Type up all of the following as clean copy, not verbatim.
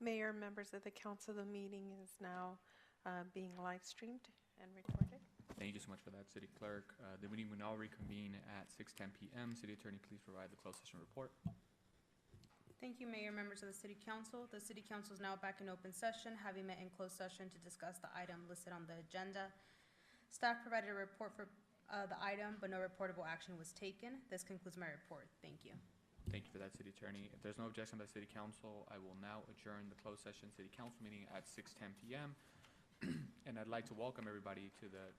Mayor, members of the council, the meeting is now being live streamed and recorded. Thank you so much for that, City Clerk. The meeting will now reconvene at 6:10 p.m. City Attorney, please provide the closed session report. Thank you, Mayor, members of the City Council. The City Council is now back in open session, having met in closed session to discuss the item listed on the agenda. Staff provided a report for the item, but no reportable action was taken. This concludes my report. Thank you. Thank you for that, City Attorney. If there's no objection by City Council, I will now adjourn the closed session City Council meeting at 6:10 p.m. And I'd like to welcome everybody to the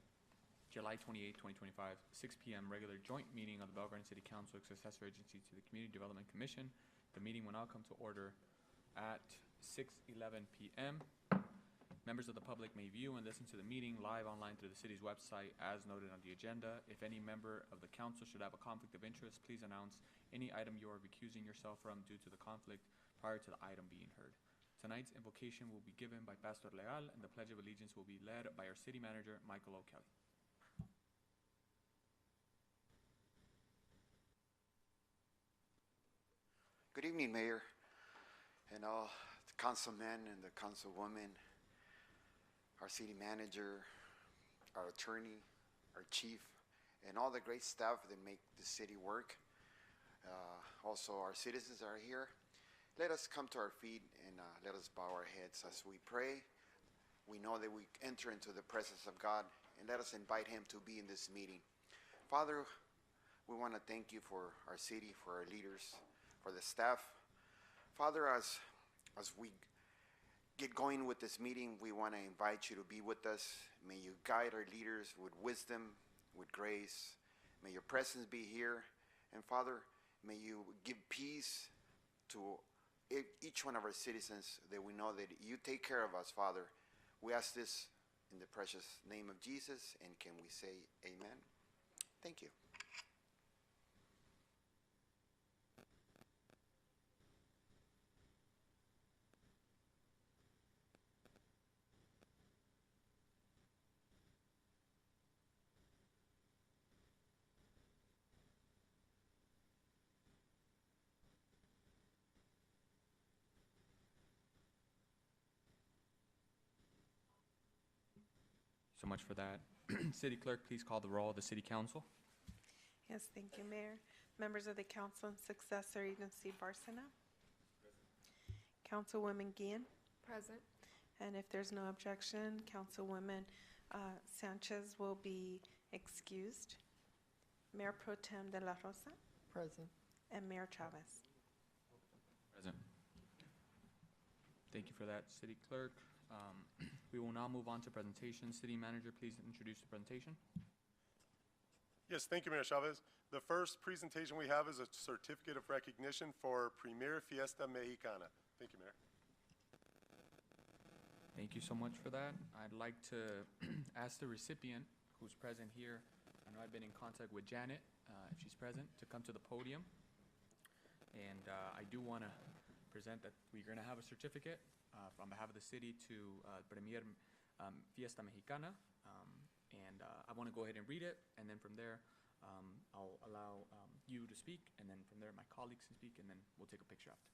July 28, 2025, 6 p.m. regular joint meeting of the Bell Garden City Council, successor agency to the Community Development Commission. The meeting will now come to order at 6:11 p.m. Members of the public may view and listen to the meeting live online through the city's website as noted on the agenda. If any member of the council should have a conflict of interest, please announce any item you are recusing yourself from due to the conflict prior to the item being heard. Tonight's invocation will be given by Pastor Leal, and the Pledge of Allegiance will be led by our city manager, Michael O'Kelly. Good evening, Mayor, and all the councilmen and the councilwomen, our city manager, our attorney, our chief, and all the great staff that make the city work. Also, our citizens are here. Let us come to our feet and let us bow our heads as we pray. We know that we enter into the presence of God, and let us invite Him to be in this meeting. Father, we want to thank you for our city, for our leaders, for the staff. Father, as we get going with this meeting, we want to invite you to be with us. May you guide our leaders with wisdom, with grace. May your presence be here. And Father, may you give peace to each one of our citizens, that we know that you take care of us, Father. We ask this in the precious name of Jesus, and can we say amen? Thank you. So much for that. City Clerk, please call the roll of the City Council. Yes, thank you, Mayor. Members of the council and successor agency, Barcena. Councilwoman Guillen. Present. And if there's no objection, Councilwoman Sanchez will be excused. Mayor Pro Tem de la Rosa. Present. And Mayor Chavez. Present. Thank you for that, City Clerk. We will now move on to presentation. City Manager, please introduce the presentation. Yes, thank you, Mayor Chavez. The first presentation we have is a certificate of recognition for Premier Fiesta Mexicana. Thank you, Mayor. Thank you so much for that. I'd like to ask the recipient, who's present here, I know I've been in contact with Janet, if she's present, to come to the podium. And I do want to present that we're going to have a certificate on behalf of the city to Premier Fiesta Mexicana. And I want to go ahead and read it, and then from there, I'll allow you to speak, and then from there, my colleagues can speak, and then we'll take a picture after.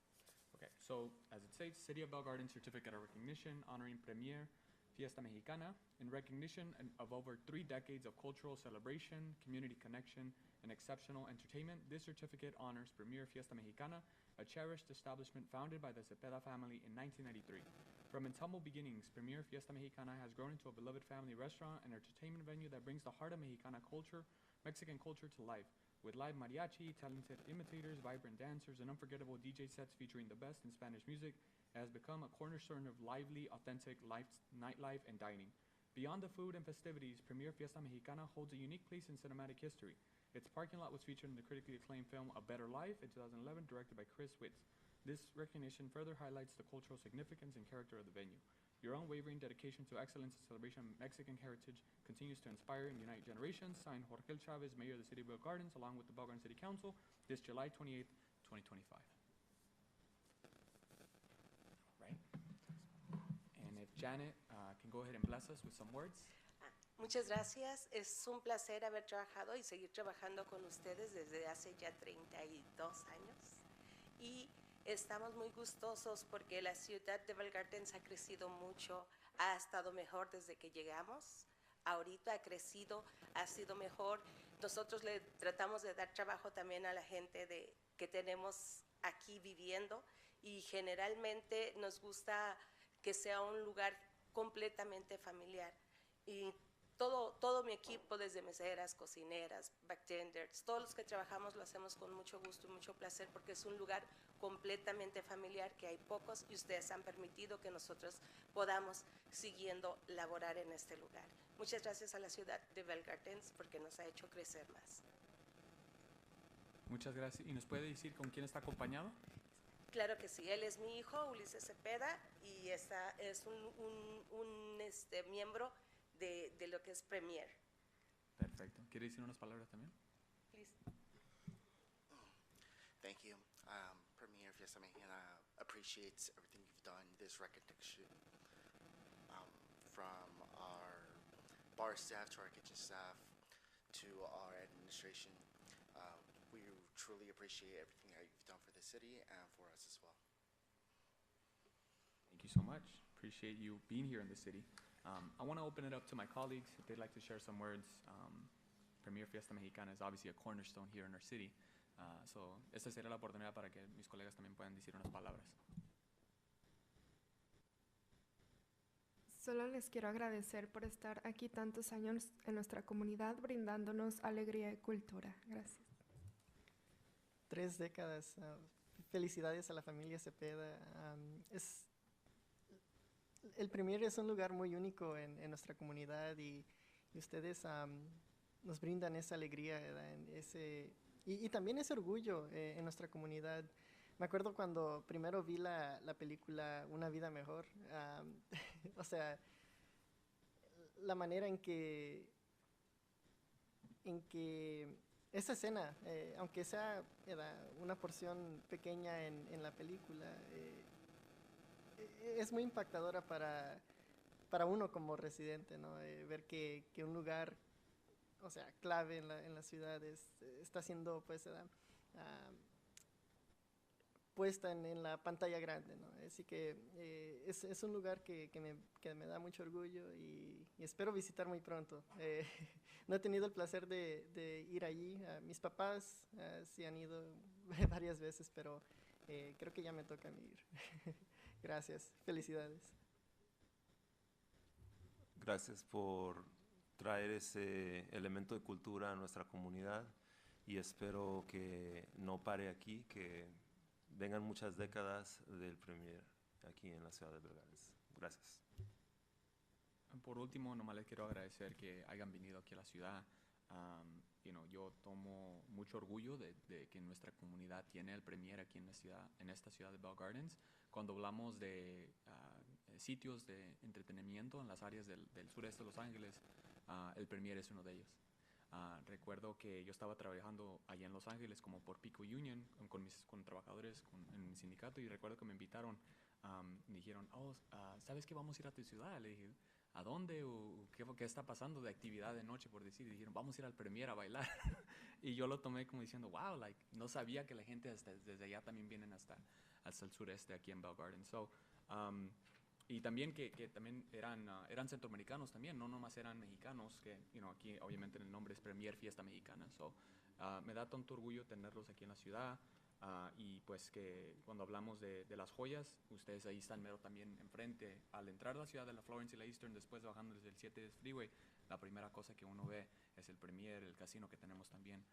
Okay, so as it states, City of Bell Garden Certificate of Recognition honoring Premier Fiesta Mexicana in recognition of over 3 decades of cultural celebration, community connection, and exceptional entertainment. This certificate honors Premier Fiesta Mexicana, a cherished establishment founded by the Cepeda family in 1993. From its humble beginnings, Premier Fiesta Mexicana has grown into a beloved family restaurant and entertainment venue that brings the heart of Mexicana culture, Mexican culture to life. With live mariachi, talented imitators, vibrant dancers, and unforgettable DJ sets featuring the best in Spanish music, it has become a cornerstone of lively, authentic nightlife and dining. Beyond the food and festivities, Premier Fiesta Mexicana holds a unique place in cinematic history. Its parking lot was featured in the critically acclaimed film A Better Life in 2011, directed by Chris Witz. This recognition further highlights the cultural significance and character of the venue. Your unwavering dedication to excellence and celebration of Mexican heritage continues to inspire and unite generations. Signed, Jorge Chavez, Mayor of the City of Bell Gardens, along with the Bell Garden City Council, this July 28th, 2025. Right? And if Janet can go ahead and bless us with some words. Muchas gracias. Es un placer haber trabajado y seguir trabajando con ustedes desde hace ya 32 años. Y Estamos muy gustosos porque la ciudad de Bell Gardens ha crecido mucho, ha estado mejor desde que llegamos. Ahorita ha crecido, ha sido mejor. Nosotros le tratamos de dar trabajo también a la gente que tenemos aquí viviendo y generalmente nos gusta que sea un lugar completamente familiar. Y todo mi equipo, desde meseras, cocineras, bartenders, todos los que trabajamos lo hacemos con mucho gusto y mucho placer porque es un lugar completamente familiar, que hay pocos y ustedes han permitido que nosotros podamos siguiendo laborar en este lugar. Muchas gracias a la ciudad de Bell Gardens porque nos ha hecho crecer más. Muchas gracias. ¿Y nos puede decir con quién está acompañado? Claro que sí, él es mi hijo, Ulises Cepeda, y es miembro de lo que es Premier. Perfecto. ¿Quiere decir unas palabras también? Please. Thank you. Premier Fiesta Mexicana appreciates everything you've done, this recognition, from our bar staff to our kitchen staff to our administration. We truly appreciate everything that you've done for the city and for us as well. Thank you so much. Appreciate you being here in the city. I want to open it up to my colleagues if they'd like to share some words. Premier Fiesta Mexicana is obviously a cornerstone here in our city. So esta sería la oportunidad para que mis colegas también puedan decir unas palabras. Solo les quiero agradecer por estar aquí tantos años en nuestra comunidad, brindándonos alegría y cultura. Gracias. 3 décadas. Felicidades a la familia Cepeda. El Premier es un lugar muy único en nuestra comunidad y ustedes nos brindan esa alegría, ¿verdad? Y también ese orgullo en nuestra comunidad. Me acuerdo cuando primero vi la película Una vida mejor, o sea, la manera en que esa escena, aunque sea una porción pequeña en la película, es muy impactadora para uno como residente, ¿no? Ver que un lugar, o sea, clave en la ciudad está siendo, pues, puesta en la pantalla grande, ¿no? Así que es un lugar que me da mucho orgullo y espero visitar muy pronto. No he tenido el placer de ir allí. Mis papás sí han ido varias veces, pero creo que ya me toca a mí ir. Gracias. Felicidades. Gracias por traer ese elemento de cultura a nuestra comunidad y espero que no pare aquí, que vengan muchas décadas del Premier aquí en la ciudad de Bell Gardens. Gracias. Por último, nomás les quiero agradecer que hayan venido aquí a la ciudad. Yo tomo mucho orgullo de que nuestra comunidad tiene el Premier aquí en esta ciudad de Bell Gardens. Cuando hablamos de sitios de entretenimiento en las áreas del sureste de Los Ángeles, el Premier es uno de ellos. Recuerdo que yo estaba trabajando allá en Los Ángeles como por Pico Union con trabajadores en mi sindicato y recuerdo que me invitaron, me dijeron, ¿sabes que vamos a ir a tu ciudad? Le dije, ¿a dónde? ¿O qué está pasando de actividad de noche, por decir? Y dijeron, vamos a ir al Premier a bailar. Y yo lo tomé como diciendo, wow, no sabía que la gente desde allá también vienen hasta el sureste aquí en Bell Gardens. Y también que también eran centroamericanos también, no nomás eran mexicanos, que aquí obviamente el nombre es Premier Fiesta Mexicana. Me da tanto orgullo tenerlos aquí en la ciudad. Y pues que cuando hablamos de las joyas, ustedes ahí están mero también enfrente. Al entrar a la ciudad de la Florence y la Eastern, después bajando desde el 7 Freeway, la primera cosa que uno ve es el Premier, el casino que tenemos también.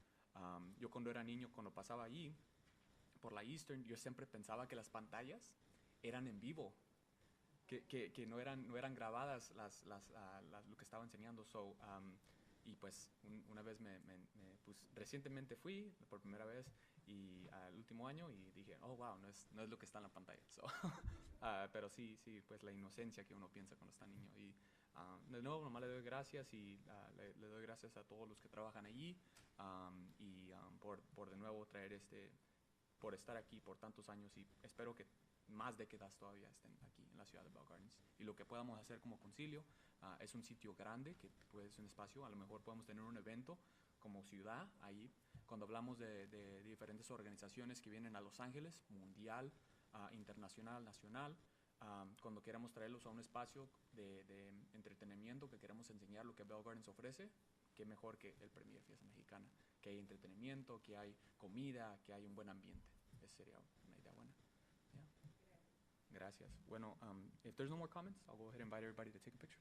Yo cuando era niño, cuando pasaba allí por la Eastern, yo siempre pensaba que las pantallas eran en vivo, que no eran grabadas lo que estaba enseñando. Y pues una vez pues, recientemente fui por primera vez y al último año y dije, oh wow, no es lo que está en la pantalla. Pero sí, pues la inocencia que uno piensa cuando está niño. Y de nuevo, nomás le doy gracias y le doy gracias a todos los que trabajan allí por de nuevo por estar aquí por tantos años y espero que más décadas todavía estén aquí en la ciudad de Bell Gardens. Y lo que podamos hacer como concilio, es un sitio grande que puede ser un espacio, a lo mejor podemos tener un evento como ciudad ahí cuando hablamos de diferentes organizaciones que vienen a Los Ángeles, mundial, internacional, nacional, cuando queramos traerlos a un espacio de entretenimiento, que queremos enseñar lo que Bell Gardens ofrece, qué mejor que el Premier Fiesta Mexicana, que hay entretenimiento, que hay comida, que hay un buen ambiente. Esa sería una idea buena. Yeah. Gracias. Bueno, if there's no more comments, I'll go ahead and invite everybody to take a picture.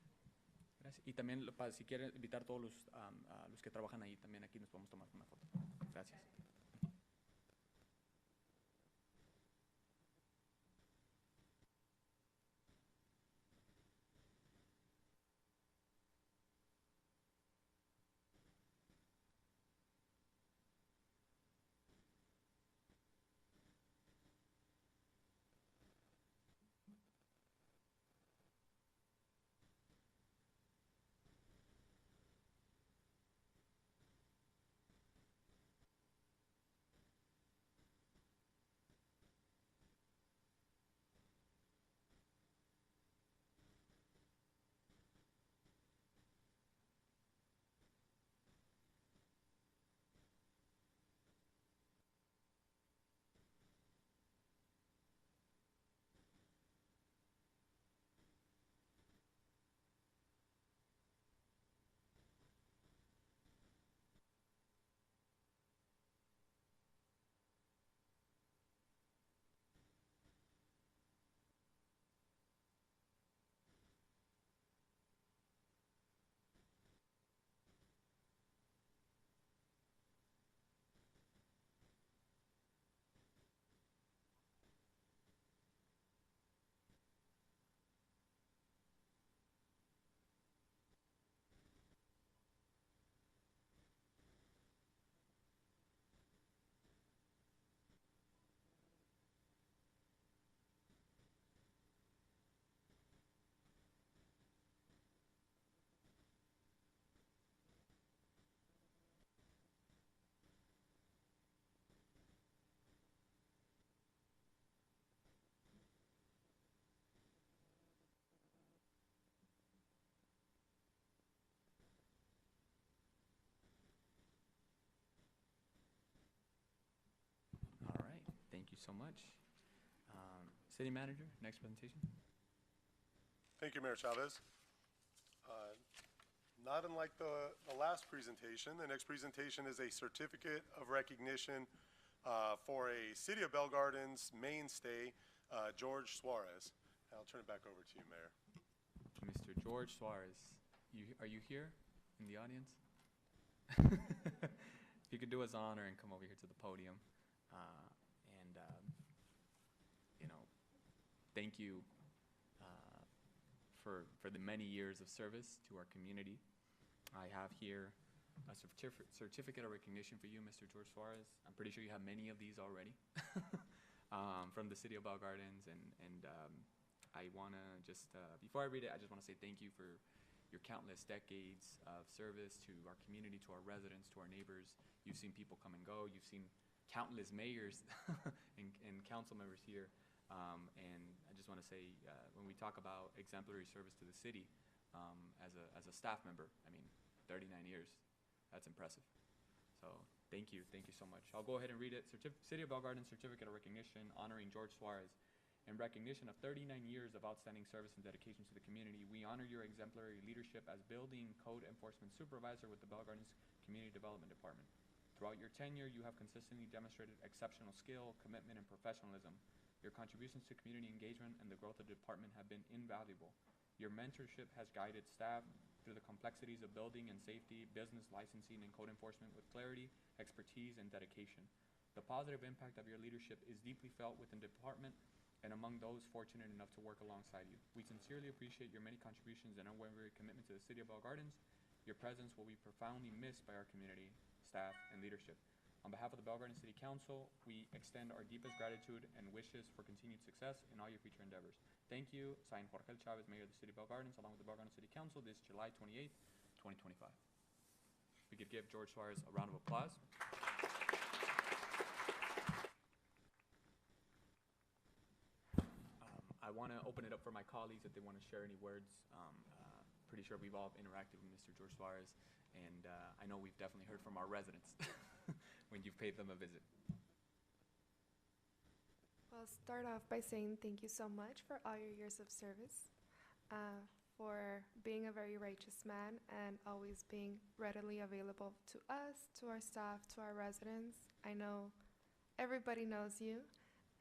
Gracias. Y también, si quieren invitar a todos los que trabajan ahí, también aquí nos podemos tomar una foto. Gracias. All right. Thank you so much. City Manager, next presentation. Thank you, Mayor Chavez. Not unlike the last presentation, the next presentation is a certificate of recognition for a City of Bell Gardens mainstay, George Suarez. I'll turn it back over to you, Mayor. Mr. George Suarez, are you here in the audience? If you could do us an honor and come over here to the podium. Thank you for the many years of service to our community. I have here a certificate of recognition for you, Mr. George Suarez. I'm pretty sure you have many of these already from the City of Bell Gardens. And I want to just, before I read it, I just want to say thank you for your countless decades of service to our community, to our residents, to our neighbors. You've seen people come and go. You've seen countless mayors and council members here. And I just want to say, when we talk about exemplary service to the city, as a staff member, I mean, 39 years, that's impressive. So thank you so much. I'll go ahead and read it. City of Bell Gardens Certificate of Recognition honoring George Suarez. In recognition of 39 years of outstanding service and dedication to the community, we honor your exemplary leadership as Building Code Enforcement Supervisor with the Bell Gardens Community Development Department. Throughout your tenure, you have consistently demonstrated exceptional skill, commitment, and professionalism. Your contributions to community engagement and the growth of the department have been invaluable. Your mentorship has guided staff through the complexities of building and safety, business licensing, and code enforcement with clarity, expertise, and dedication. The positive impact of your leadership is deeply felt within the department and among those fortunate enough to work alongside you. We sincerely appreciate your many contributions and unwavering commitment to the City of Bell Gardens. Your presence will be profoundly missed by our community, staff, and leadership. On behalf of the Bell Gardens City Council, we extend our deepest gratitude and wishes for continued success in all your future endeavors. Thank you. Signed, Jorge Chavez, Mayor of the City of Bell Gardens, along with the Bell Gardens City Council, this July 28th, 2025. We could give George Suarez a round of applause. I want to open it up for my colleagues if they want to share any words. Pretty sure we've all interacted with Mr. George Suarez, and I know we've definitely heard from our residents when you've paid them a visit. Well, start off by saying thank you so much for all your years of service, for being a very righteous man and always being readily available to us, to our staff, to our residents. I know everybody knows you,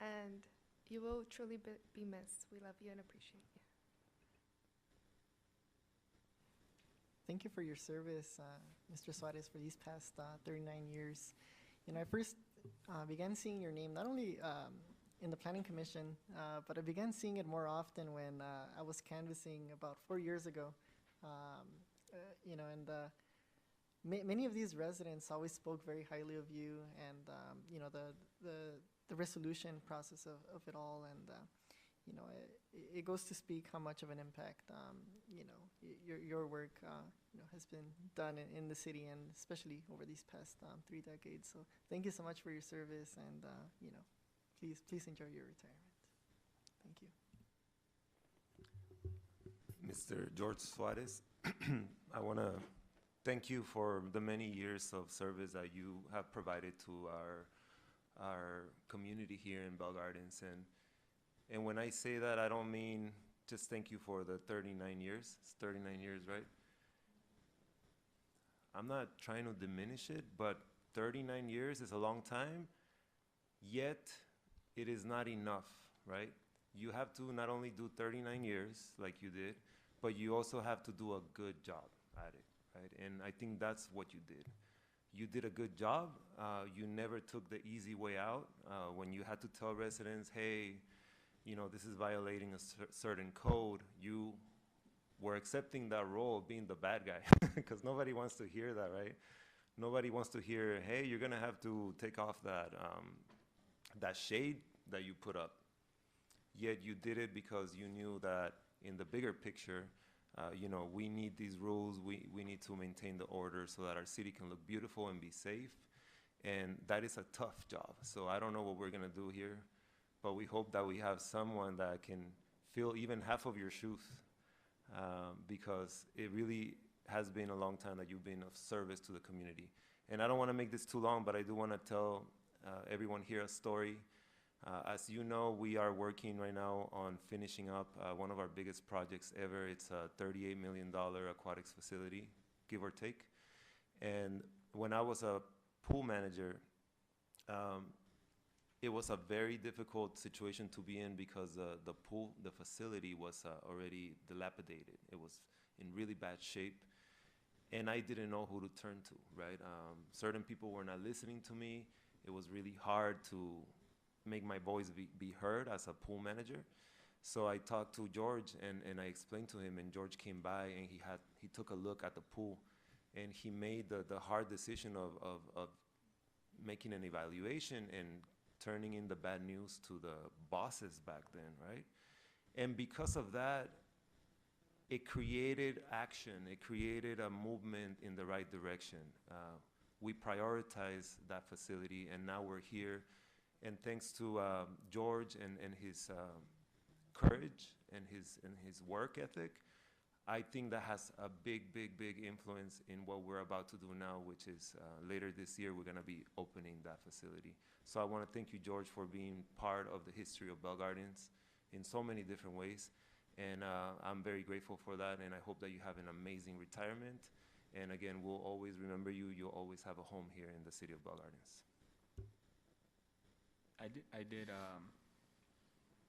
and you will truly be missed. We love you and appreciate you. Thank you for your service, Mr. Suarez, for these past 39 years. You know, I first began seeing your name not only in the Planning Commission, but I began seeing it more often when I was canvassing about 4 years ago. You know, and many of these residents always spoke very highly of you, and you know, the resolution process of it all, and you know, it goes to speak how much of an impact you know, your work you know, has been done in the city, and especially over these past 3 decades. So thank you so much for your service, and you know, please enjoy your retirement. Thank you. Mr. George Suarez, I want to thank you for the many years of service that you have provided to our community here in Bell Gardens. And when I say that, I don't mean just thank you for the 39 years. It's 39 years, right? I'm not trying to diminish it, but 39 years is a long time, yet it is not enough, right? You have to not only do 39 years like you did, but you also have to do a good job at it, right? And I think that's what you did. You did a good job. You never took the easy way out. When you had to tell residents, hey, you know, this is violating a certain code, you were accepting that role of being the bad guy, because nobody wants to hear that, right? Nobody wants to hear, hey, you're gonna have to take off that, that shade that you put up. Yet you did it because you knew that in the bigger picture, you know, we need these rules, we need to maintain the order so that our city can look beautiful and be safe. And that is a tough job. So I don't know what we're gonna do here, but we hope that we have someone that can fill even half of your shoes, because it really has been a long time that you've been of service to the community. And I don't wanna make this too long, but I do wanna tell everyone here a story. As you know, we are working right now on finishing up one of our biggest projects ever. It's a $38 million aquatics facility, give or take. And when I was a pool manager, it was a very difficult situation to be in because the facility was already dilapidated. It was in really bad shape, and I didn't know who to turn to, right? Certain people were not listening to me. It was really hard to make my voice be heard as a pool manager. So I talked to George, and I explained to him, and George came by, and he took a look at the pool, and he made the hard decision of making an evaluation and turning in the bad news to the bosses back then, right? And because of that, it created action. It created a movement in the right direction. We prioritized that facility, and now we're here. And thanks to George and his courage and his work ethic, I think that has a big influence in what we're about to do now, which is later this year, we're gonna be opening that facility. So I wanna thank you, George, for being part of the history of Bell Gardens in so many different ways. And I'm very grateful for that, and I hope that you have an amazing retirement. And again, we'll always remember you. You'll always have a home here in the city of Bell Gardens.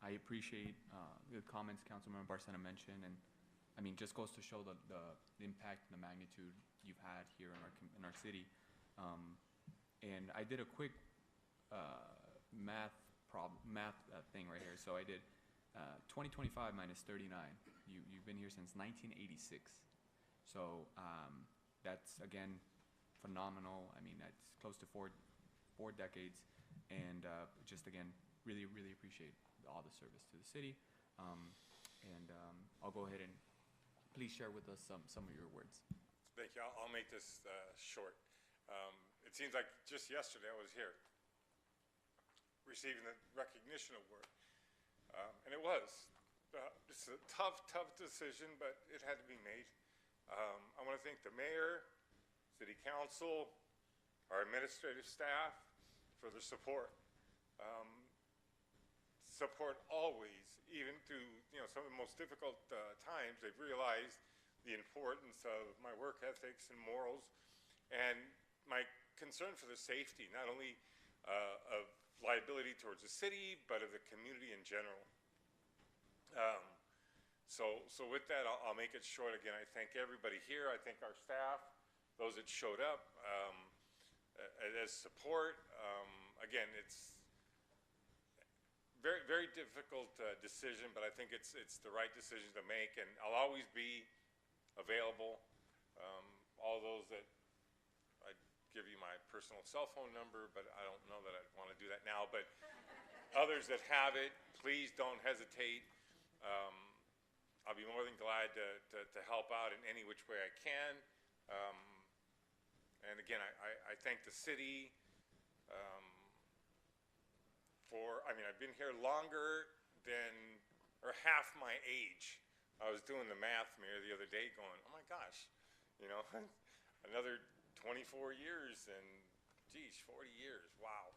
I appreciate the comments Councilmember Barcena mentioned, and I mean, just goes to show the impact and the magnitude you've had here in our city. And I did a quick math thing right here. So I did 2025 minus 39. You've been here since 1986. So that's again phenomenal. I mean, that's close to four decades. And just again, really appreciate all the service to the city. I'll go ahead and please share with us some of your words. Thank you. I'll make this short. It seems like just yesterday I was here receiving the recognition award. And it was. It's a tough decision, but it had to be made. I want to thank the mayor, city council, our administrative staff for their support. Support always, even through some of the most difficult times. They've realized the importance of my work ethics and morals, and my concern for the safety, not only of liability towards the city, but of the community in general. So with that, I'll make it short. Again, I thank everybody here. I thank our staff, those that showed up as support. Again, it's very, very difficult decision, but I think it's the right decision to make, and I'll always be available. All those that, I'd give you my personal cell phone number, but I don't know that I'd want to do that now, but others that have it, please don't hesitate. I'll be more than glad to help out in any which way I can. And again, I thank the city I've been here longer than, or half my age. I was doing the math, Mayor, the other day going, oh my gosh, another 24 years and geez, 40 years, wow.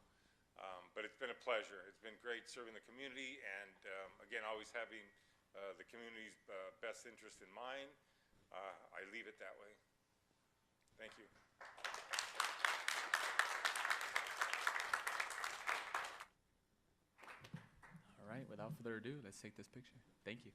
But it's been a pleasure. It's been great serving the community, and again, always having the community's best interest in mind. I leave it that way. Thank you. All right, without further ado, let's take this picture. Thank you.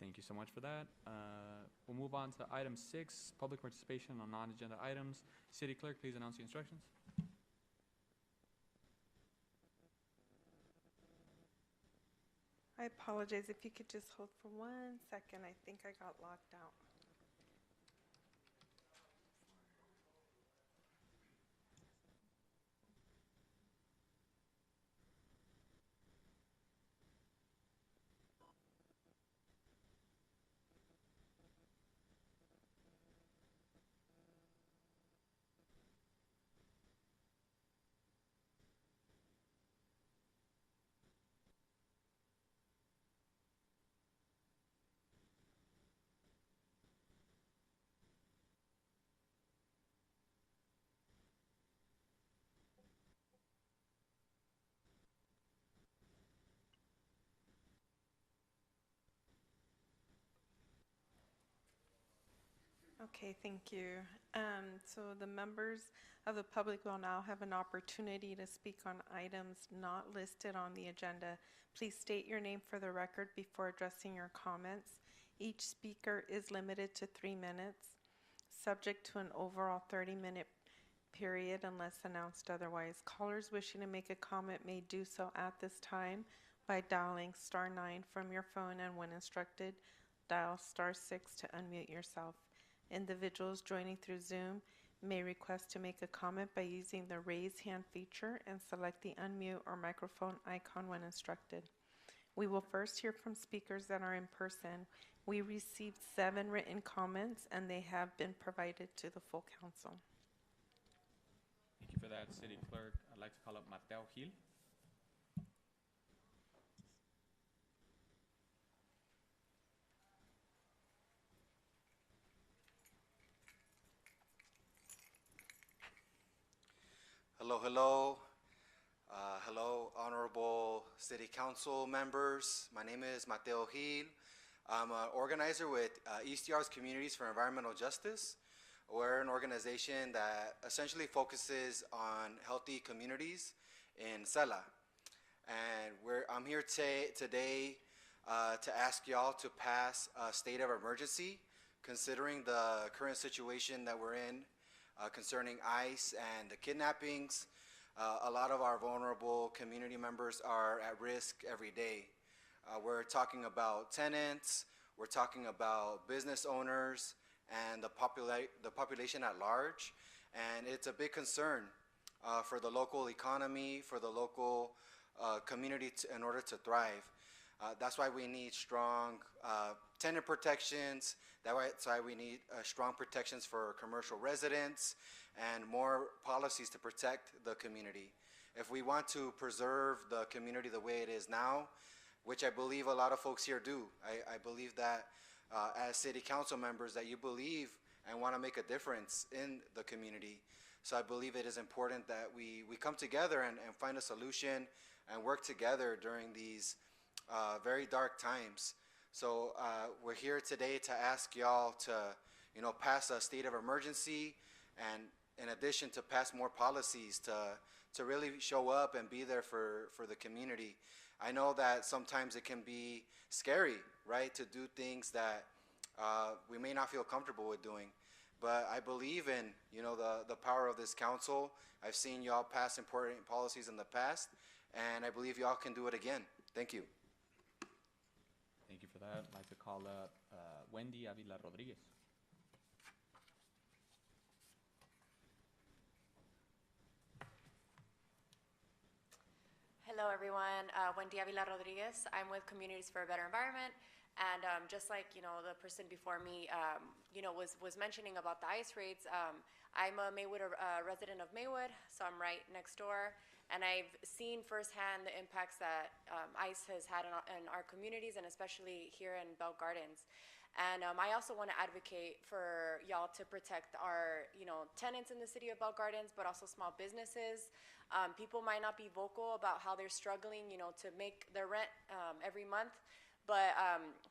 Thank you so much for that. We'll move on to item 6, public participation on non-agenda items. City Clerk, please announce the instructions. I apologize, if you could just hold for 1 second, I think I got locked out. Okay, thank you. So the members of the public will now have an opportunity to speak on items not listed on the agenda. Please state your name for the record before addressing your comments. Each speaker is limited to 3 minutes, subject to an overall 30-minute period unless announced otherwise. Callers wishing to make a comment may do so at this time by dialing *9 from your phone, and when instructed, dial *6 to unmute yourself. Individuals joining through Zoom may request to make a comment by using the raise hand feature and select the unmute or microphone icon when instructed. We will first hear from speakers that are in person. We received 7 written comments and they have been provided to the full council. Thank you for that, City Clerk. I'd like to call up Mateo Gil. Hello, hello. Hello, honorable city council members. My name is Mateo Gil. I'm an organizer with East Yards Communities for Environmental Justice. We're an organization that essentially focuses on healthy communities in Sela. And I'm here today to ask y'all to pass a state of emergency, considering the current situation that we're in concerning ICE and the kidnappings. A lot of our vulnerable community members are at risk every day. We're talking about tenants, we're talking about business owners, and the population at large. And it's a big concern for the local economy, for the local community in order to thrive. That's why we need strong tenant protections. That's why we need strong protections for commercial residents and more policies to protect the community. If we want to preserve the community the way it is now, which I believe a lot of folks here do, I believe that as city council members that you believe and want to make a difference in the community. So I believe it is important that we come together and find a solution and work together during these very dark times. So we're here today to ask y'all to, pass a state of emergency, and in addition to pass more policies to really show up and be there for the community. I know that sometimes it can be scary, right, to do things that we may not feel comfortable with doing. But I believe in, the power of this council. I've seen y'all pass important policies in the past, and I believe y'all can do it again. Thank you. Thank you for that. I'd like to call up Wendy Avila Rodriguez. Hello, everyone. Wendy Avila Rodriguez. I'm with Communities for a Better Environment. And just like, the person before me, was mentioning about the ICE raids, I'm a Maywood resident of Maywood, so I'm right next door. And I've seen firsthand the impacts that ICE has had in our communities, and especially here in Bell Gardens. And I also want to advocate for y'all to protect our, tenants in the city of Bell Gardens, but also small businesses. People might not be vocal about how they're struggling, to make their rent every month. But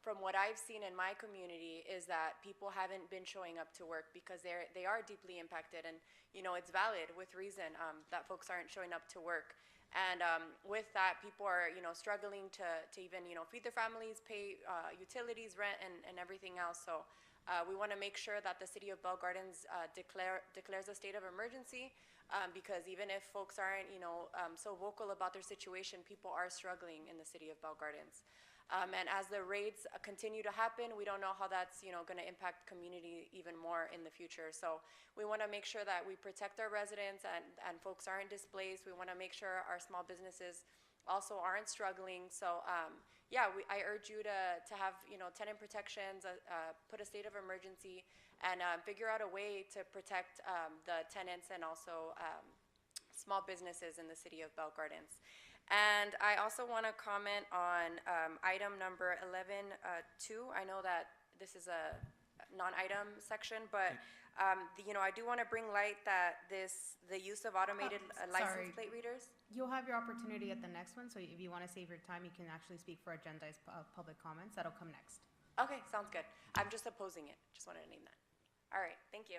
from what I've seen in my community is that people haven't been showing up to work because they are deeply impacted, and it's valid with reason that folks aren't showing up to work. And with that, people are, struggling to even, feed their families, pay utilities, rent, and everything else. So we want to make sure that the city of Bell Gardens declares a state of emergency, because even if folks aren't, so vocal about their situation, people are struggling in the city of Bell Gardens. And as the raids continue to happen, we don't know how that's, going to impact community even more in the future. So we want to make sure that we protect our residents and folks aren't displaced. We want to make sure our small businesses also aren't struggling. So yeah, I urge you to have, tenant protections, put a state of emergency, and figure out a way to protect the tenants and also small businesses in the city of Bell Gardens. And I also want to comment on item number 11.2. I know that this is a non-item section, but I do want to bring light that the use of automated license plate readers. You'll have your opportunity at the next one, so if you want to save your time, you can actually speak for agendized public comments. That'll come next. Okay, sounds good. I'm just opposing it. Just wanted to name that. All right, thank you.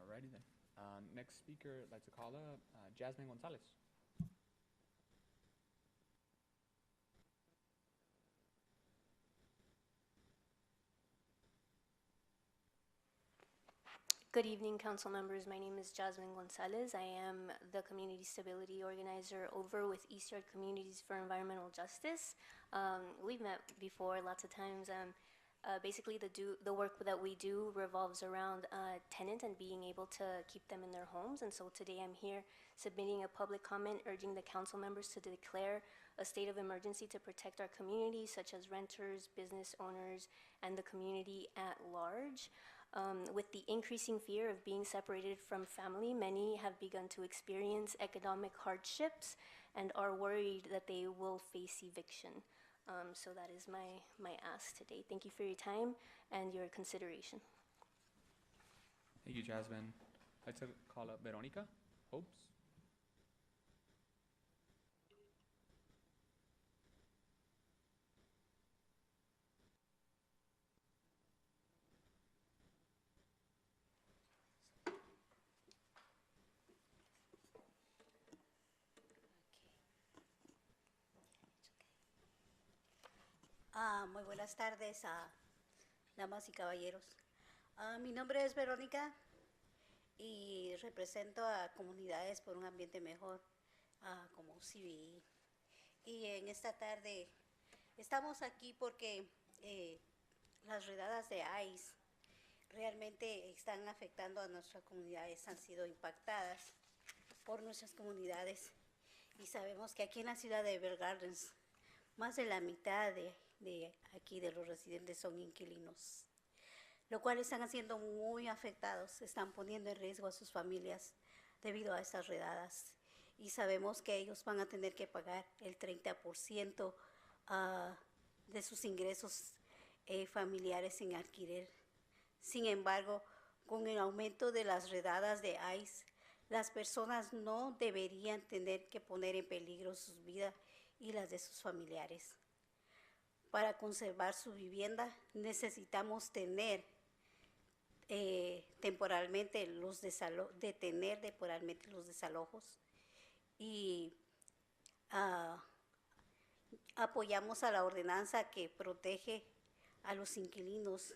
Alrighty then. Next speaker, I'd like to call up Jasmine Gonzalez. Good evening, council members. My name is Jasmine Gonzalez. I am the Community Stability Organizer over with East Yard Communities for Environmental Justice. We've met before lots of times. Basically, the work that we do revolves around tenants and being able to keep them in their homes. And so today I'm here submitting a public comment urging the council members to declare a state of emergency to protect our community, such as renters, business owners, and the community at large. With the increasing fear of being separated from family, many have begun to experience economic hardships and are worried that they will face eviction. So that is my ask today. Thank you for your time and your consideration. Thank you, Jasmine. I'd like to call up Veronica Hopes. Muy buenas tardes a damas y caballeros. Mi nombre es Verónica y represento a Comunidades por un Ambiente Mejor, como CBI. Y en esta tarde estamos aquí porque las redadas de ICE realmente están afectando a nuestras comunidades, han sido impactadas por nuestras comunidades. Y sabemos que aquí en la ciudad de Bell Gardens, más de la mitad de aquí de los residentes son inquilinos, lo cual están siendo muy afectados, están poniendo en riesgo a sus familias debido a estas redadas. Y sabemos que ellos van a tener que pagar el 30% de sus ingresos familiares en alquiler. Sin embargo, con el aumento de las redadas de ICE, las personas no deberían tener que poner en peligro sus vidas y las de sus familiares. Para conservar su vivienda necesitamos tener temporalmente detener temporalmente los desalojos y apoyamos a la ordenanza que protege a los inquilinos,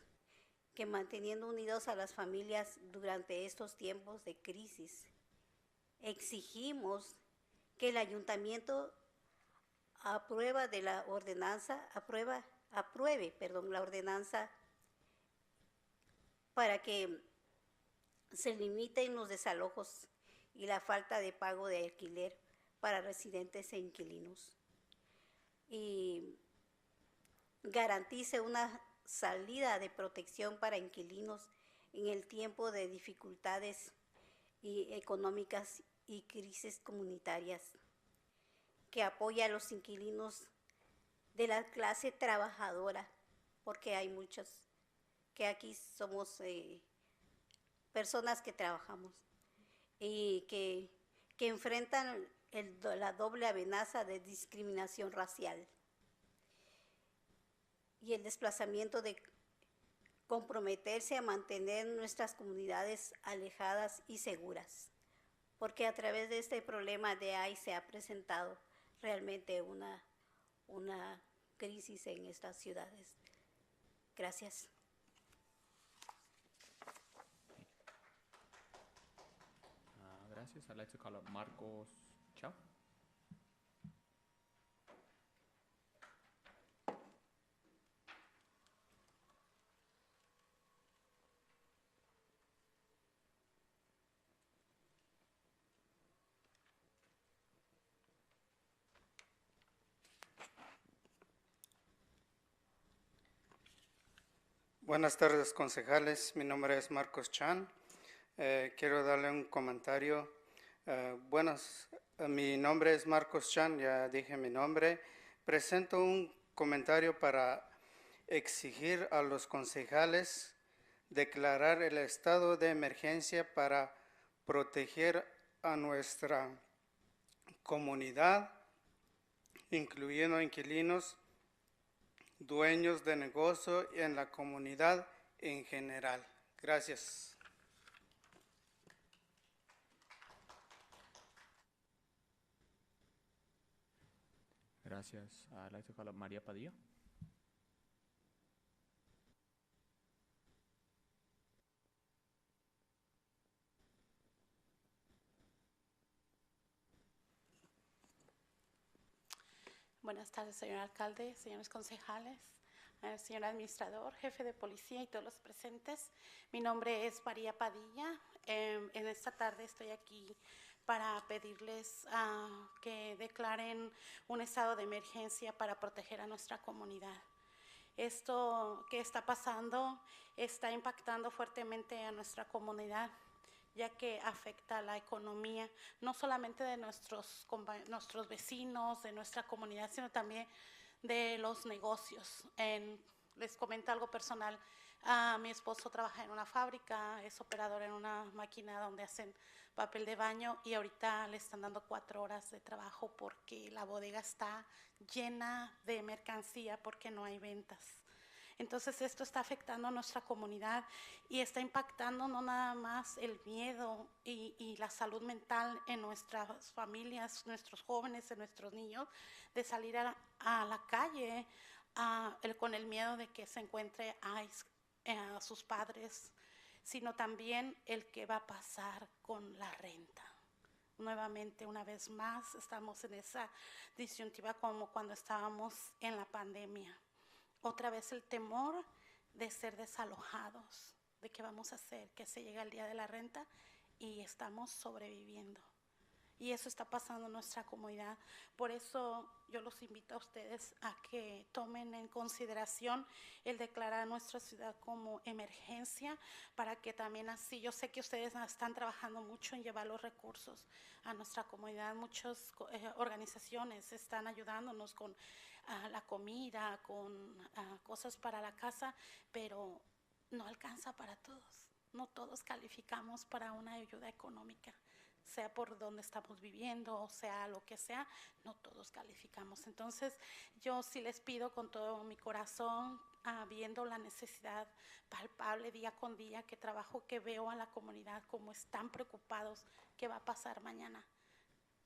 que manteniendo unidos a las familias durante estos tiempos de crisis, exigimos que el ayuntamiento apruebe la ordenanza para que se limiten los desalojos y la falta de pago de alquiler para residentes e inquilinos. Y garantice una salida de protección para inquilinos en el tiempo de dificultades económicas y crisis comunitarias, que apoya a los inquilinos de la clase trabajadora, porque hay muchos que aquí somos personas que trabajamos y que enfrentan la doble amenaza de discriminación racial y el desplazamiento de comprometerse a mantener nuestras comunidades alejadas y seguras, porque a través de este problema de ICE se ha presentado realmente una crisis en estas ciudades. Gracias. Gracias. I'd like to call up Marcos Chao. Buenas tardes, concejales. Mi nombre es Marcos Chan. Quiero darle un comentario. Mi nombre es Marcos Chan, ya dije mi nombre. Presento un comentario para exigir a los concejales declarar el estado de emergencia para proteger a nuestra comunidad, incluyendo inquilinos, dueños de negocio y en la comunidad en general. Gracias. Gracias. I'd like to call up María Padilla. Buenas tardes, señor alcalde, señores concejales, señor administrador, jefe de policía y todos los presentes. Mi nombre es María Padilla. En esta tarde estoy aquí para pedirles que declaren un estado de emergencia para proteger a nuestra comunidad. Esto que está pasando está impactando fuertemente a nuestra comunidad, ya que afecta a la economía, no solamente de nuestros vecinos, de nuestra comunidad, sino también de los negocios. Les comento algo personal. Mi esposo trabaja en una fábrica, es operador en una máquina donde hacen papel de baño y ahorita le están dando 4 horas de trabajo porque la bodega está llena de mercancía porque no hay ventas. Entonces esto está afectando a nuestra comunidad y está impactando no nada más el miedo y la salud mental en nuestras familias, nuestros jóvenes, en nuestros niños, de salir a la calle con el miedo de que se encuentre a sus padres, sino también el que va a pasar con la renta. Nuevamente, una vez más, estamos en esa disyuntiva como cuando estábamos en la pandemia. Otra vez el temor de ser desalojados, de qué vamos a hacer, que se llega el día de la renta y estamos sobreviviendo. Y eso está pasando en nuestra comunidad. Por eso yo los invito a ustedes a que tomen en consideración el declarar nuestra ciudad como emergencia, para que también así, yo sé que ustedes están trabajando mucho en llevar los recursos a nuestra comunidad. Muchas organizaciones están ayudándonos con la comida, con cosas para la casa, pero no alcanza para todos. No todos calificamos para una ayuda económica, sea por donde estamos viviendo, o sea lo que sea, no todos calificamos. Entonces, yo sí les pido con todo mi corazón, viendo la necesidad palpable día con día que trabajo, que veo a la comunidad como están preocupados, ¿qué va a pasar mañana?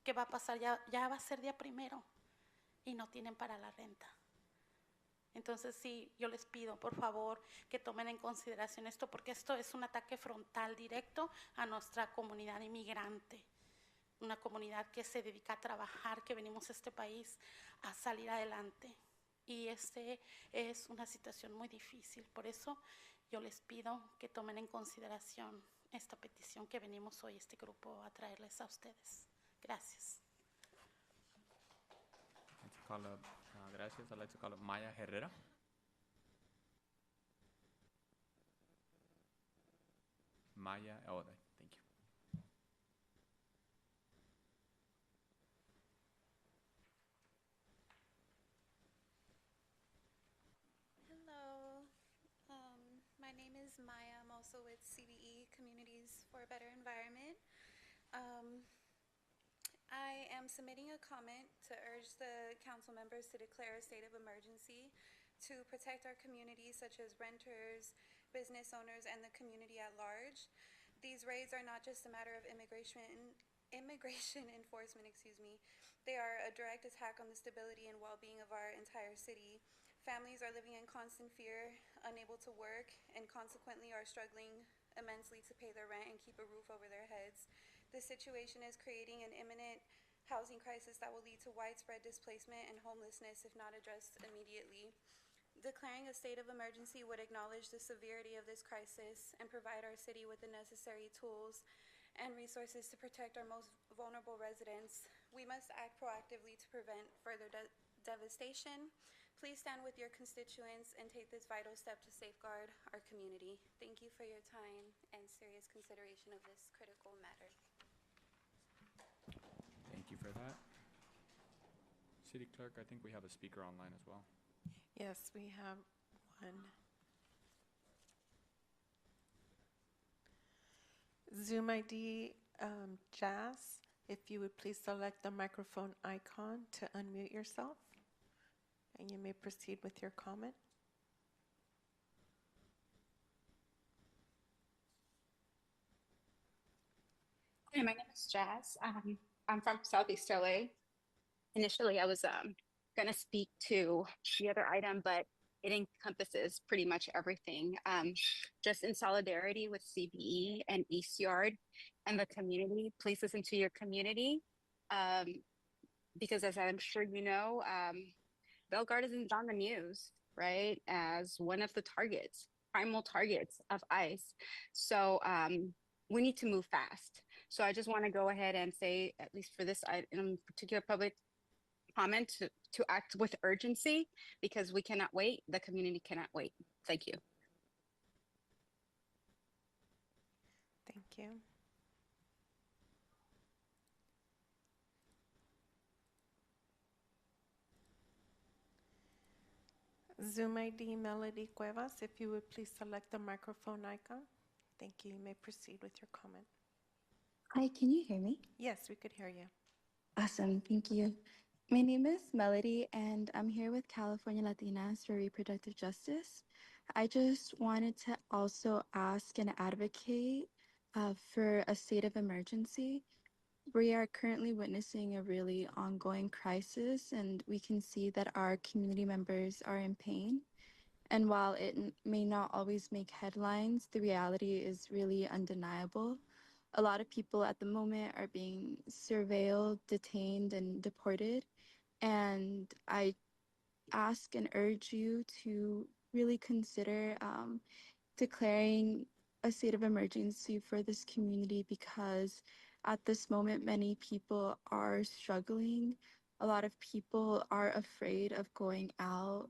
¿Qué va a pasar? Ya va a ser día 1 y no tienen para la renta. Entonces sí, yo les pido por favor que tomen en consideración esto, porque esto es un ataque frontal directo a nuestra comunidad inmigrante, una comunidad que se dedica a trabajar, que venimos a este país a salir adelante. Y es una situación muy difícil. Por eso yo les pido que tomen en consideración esta petición que venimos hoy, este grupo, a traerles a ustedes. Gracias. Gracias. I'd like to call up Maya Herrera. Maya, thank you. Hello, my name is Maya. I'm also with CBE, Communities for a Better Environment. I am submitting a comment to urge the council members to declare a state of emergency to protect our communities, such as renters, business owners, and the community at large. These raids are not just a matter of immigration enforcement, They are a direct attack on the stability and well-being of our entire city. Families are living in constant fear, unable to work, and consequently are struggling immensely to pay their rent and keep a roof over their heads. This situation is creating an imminent housing crisis that will lead to widespread displacement and homelessness if not addressed immediately. Declaring a state of emergency would acknowledge the severity of this crisis and provide our city with the necessary tools and resources to protect our most vulnerable residents. We must act proactively to prevent further devastation. Please stand with your constituents and take this vital step to safeguard our community. Thank you for your time and serious consideration of this critical matter. Thank you for that. City Clerk, I think we have a speaker online as well. Yes, we have one. Zoom ID, Jazz, if you would please select the microphone icon to unmute yourself, and you may proceed with your comment. Hi, my name is Jazz. I'm from Southeast LA. Initially, I was going to speak to the other item, but it encompasses pretty much everything. Just in solidarity with CBE and East Yard and the community, please listen to your community. Because as I'm sure you know, Bell Gardens is on the news, right, as one of the targets, primal targets of ICE. So we need to move fast. So I just want to go ahead and say, at least for this item, particular public comment, to act with urgency because we cannot wait. The community cannot wait. Thank you. Thank you. Zoom ID Melody Cuevas, if you would please select the microphone icon. Thank you. You may proceed with your comment. Hi, can you hear me? Yes, we could hear you. Awesome, thank you. My name is Melody, and I'm here with California Latinas for Reproductive Justice. I just wanted to also ask and advocate for a state of emergency. We are currently witnessing a really ongoing crisis, and we can see that our community members are in pain. And while it may not always make headlines, the reality is really undeniable. A lot of people at the moment are being surveilled, detained, and deported. And I ask and urge you to really consider declaring a state of emergency for this community because at this moment, many people are struggling. A lot of people are afraid of going out.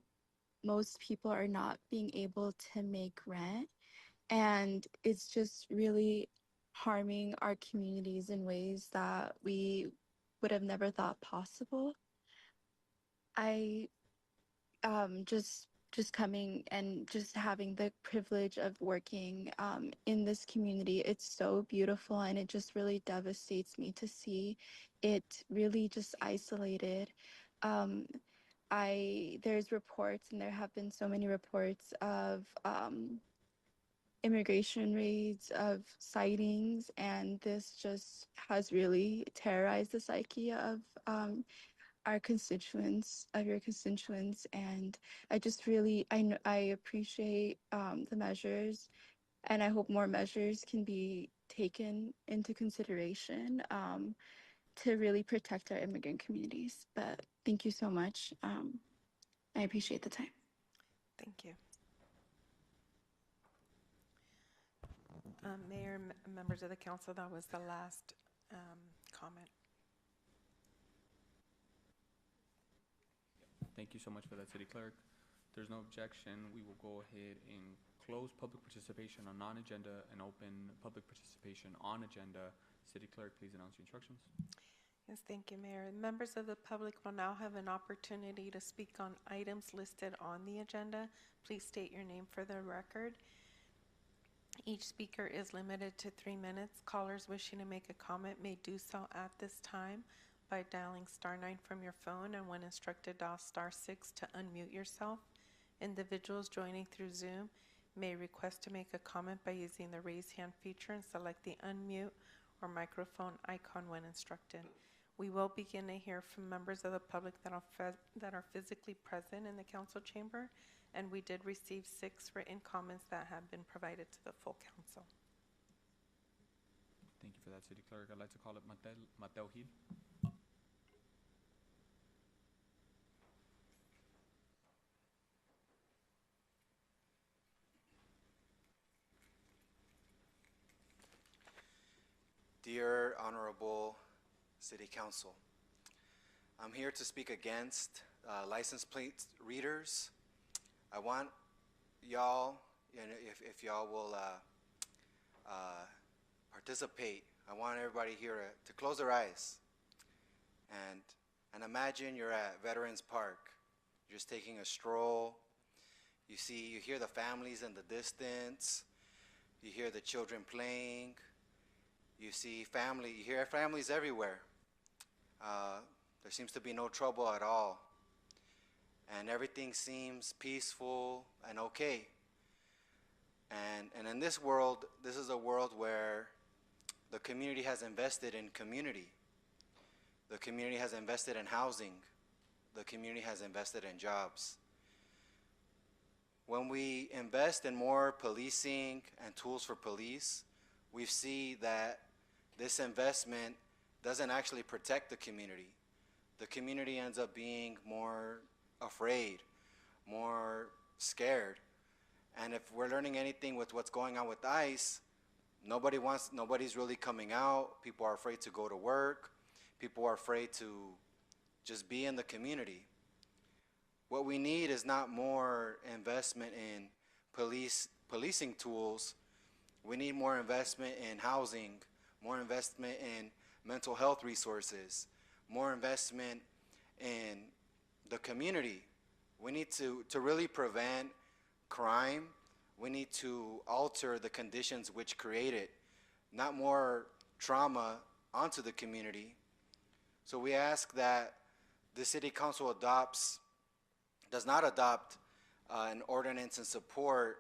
Most people are not being able to make rent. And it's just really harming our communities in ways that we would have never thought possible. I just coming and just having the privilege of working in this community, it's so beautiful, and it just really devastates me to see it really just isolated. There's reports, and there have been so many reports of immigration raids, of sightings, and this just has really terrorized the psyche of our constituents, of your constituents, and I just really, I appreciate the measures, and I hope more measures can be taken into consideration to really protect our immigrant communities. But thank you so much. I appreciate the time. Thank you. Mayor, members of the council, that was the last comment. Thank you so much for that, City Clerk. There's no objection. We will go ahead and close public participation on non-agenda and open public participation on agenda. City Clerk, please announce your instructions. Yes, thank you, Mayor. Members of the public will now have an opportunity to speak on items listed on the agenda. Please state your name for the record. Each speaker is limited to 3 minutes. Callers wishing to make a comment may do so at this time by dialing *9 from your phone, and when instructed, dial *6 to unmute yourself. Individuals joining through Zoom may request to make a comment by using the raise hand feature and select the unmute or microphone icon when instructed. We will begin to hear from members of the public that are physically present in the council chamber, and we did receive 6 written comments that have been provided to the full council. Thank you for that, City Clerk. I'd like to call up Mateo Gil. Dear Honorable City Council, I'm here to speak against license plate readers. I want y'all, if y'all will participate, I want everybody here to close their eyes and imagine you're at Veterans Park. You're just taking a stroll. You hear the families in the distance. You hear the children playing. You hear families everywhere. There seems to be no trouble at all. And everything seems peaceful and okay. And in this world, this is a world where the community has invested in community. The community has invested in housing. The community has invested in jobs. When we invest in more policing and tools for police, we see that this investment doesn't actually protect the community. The community ends up being more afraid, more scared. And if we're learning anything with what's going on with ICE, nobody's really coming out. People are afraid to go to work. People are afraid to just be in the community. What we need is not more investment in policing tools. We need more investment in housing, more investment in mental health resources, more investment in the community. We need to really prevent crime. We need to alter the conditions which create it, not more trauma onto the community. So we ask that the City Council does not adopt an ordinance in support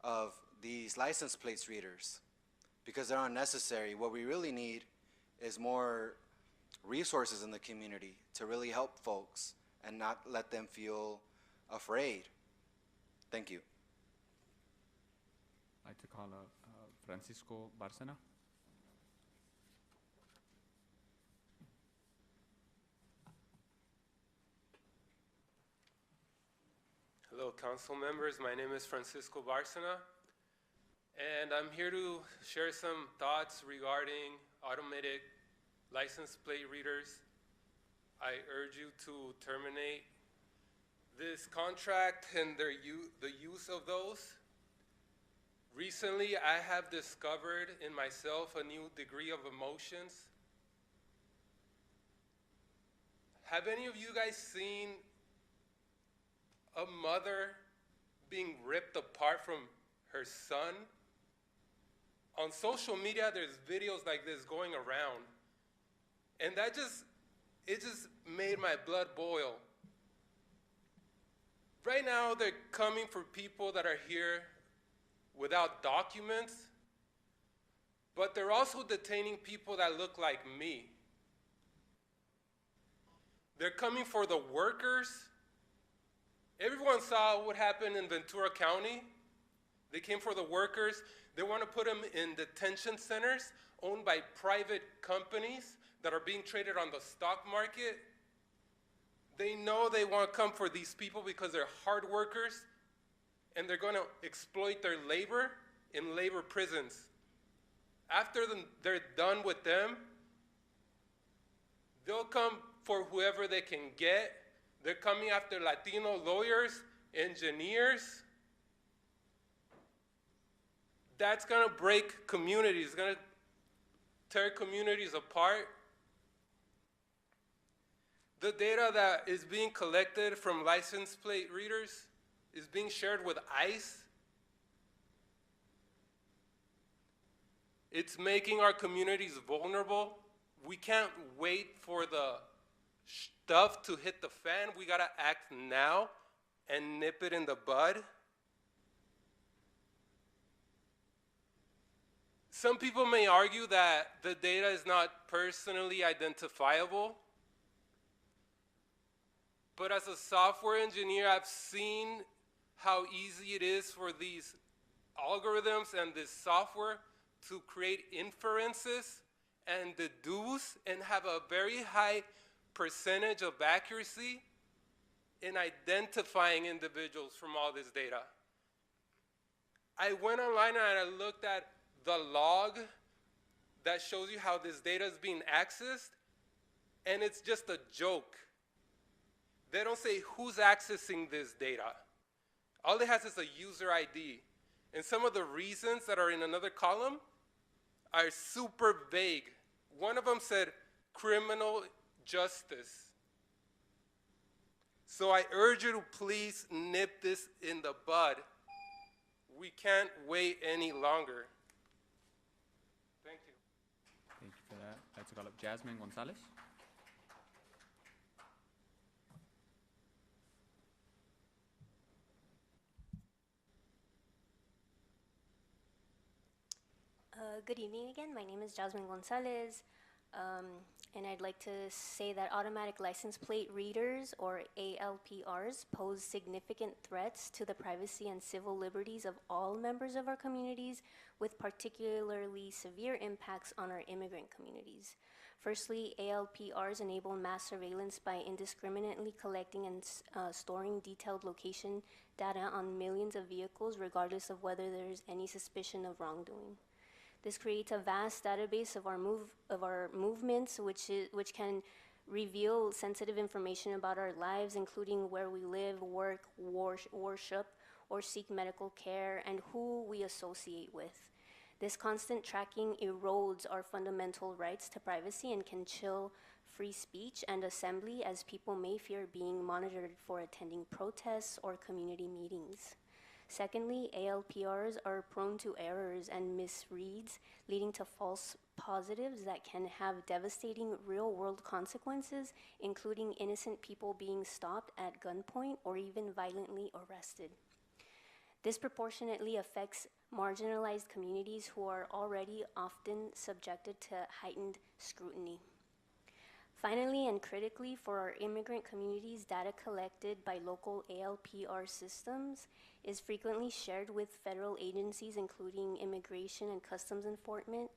of these license plate readers because they're unnecessary. What we really need is more resources in the community to really help folks and not let them feel afraid. Thank you. I'd like to call up Francisco Bárcena. Hello, council members. My name is Francisco Bárcena, and I'm here to share some thoughts regarding automated license plate readers. I urge you to terminate this contract and the use of those. Recently, I have discovered in myself a new degree of emotions. Have any of you guys seen a mother being ripped apart from her son? On social media, there's videos like this going around. And it just made my blood boil. Right now, they're coming for people that are here without documents, but they're also detaining people that look like me. They're coming for the workers. Everyone saw what happened in Ventura County. They came for the workers. They want to put them in detention centers owned by private companies that are being traded on the stock market. They know they want to come for these people because they're hard workers, and they're going to exploit their labor in labor prisons. After they're done with them, they'll come for whoever they can get. They're coming after Latino lawyers, engineers. That's going to break communities. It's going to tear communities apart. The data that is being collected from license plate readers is being shared with ICE. It's making our communities vulnerable. We can't wait for the stuff to hit the fan. We gotta act now and nip it in the bud. Some people may argue that the data is not personally identifiable, but as a software engineer, I've seen how easy it is for these algorithms and this software to create inferences and deduce and have a very high percentage of accuracy in identifying individuals from all this data. I went online and I looked at the log that shows you how this data is being accessed, and it's just a joke. They don't say who's accessing this data. All it has is a user ID. And some of the reasons that are in another column are super vague. One of them said criminal justice. So I urge you to please nip this in the bud. We can't wait any longer. Thank you. Thank you for that. I'd like to call up Jasmine Gonzalez. Good evening again. My name is Jasmine Gonzalez, and I'd like to say that automatic license plate readers, or ALPRs, pose significant threats to the privacy and civil liberties of all members of our communities, with particularly severe impacts on our immigrant communities. Firstly, ALPRs enable mass surveillance by indiscriminately collecting and storing detailed location data on millions of vehicles, regardless of whether there is any suspicion of wrongdoing. This creates a vast database of our movements, which can reveal sensitive information about our lives, including where we live, work, worship, or seek medical care, and who we associate with. This constant tracking erodes our fundamental rights to privacy and can chill free speech and assembly, as people may fear being monitored for attending protests or community meetings. Secondly, ALPRs are prone to errors and misreads, leading to false positives that can have devastating real-world consequences, including innocent people being stopped at gunpoint or even violently arrested. This disproportionately affects marginalized communities who are already often subjected to heightened scrutiny. Finally, and critically, for our immigrant communities, data collected by local ALPR systems is frequently shared with federal agencies, including Immigration and Customs Enforcement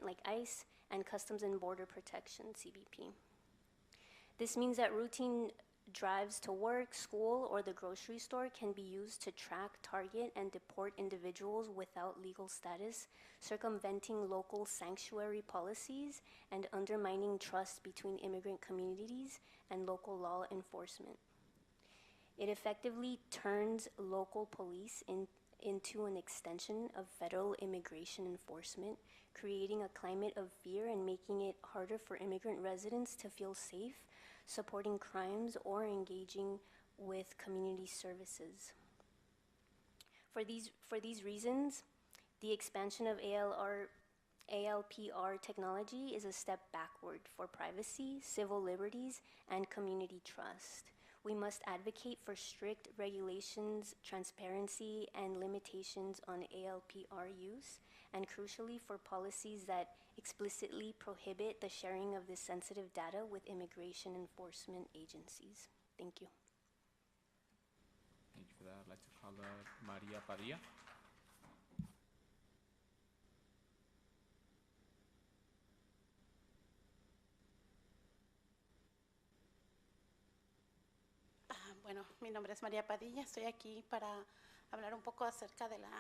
like ICE, and Customs and Border Protection, CBP. This means that routine drives to work, school, or the grocery store can be used to track, target, and deport individuals without legal status, circumventing local sanctuary policies and undermining trust between immigrant communities and local law enforcement. It effectively turns local police into an extension of federal immigration enforcement, creating a climate of fear and making it harder for immigrant residents to feel safe, supporting crimes, or engaging with community services. For these reasons, the expansion of ALPR technology is a step backward for privacy, civil liberties, and community trust. We must advocate for strict regulations, transparency, and limitations on ALPR use, and crucially for policies that explicitly prohibit the sharing of this sensitive data with immigration enforcement agencies. Thank you. Thank you for that. I'd like to call up Maria Padilla. Bueno, mi nombre es María Padilla, estoy aquí para hablar un poco acerca de la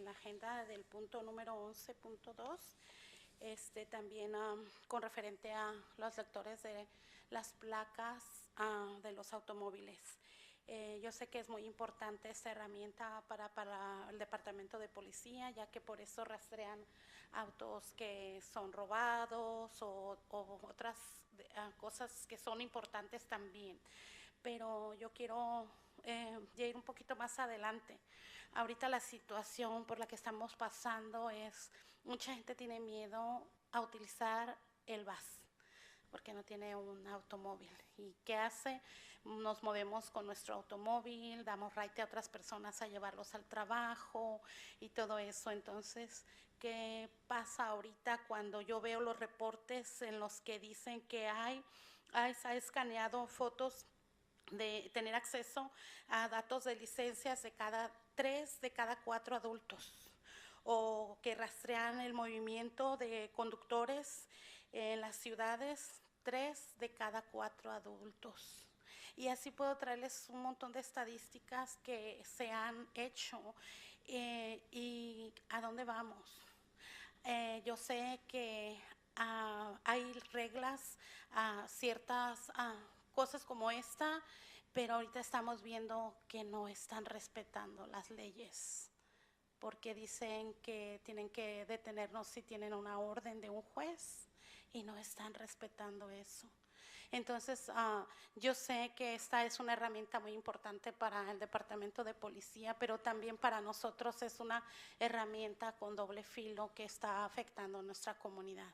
agenda del punto número 11.2, también con referente a los lectores de las placas de los automóviles. Yo sé que es muy importante esta herramienta para el Departamento de Policía, ya que por eso rastrean autos que son robados o otras cosas que son importantes también. Pero yo quiero ya ir un poquito más adelante. Ahorita la situación por la que estamos pasando es, mucha gente tiene miedo a utilizar el VAS. porque no tiene un automóvil. ¿Y qué hace? Nos movemos con nuestro automóvil, damos ride a otras personas a llevarlos al trabajo y todo eso. Entonces, ¿qué pasa ahorita cuando yo veo los reportes en los que dicen que ICE ha escaneado fotos de tener acceso a datos de licencias de cada 3 de cada 4 adultos, o que rastrean el movimiento de conductores en las ciudades, 3 de cada 4 adultos? Y así puedo traerles un montón de estadísticas que se han hecho. ¿Y a dónde vamos? Yo sé que hay reglas, ciertas cosas como esta, pero ahorita estamos viendo que no están respetando las leyes, porque dicen que tienen que detenernos si tienen una orden de un juez y no están respetando eso. Entonces, yo sé que esta es una herramienta muy importante para el Departamento de Policía, pero también para nosotros es una herramienta con doble filo que está afectando a nuestra comunidad.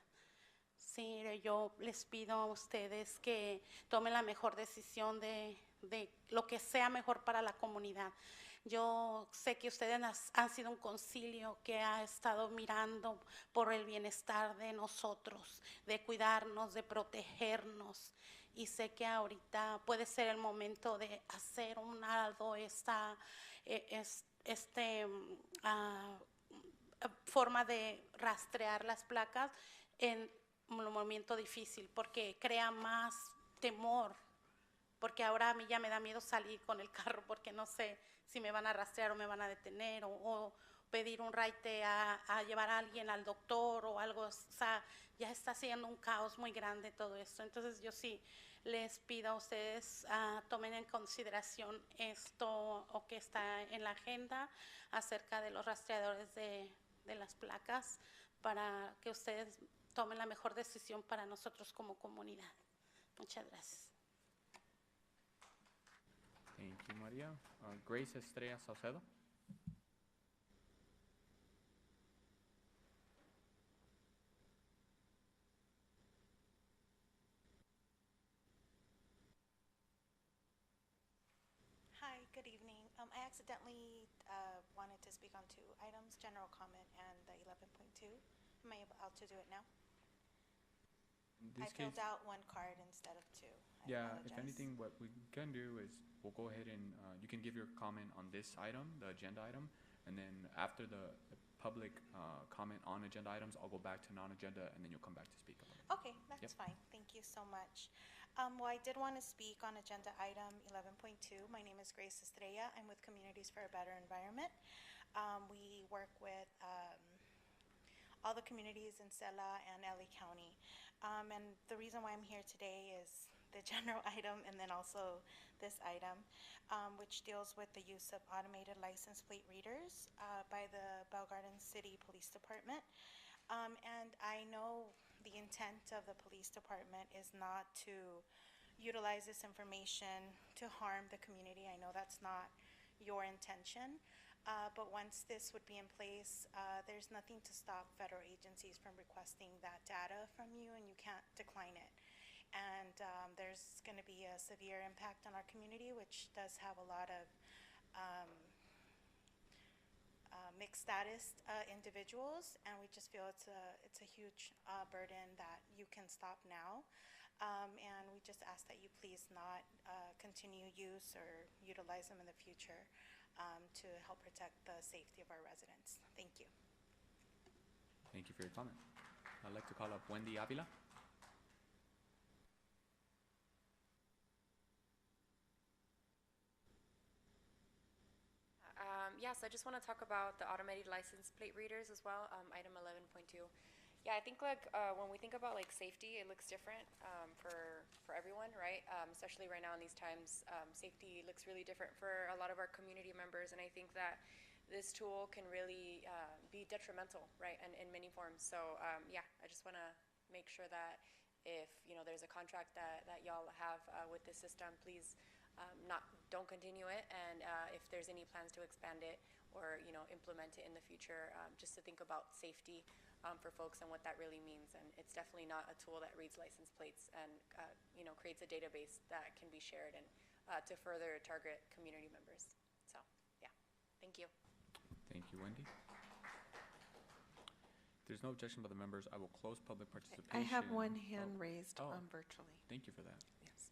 Sí, yo les pido a ustedes que tomen la mejor decisión de lo que sea mejor para la comunidad. Yo sé que ustedes han sido un concilio que ha estado mirando por el bienestar de nosotros, de cuidarnos, de protegernos. Y sé que ahorita puede ser el momento de hacer un alto forma de rastrear las placas en un momento difícil, porque crea más temor, porque ahora a mí ya me da miedo salir con el carro porque no sé si me van a rastrear o me van a detener, o pedir un ride a llevar a alguien al doctor o algo. O sea, ya está siendo un caos muy grande todo esto. Entonces yo sí les pido a ustedes tomen en consideración esto, o que está en la agenda acerca de los rastreadores de las placas, para que ustedes tomen la mejor decisión para nosotros como comunidad. Muchas gracias. Thank you, Maria. Grace Estrella Saucedo. Hi, good evening. I accidentally wanted to speak on 2 items, general comment and the 11.2. Am I able to do it now? I filled out 1 card instead of 2. Yeah, if anything, what we can do is we'll go ahead and you can give your comment on this item, the agenda item, and then after the public comment on agenda items, I'll go back to non-agenda, and then you'll come back to speak about it. Okay, that's fine. Thank you so much. Well, I did want to speak on agenda item 11.2. My name is Grace Estrella. I'm with Communities for a Better Environment. We work with all the communities in Sela and LA County. And the reason why I'm here today is the general item and then also this item, which deals with the use of automated license plate readers by the Bell Garden City Police Department. And I know the intent of the police department is not to utilize this information to harm the community. I know that's not your intention. But once this would be in place, there's nothing to stop federal agencies from requesting that data from you, and you can't decline it. And there's going to be a severe impact on our community, which does have a lot of mixed status individuals, and we just feel it's a huge burden that you can stop now. And we just ask that you please not continue use or utilize them in the future to help protect the safety of our residents. Thank you. Thank you for your comment. I'd like to call up Wendy Avila. Yes, I just want to talk about the automated license plate readers as well, item 11.2. Yeah, I think when we think about safety, it looks different for everyone, right? Especially right now in these times, safety looks really different for a lot of our community members, and I think that this tool can really be detrimental, right, in many forms. So yeah, I just want to make sure that if there's a contract that y'all have with this system, please don't continue it, and if there's any plans to expand it or implement it in the future, just to think about safety for folks and what that really means. And it's definitely not a tool that reads license plates and creates a database that can be shared and to further target community members. So yeah, thank you. Thank you, Wendy. If there's no objection by the members, I will close public participation. I have one hand raised virtually. Thank you for that. Yes.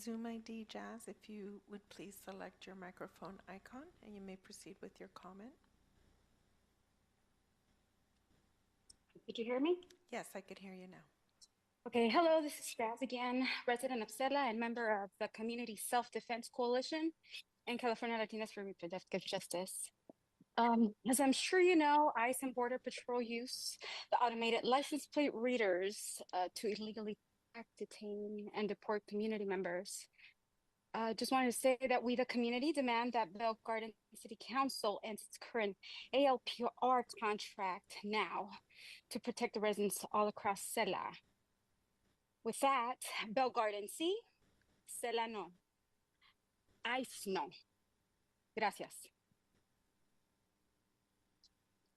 Zoom ID Jazz, if you would please select your microphone icon and you may proceed with your comment. Did you hear me? Yes, I could hear you now. Okay, hello, this is Jazz again, resident of Cela and member of the Community Self-Defense Coalition and California Latinas for Reproductive Justice. As I'm sure you know, ICE and Border Patrol use the automated license plate readers to illegally track, detain, and deport community members. Just wanted to say that we, the community, demand that Bell Garden City Council ends its current ALPR contract now to protect the residents all across Cela. With that, Bell Garden sí, Cela no. ICE no. Gracias.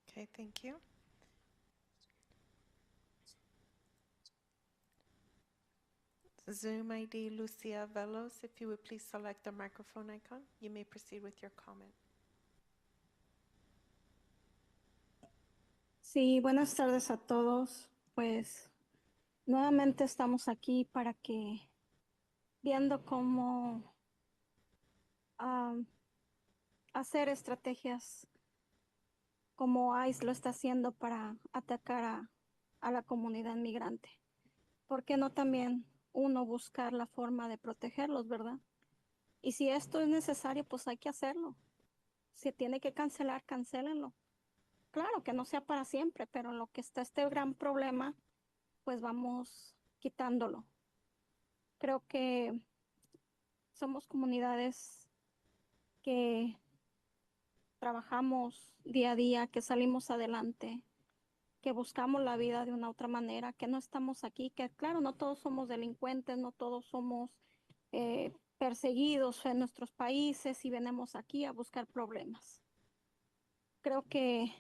Okay, thank you. Zoom ID Lucia Velos, if you would please select the microphone icon, you may proceed with your comment. Sí, buenas tardes a todos. Pues nuevamente estamos aquí para que viendo cómo hacer estrategias como ICE lo está haciendo para atacar a la comunidad migrante. ¿Por qué no también uno buscar la forma de protegerlos, verdad? Y si esto es necesario, pues hay que hacerlo. Si tiene que cancelar, cancélenlo. Claro que no sea para siempre, pero en lo que está este gran problema, pues vamos quitándolo. Creo que somos comunidades que trabajamos día a día, que salimos adelante, que buscamos la vida de una otra manera, que no estamos aquí, que claro, no todos somos delincuentes, no todos somos perseguidos en nuestros países y venimos aquí a buscar problemas. Creo que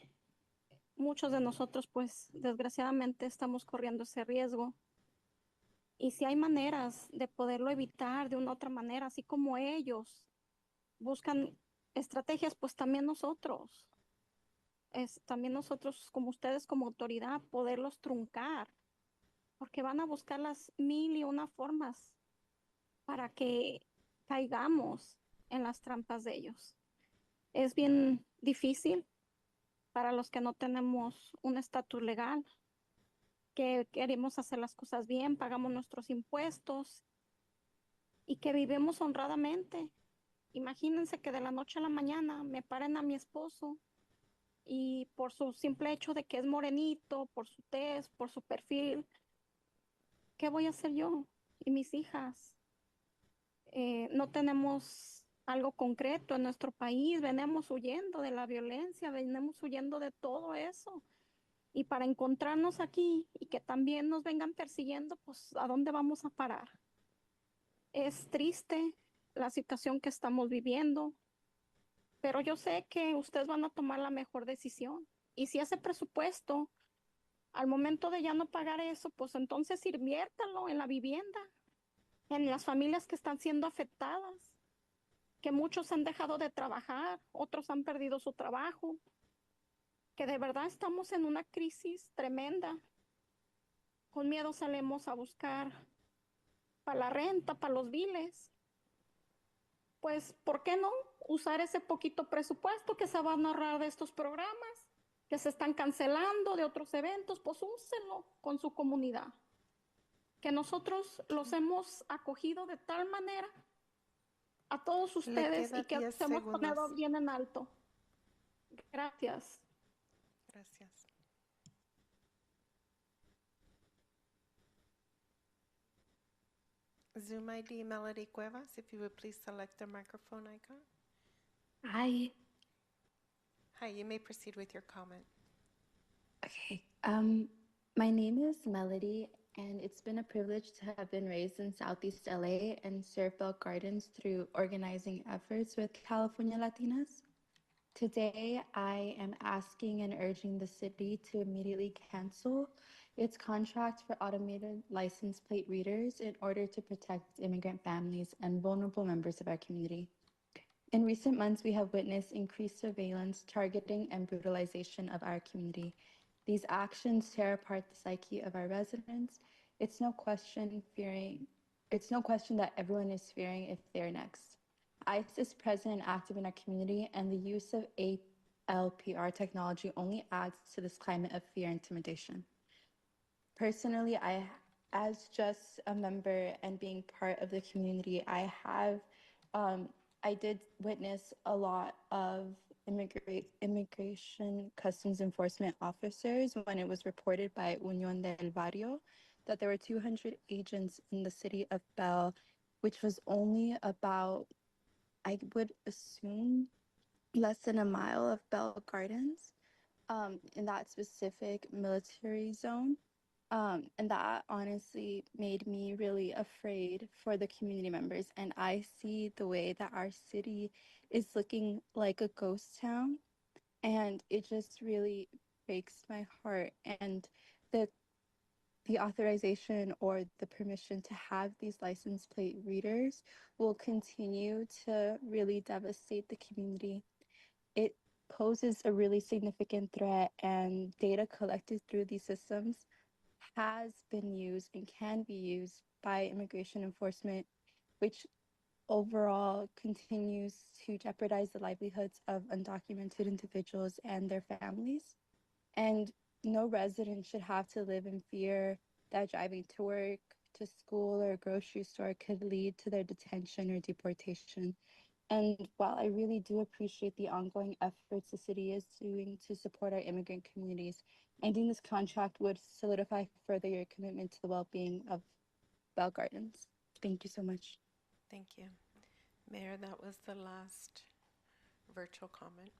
muchos de nosotros, pues desgraciadamente estamos corriendo ese riesgo. Y si hay maneras de poderlo evitar de una otra manera, así como ellos buscan estrategias, pues también nosotros, como ustedes como autoridad, poderlos truncar, porque van a buscar las 1001 formas para que caigamos en las trampas de ellos. Es bien difícil para los que no tenemos un estatus legal, que queremos hacer las cosas bien, pagamos nuestros impuestos y que vivimos honradamente. Imagínense que de la noche a la mañana me paren a mi esposo y por su simple hecho de que es morenito, por su tez, por su perfil, ¿qué voy a hacer yo y mis hijas? No tenemos algo concreto en nuestro país, venimos huyendo de la violencia, venimos huyendo de todo eso. Y para encontrarnos aquí y que también nos vengan persiguiendo, pues ¿a dónde vamos a parar? Es triste la situación que estamos viviendo, pero yo sé que ustedes van a tomar la mejor decisión. Y si ese presupuesto, al momento de ya no pagar eso, pues entonces inviértalo en la vivienda, en las familias que están siendo afectadas, que muchos han dejado de trabajar, otros han perdido su trabajo, que de verdad estamos en una crisis tremenda. Con miedo salimos a buscar para la renta, para los biles. Pues, ¿por qué no usar ese poquito presupuesto que se van a ahorrar de estos programas que se están cancelando, de otros eventos? Pues úsenlo con su comunidad, que nosotros los hemos acogido de tal manera a todos ustedes y que los hemos ponido bien en alto. Gracias. Gracias. Zoom ID Melody Cuevas, if you would please select the microphone icon. Hi. Hi, you may proceed with your comment. Okay. My name is Melody, and it's been a privilege to have been raised in Southeast LA and serve Bell Gardens through organizing efforts with California Latinas. Today, I am asking and urging the city to immediately cancel its contract for automated license plate readers in order to protect immigrant families and vulnerable members of our community. In recent months, we have witnessed increased surveillance, targeting, and brutalization of our community. These actions tear apart the psyche of our residents. It's no question that everyone is fearing if they're next. ICE is present and active in our community, and the use of ALPR technology only adds to this climate of fear and intimidation. Personally, as just a member and being part of the community, I did witness a lot of immigration customs enforcement officers when it was reported by Unión del Barrio that there were 200 agents in the city of Bell, which was only about, I would assume, less than a mile of Bell Gardens, in that specific military zone. And that honestly made me really afraid for the community members. And I see the way that our city is looking like a ghost town. And it just really breaks my heart. And the the authorization or the permission to have these license plate readers will continue to really devastate the community. It poses a really significant threat, and data collected through these systems has been used and can be used by immigration enforcement, which overall continues to jeopardize the livelihoods of undocumented individuals and their families. And no resident should have to live in fear that driving to work, to school, or grocery store could lead to their detention or deportation. And while I really do appreciate the ongoing efforts the city is doing to support our immigrant communities, ending this contract would solidify further your commitment to the well-being of Bell Gardens. Thank you so much. Thank you. Mayor, that was the last virtual comment.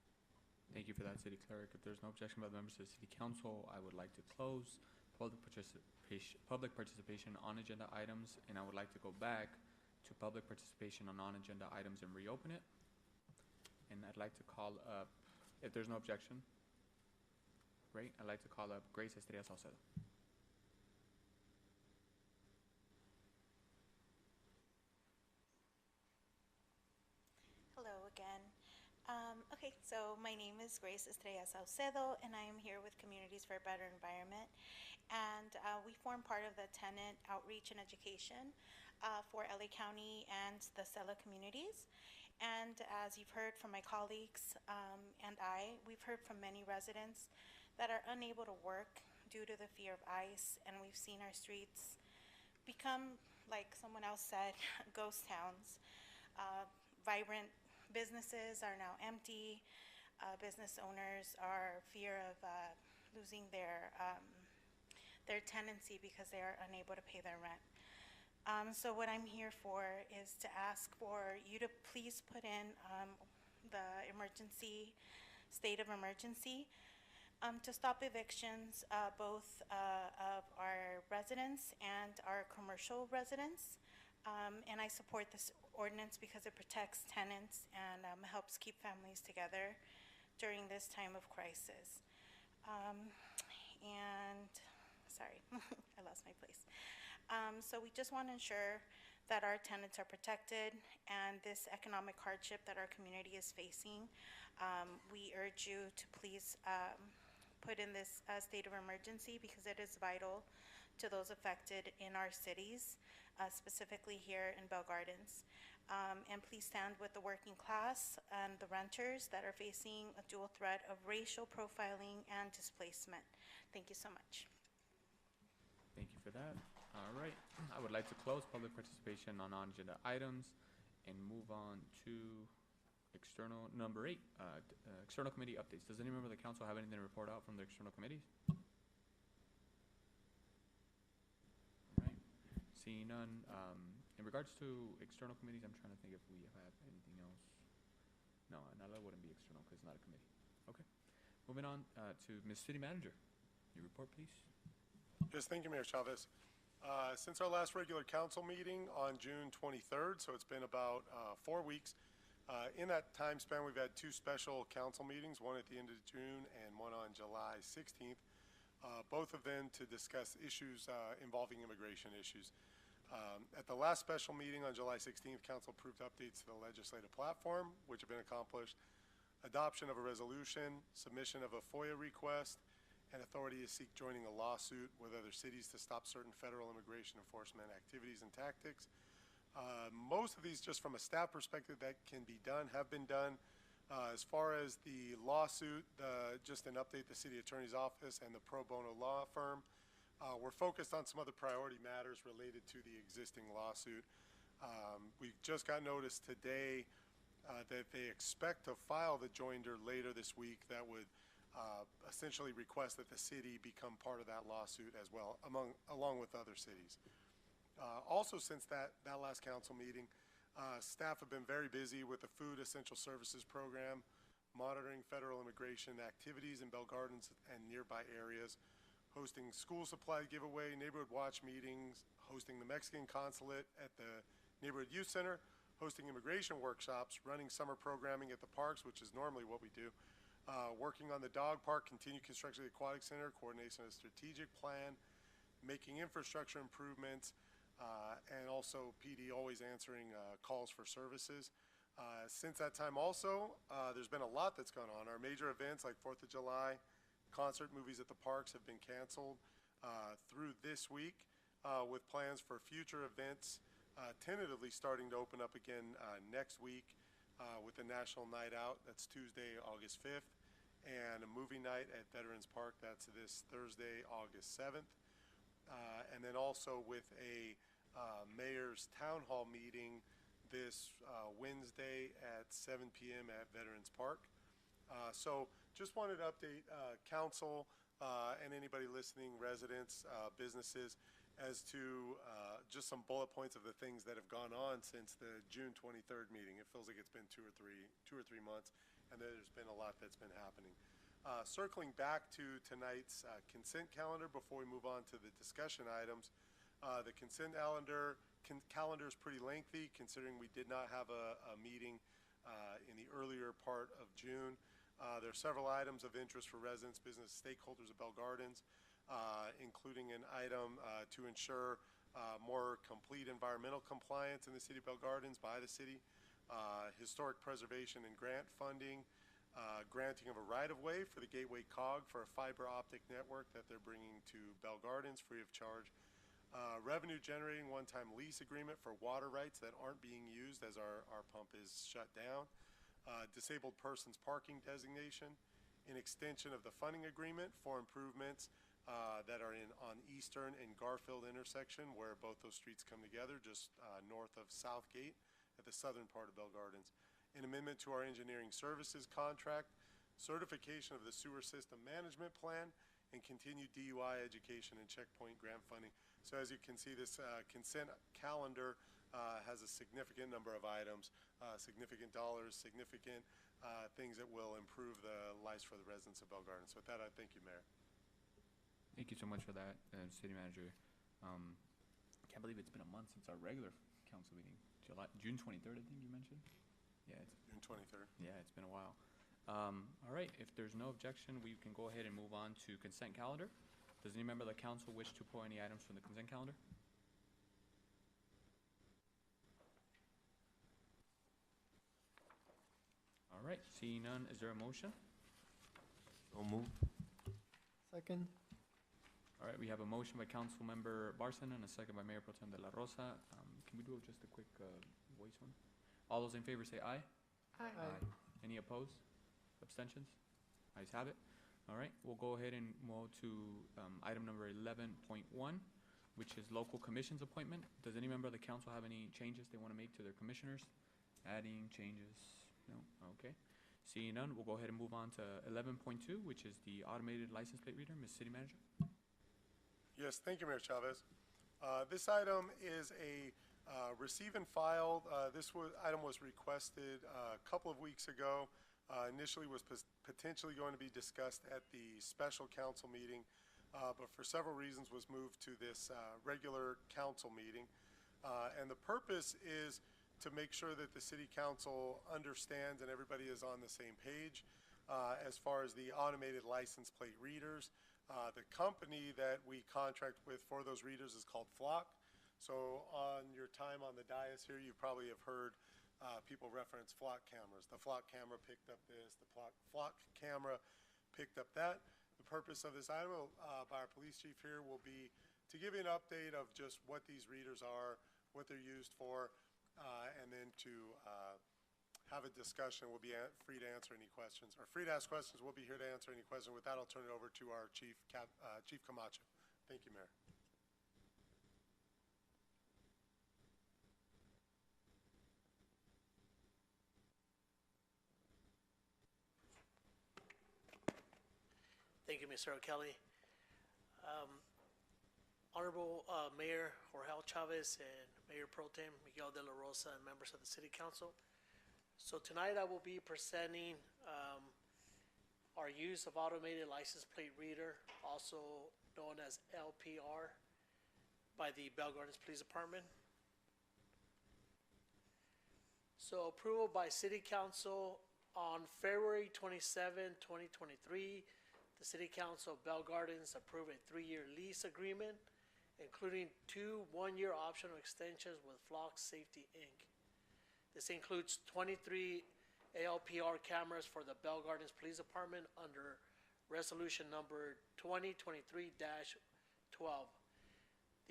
Thank you for that, City Clerk. If there's no objection by the members of the City Council, I would like to close public participation on agenda items, and I would like to go back to public participation on non-agenda items and reopen it. And I'd like to call up, if there's no objection, great, I'd like to call up Grace Estrella Salcedo. Hello again. Okay, so my name is Grace Estrella Salcedo, and I am here with Communities for a Better Environment. And we form part of the tenant outreach and education for LA County and the Sela communities. And as you've heard from my colleagues we've heard from many residents that are unable to work due to the fear of ICE, and we've seen our streets become, like someone else said, ghost towns. Vibrant businesses are now empty. Business owners are fear of losing their tenancy because they are unable to pay their rent. So what I'm here for is to ask for you to please put in the state of emergency to stop evictions, both of our residents and our commercial residents. And I support this ordinance because it protects tenants and helps keep families together during this time of crisis. Sorry, I lost my place. So we just want to ensure that our tenants are protected and this economic hardship that our community is facing. We urge you to please put in this state of emergency because it is vital to those affected in our cities, specifically here in Bell Gardens. And please stand with the working class and the renters that are facing a dual threat of racial profiling and displacement. Thank you so much. Thank you for that. All right, I would like to close public participation on non-agenda items and move on to external number 8, external committee updates. Does any member of the council have anything to report out from the external committees? All right, seeing none. In regards to external committees, I'm trying to think if we have anything else. No, NALA wouldn't be external because it's not a committee. Okay, moving on to Ms. City Manager. Your report, please. Yes, thank you, Mayor Chavez. Since our last regular council meeting on June 23rd, so it's been about 4 weeks, In that time span, we've had two special council meetings, one at the end of June and one on July 16th, both of them to discuss issues involving immigration issues. At the last special meeting on July 16th, council approved updates to the legislative platform, which have been accomplished, adoption of a resolution, submission of a FOIA request, and authority to seek joining a lawsuit with other cities to stop certain federal immigration enforcement activities and tactics. Most of these, just from a staff perspective, that can be done, have been done. As far as the lawsuit, just an update, the city attorney's office and the pro bono law firm, we're focused on some other priority matters related to the existing lawsuit. We just got notice today that they expect to file the joinder later this week that would essentially request that the city become part of that lawsuit as well, along with other cities. Also, since that last council meeting, staff have been very busy with the Food Essential Services Program, monitoring federal immigration activities in Bell Gardens and nearby areas, hosting school supply giveaway, neighborhood watch meetings, hosting the Mexican consulate at the Neighborhood Youth Center, hosting immigration workshops, running summer programming at the parks, which is normally what we do, working on the dog park, continued construction of the aquatic center, coordination of a strategic plan, making infrastructure improvements, and also PD always answering calls for services. Since that time also, there's been a lot that's gone on. Our major events like 4th of July, concert movies at the parks have been canceled through this week with plans for future events tentatively starting to open up again next week with a National Night Out. That's Tuesday, August 5th, and a movie night at Veterans Park. That's this Thursday, August 7th. And then also with a mayor's town hall meeting this Wednesday at 7 p.m. at Veterans Park. So just wanted to update council and anybody listening, residents, businesses, as to just some bullet points of the things that have gone on since the June 23rd meeting. It feels like it's been two or three months, and there's been a lot that's been happening. Circling back to tonight's consent calendar before we move on to the discussion items, the consent calendar is pretty lengthy considering we did not have a meeting in the earlier part of June. There are several items of interest for residents, business stakeholders of Bell Gardens, including an item to ensure more complete environmental compliance in the city of Bell Gardens by the city, historic preservation and grant funding, granting of a right-of-way for the Gateway COG for a fiber optic network that they're bringing to Bell Gardens free of charge, revenue-generating one-time lease agreement for water rights that aren't being used as our pump is shut down, disabled persons parking designation, an extension of the funding agreement for improvements that are on Eastern and Garfield intersection, where both those streets come together, just north of Southgate at the southern part of Bell Gardens, an amendment to our engineering services contract, certification of the sewer system management plan, and continued DUI education and checkpoint grant funding. So as you can see, this consent calendar has a significant number of items, significant dollars, significant things that will improve the lives for the residents of Bell Gardens. So with that, I thank you, Mayor. Thank you so much for that, City Manager. I can't believe it's been a month since our regular council meeting. June 23rd, I think you mentioned? Yeah, it's June 23rd. Yeah, it's been a while. All right, if there's no objection, we can go ahead and move on to consent calendar. Does any member of the council wish to pull any items from the consent calendar? All right, seeing none, is there a motion? So moved. Second. All right, we have a motion by Council Member Barson and a second by Mayor Pro Tem de la Rosa. Can we do just a quick voice one? All those in favor say aye. Aye. Any opposed? Abstentions? Ayes have it. All right, we'll go ahead and move to item number 11.1, which is local commissions appointment. Does any member of the council have any changes they want to make to their commissioners? Adding, changes? No? Okay. Seeing none, we'll go ahead and move on to 11.2, which is the automated license plate reader. Ms. City Manager? Yes, thank you, Mayor Chavez. This item is a receive and file. This item was requested a couple of weeks ago. Initially was potentially going to be discussed at the special council meeting, but for several reasons was moved to this regular council meeting. And the purpose is to make sure that the city council understands and everybody is on the same page as far as the automated license plate readers. The company that we contract with for those readers is called Flock. So on your time on the dais here, you probably have heard people reference Flock cameras. The Flock camera picked up this, the Flock camera picked up that. The purpose of this item by our police chief here will be to give you an update of just what these readers are, what they're used for, and then to have a discussion. We'll be free to answer any questions, or free to ask questions. We'll be here to answer any question. With that, I'll turn it over to our Chief Camacho. Thank you, Mayor. Thank you, Mr. O'Kelly. Honorable Mayor Jorge Chavez and Mayor Pro Tem Miguel de la Rosa and members of the City Council. So tonight I will be presenting our use of automated license plate reader, also known as LPR, by the Bell Gardens Police Department. So approval by City Council on February 27, 2023, the City Council of Bell Gardens approved a 3-year lease agreement, including 2 one-year optional extensions with Flock Safety, Inc. This includes 23 ALPR cameras for the Bell Gardens Police Department under Resolution number 2023-12.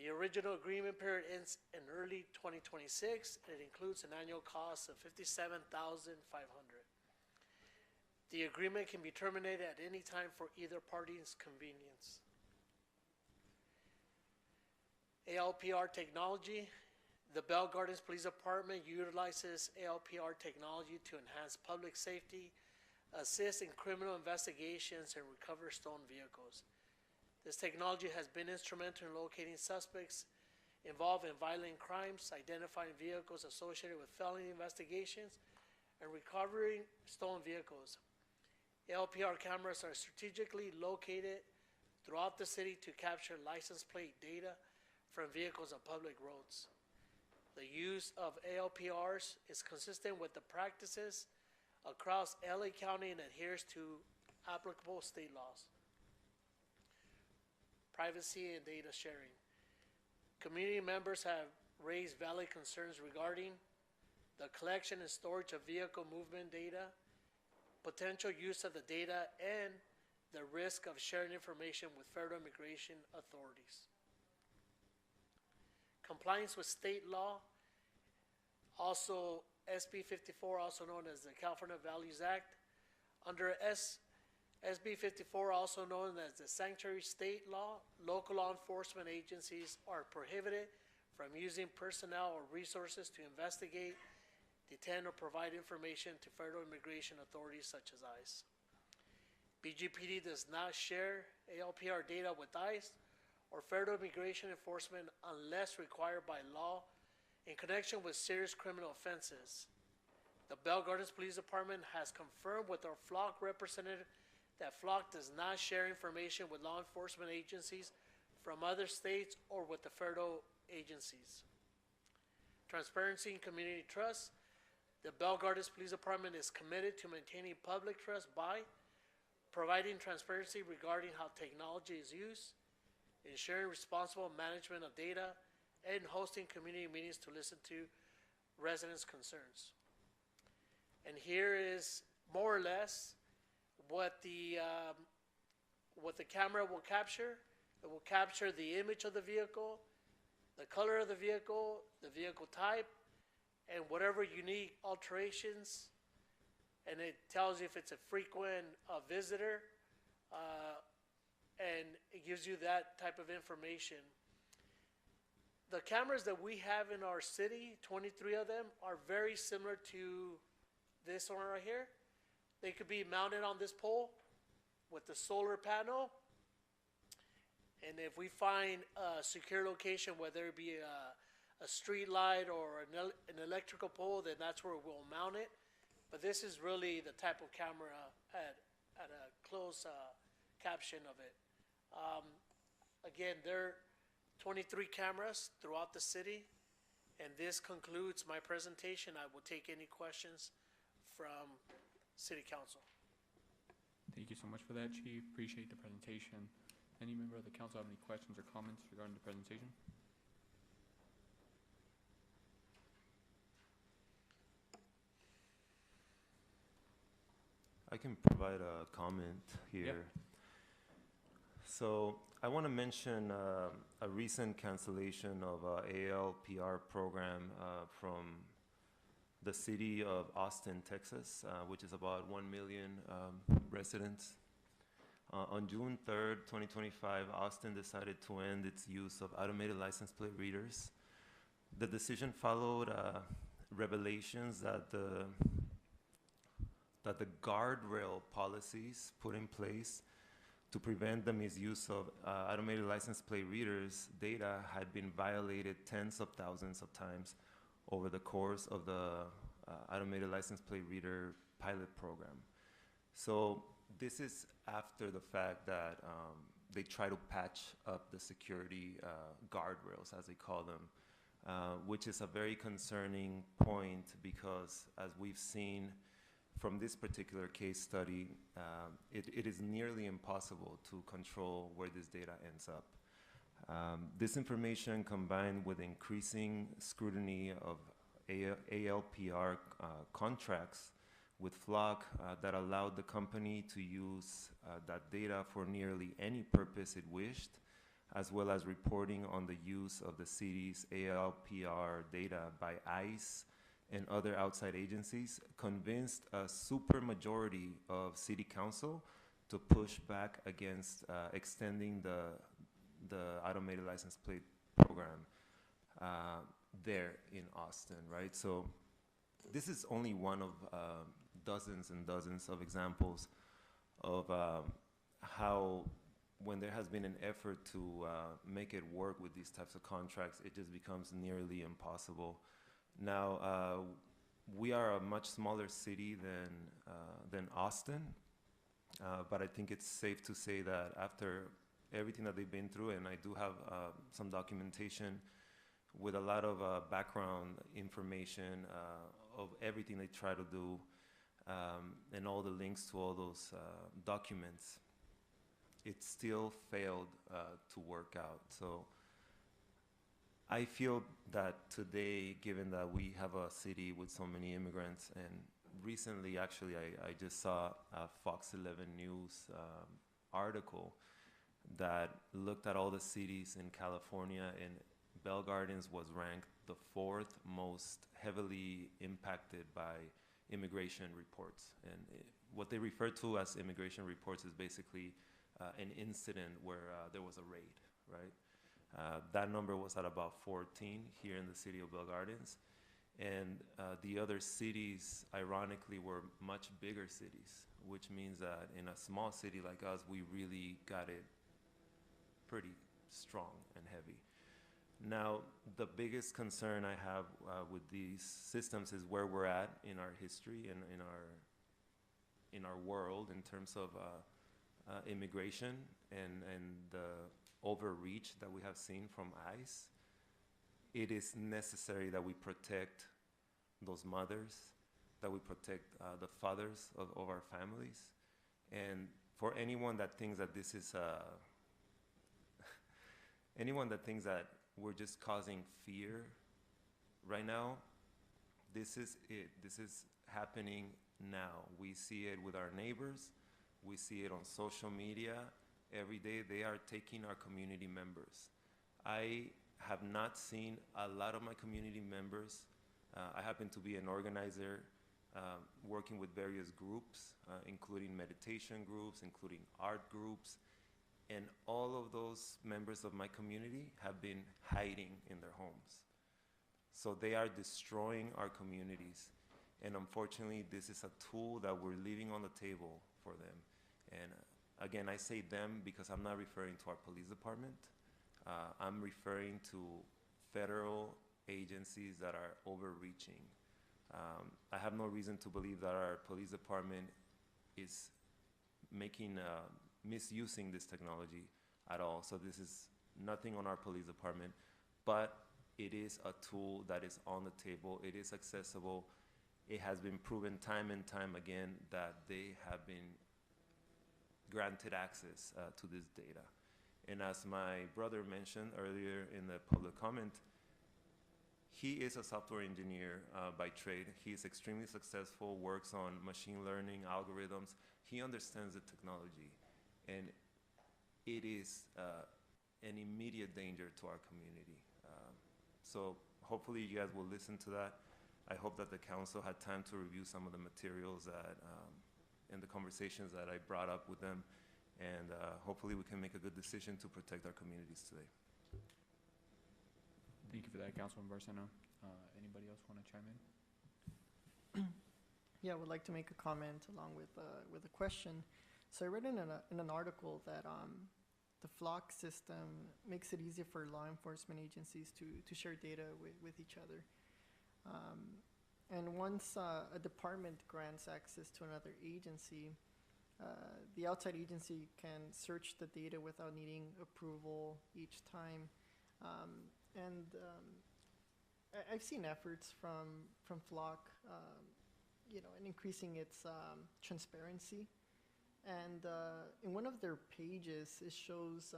The original agreement period ends in early 2026, and it includes an annual cost of $57,500. The agreement can be terminated at any time for either party's convenience. ALPR technology. The Bell Gardens Police Department utilizes ALPR technology to enhance public safety, assist in criminal investigations, and recover stolen vehicles. This technology has been instrumental in locating suspects involved in violent crimes, identifying vehicles associated with felony investigations, and recovering stolen vehicles. ALPR cameras are strategically located throughout the city to capture license plate data from vehicles on public roads. The use of ALPRs is consistent with the practices across LA County and adheres to applicable state laws. Privacy and data sharing. Community members have raised valid concerns regarding the collection and storage of vehicle movement data, potential use of the data, and the risk of sharing information with federal immigration authorities. Compliance with state law, also SB 54, also known as the California Values Act. Under SB 54, also known as the Sanctuary State Law, local law enforcement agencies are prohibited from using personnel or resources to investigate, detain, or provide information to federal immigration authorities such as ICE. BGPD does not share ALPR data with ICE or federal immigration enforcement unless required by law in connection with serious criminal offenses. The Bell Gardens Police Department has confirmed with our Flock representative that Flock does not share information with law enforcement agencies from other states or with the federal agencies. Transparency and community trust. The Bell Gardens Police Department is committed to maintaining public trust by providing transparency regarding how technology is used, ensuring responsible management of data, and hosting community meetings to listen to residents' concerns. And here is more or less what the camera will capture. It will capture the image of the vehicle, the color of the vehicle type, and whatever unique alterations. And it tells you if it's a frequent visitor, and it gives you that type of information. The cameras that we have in our city, 23 of them, are very similar to this one right here. They could be mounted on this pole with the solar panel. And if we find a secure location, whether it be a street light or an electrical pole, then that's where we'll mount it. But this is really the type of camera at a close caption of it. Again, there are 23 cameras throughout the city, And this concludes my presentation. I will take any questions from City Council. Thank you so much for that, Chief. Appreciate the presentation. Any member of the council have any questions or comments regarding the presentation? I can provide a comment here. Yep. So I want to mention a recent cancellation of ALPR program from the city of Austin, Texas, which is about 1 million residents. On June 3rd, 2025, Austin decided to end its use of automated license plate readers. The decision followed revelations that the guardrail policies put in place to prevent the misuse of automated license plate readers data had been violated tens of thousands of times over the course of the automated license plate reader pilot program. So this is after the fact that they try to patch up the security guardrails, as they call them, which is a very concerning point because, as we've seen from this particular case study, it is nearly impossible to control where this data ends up. This information, combined with increasing scrutiny of ALPR contracts with Flock that allowed the company to use that data for nearly any purpose it wished, as well as reporting on the use of the city's ALPR data by ICE and other outside agencies, convinced a supermajority of City Council to push back against extending the automated license plate program there in Austin, right? So this is only one of dozens and dozens of examples of how, when there has been an effort to make it work with these types of contracts, it just becomes nearly impossible. Now, we are a much smaller city than Austin, but I think it's safe to say that after everything that they've been through, and I do have some documentation with a lot of background information of everything they try to do, and all the links to all those documents, it still failed to work out. So I feel that today, given that we have a city with so many immigrants, and recently, actually, I just saw a Fox 11 News article that looked at all the cities in California, and Bell Gardens was ranked the 4th most heavily impacted by immigration reports. And what they refer to as immigration reports is basically an incident where there was a raid, right? That number was at about 14 here in the city of Bell Gardens. And the other cities, ironically, were much bigger cities, which means that in a small city like us, we really got it pretty strong and heavy. Now, the biggest concern I have with these systems is where we're at in our history and in our world in terms of immigration and the overreach that we have seen from ICE. It is necessary that we protect those mothers, that we protect the fathers of our families. And for anyone that thinks that this is anyone that thinks that we're just causing fear right now, this is it. This is happening now. We see it with our neighbors. We see it on social media. Every day they are taking our community members. I have not seen a lot of my community members. I happen to be an organizer working with various groups, including meditation groups, including art groups, and all of those members of my community have been hiding in their homes. So they are destroying our communities. And unfortunately, this is a tool that we're leaving on the table for them. And again, I say them because I'm not referring to our police department. I'm referring to federal agencies that are overreaching. I have no reason to believe that our police department is misusing this technology at all. So this is nothing on our police department, but it is a tool that is on the table. It is accessible. It has been proven time and time again that they have been granted access to this data. And as my brother mentioned earlier in the public comment, he is a software engineer by trade. He is extremely successful, works on machine learning algorithms. He understands the technology, and it is an immediate danger to our community. So hopefully you guys will listen to that. I hope that the council had time to review some of the materials that, and the conversations that I brought up with them, and hopefully we can make a good decision to protect our communities today. Thank you for that, Councilman Barceno. Anybody else want to chime in? Yeah, I would like to make a comment along with a question. So I read in an article that the flock system makes it easier for law enforcement agencies to share data with each other. And once a department grants access to another agency, the outside agency can search the data without needing approval each time. I've seen efforts from Flock, in increasing its transparency. And in one of their pages, it shows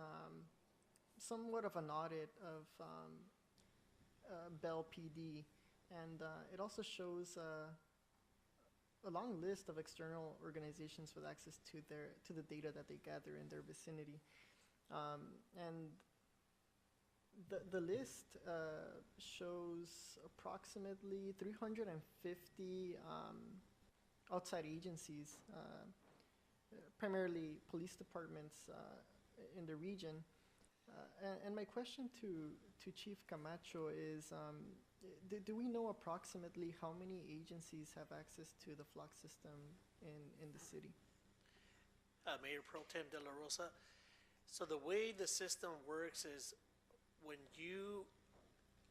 somewhat of an audit of Bell PD, and it also shows a long list of external organizations with access to the data that they gather in their vicinity. And the list shows approximately 350 outside agencies, primarily police departments in the region. And my question to Chief Camacho is, do we know approximately how many agencies have access to the flock system in the city? Mayor Pro Tem De La Rosa. So the way the system works is when you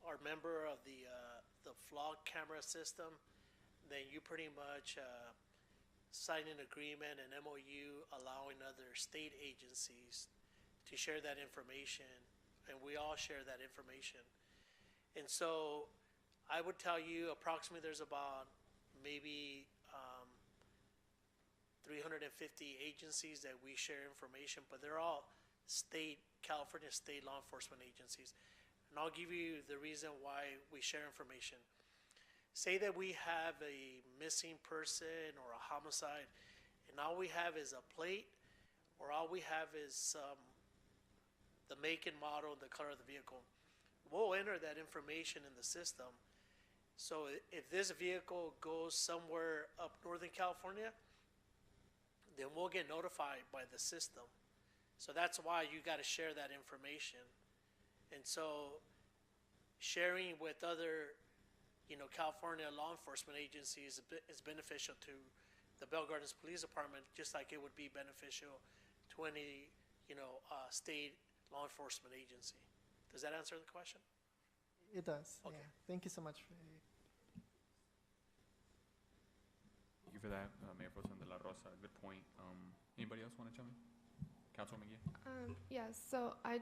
are a member of the flock camera system, then you pretty much sign an agreement, an MOU, allowing other state agencies to share that information, and we all share that information. And so I would tell you approximately there's about maybe 350 agencies that we share information, but they're all California state law enforcement agencies. And I'll give you the reason why we share information. Say that we have a missing person or a homicide, and all we have is a plate, or all we have is the make and model and the color of the vehicle. We'll enter that information in the system. So if this vehicle goes somewhere up Northern California, then we'll get notified by the system. So that's why you got to share that information. And so sharing with other, California law enforcement agencies is beneficial to the Bell Gardens Police Department, just like it would be beneficial to any, state law enforcement agency. Does that answer the question? It does. Okay. Yeah. Thank you so much. Thank you for that, Mayor Pro Tem De La Rosa. Good point. Anybody else want to chime in? Councilwoman McGee? Yes, so I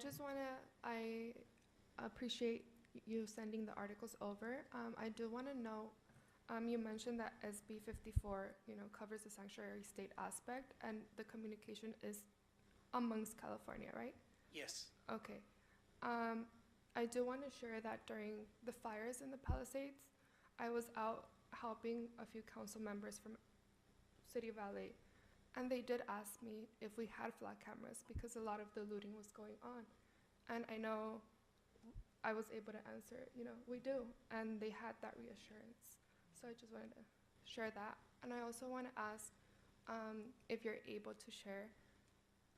appreciate you sending the articles over. I do want to know, you mentioned that SB 54, covers the sanctuary state aspect, and the communication is amongst California, right? Yes. Okay. I do want to share that during the fires in the Palisades, I was out helping a few council members from City Valley, and they did ask me if we had flag cameras because a lot of the looting was going on. And I know I was able to answer, we do. And they had that reassurance. So I just wanted to share that. And I also want to ask if you're able to share,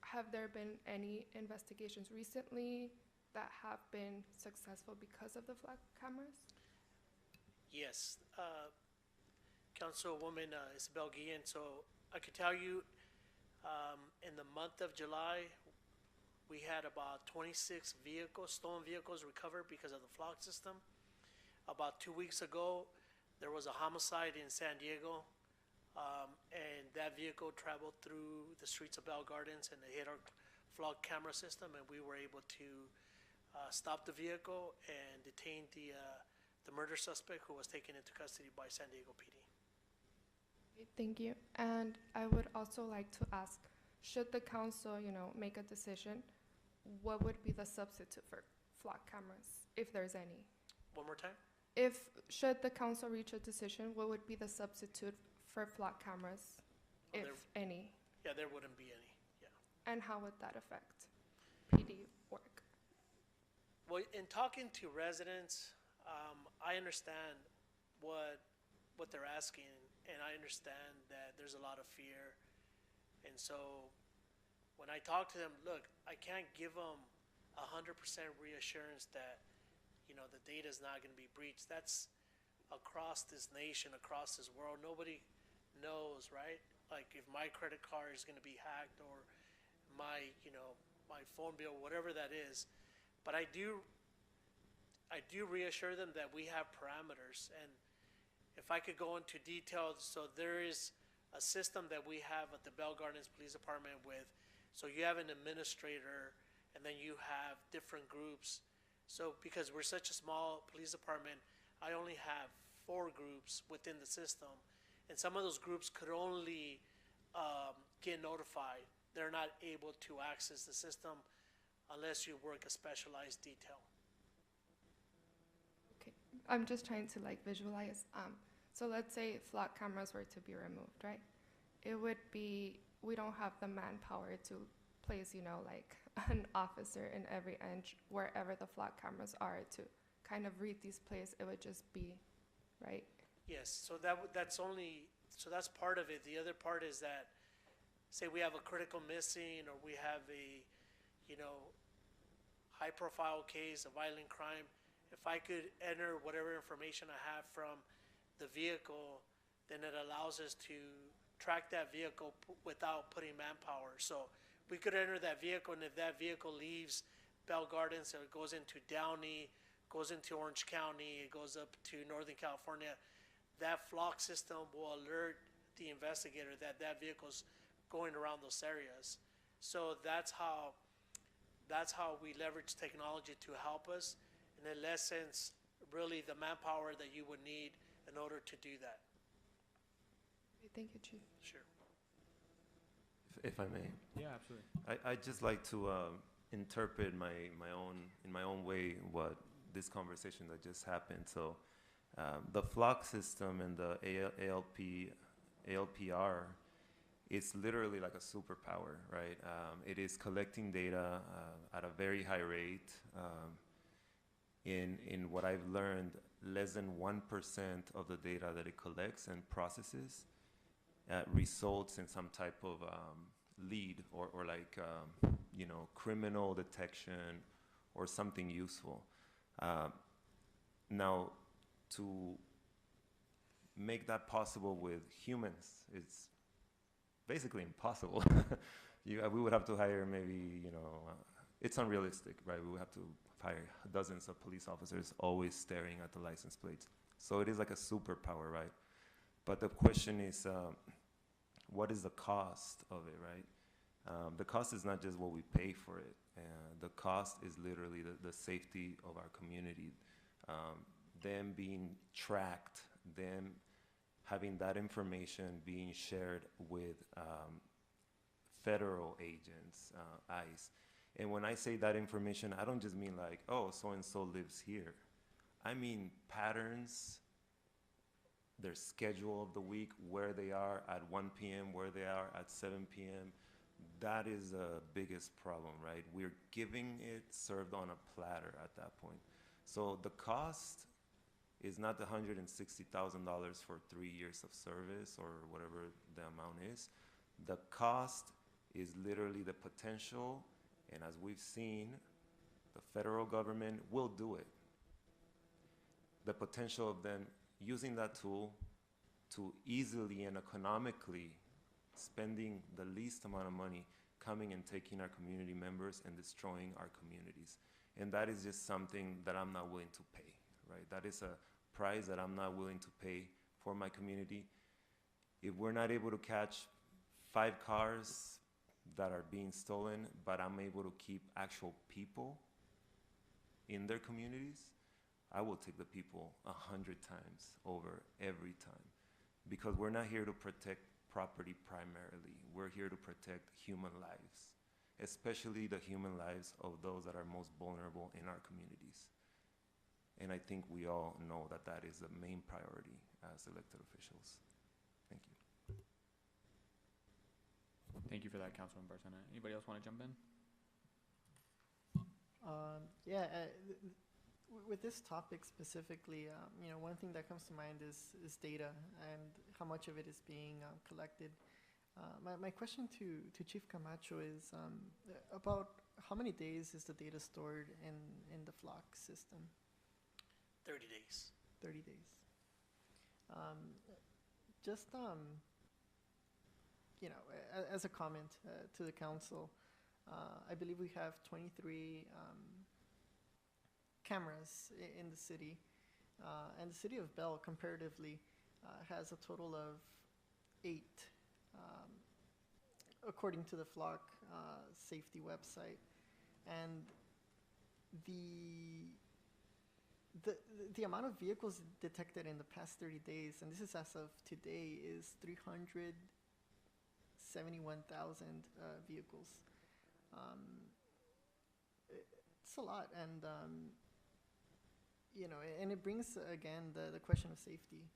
have there been any investigations recently that have been successful because of the flag cameras? Yes. Councilwoman Isabel Guillen, so I could tell you in the month of July, we had about 26 stolen vehicles recovered because of the flock system. About 2 weeks ago, there was a homicide in San Diego, and that vehicle traveled through the streets of Bell Gardens and they hit our flock camera system, and we were able to stopped the vehicle and detained the murder suspect who was taken into custody by San Diego PD. Okay, thank you. And I would also like to ask, should the council, make a decision, what would be the substitute for flock cameras, if there's any? One more time? Should the council reach a decision, what would be the substitute for flock cameras, if any? Yeah, there wouldn't be any, yeah. And how would that affect PD work? Well, in talking to residents, I understand what they're asking, and I understand that there's a lot of fear. And so when I talk to them, look, I can't give them 100% reassurance that, the data is not going to be breached. That's across this nation, across this world. Nobody knows, right? Like if my credit card is going to be hacked or my, my phone bill, whatever that is. But I do reassure them that we have parameters. And if I could go into details, so there is a system that we have at the Bell Gardens Police Department so you have an administrator and then you have different groups. So because we're such a small police department, I only have 4 groups within the system. And some of those groups could only get notified. They're not able to access the system unless you work a specialized detail. Okay, I'm just trying to visualize. So let's say flock cameras were to be removed, right? It would be, we don't have the manpower to place, an officer in every inch wherever the flock cameras are to kind of read these plays. It would just be, right? Yes, so that's part of it. The other part is that, say we have a critical missing or we have a, high-profile case, a violent crime. If I could enter whatever information I have from the vehicle, then it allows us to track that vehicle without putting manpower. So we could enter that vehicle, and if that vehicle leaves Bell Gardens, so it goes into Downey, goes into Orange County, it goes up to Northern California, that flock system will alert the investigator that that vehicle's going around those areas. So that's how we leverage technology to help us, and in essence, really the manpower that you would need in order to do that. Okay, thank you, Chief. Sure. If I may. Yeah, absolutely. I'd just like to interpret in my own way what this conversation that just happened. So the flock system and the ALPR, it's literally like a superpower, right? It is collecting data at a very high rate. In what I've learned, less than 1% of the data that it collects and processes results in some type of lead or criminal detection or something useful. Now, to make that possible with humans, it's basically impossible. We would have to hire maybe, it's unrealistic, right? We would have to hire dozens of police officers always staring at the license plates. So it is like a superpower, right? But the question is, what is the cost of it, right? The cost is not just what we pay for it. The cost is literally the safety of our community. Them being tracked, them having that information being shared with federal agents, ICE. And when I say that information, I don't just mean like, oh, so-and-so lives here. I mean patterns, their schedule of the week, where they are at 1 p.m., where they are at 7 p.m. That is the biggest problem, right? We're giving it served on a platter at that point. So the cost is not the $160,000 for 3 years of service or whatever the amount is. The cost is literally the potential, and as we've seen, the federal government will do it. The potential of them using that tool to easily and economically spending the least amount of money, coming and taking our community members and destroying our communities. And that is just something that I'm not willing to pay, right? That is a price that I'm not willing to pay for my community. If we're not able to catch 5 cars that are being stolen, but I'm able to keep actual people, in their communities, I will take the people 100 times over every time, because we're not here to protect property primarily. We're here to protect human lives, especially the human lives of those that are most vulnerable in our communities. And I think we all know that that is the main priority as elected officials. Thank you. Thank you for that, Councilman Barcena. Anybody else want to jump in? Yeah, with this topic specifically, you know, one thing that comes to mind is data and how much of it is being collected. My question to Chief Camacho is about how many days is the data stored in the flock system? 30 days. 30 days. Just, you know, as a comment to the council, I believe we have 23 cameras in the city, and the city of Bell comparatively has a total of 8, according to the flock safety website. And the amount of vehicles detected in the past 30 days, and this is as of today, is 371,000 vehicles. It's a lot, and you know, and it brings again the question of safety.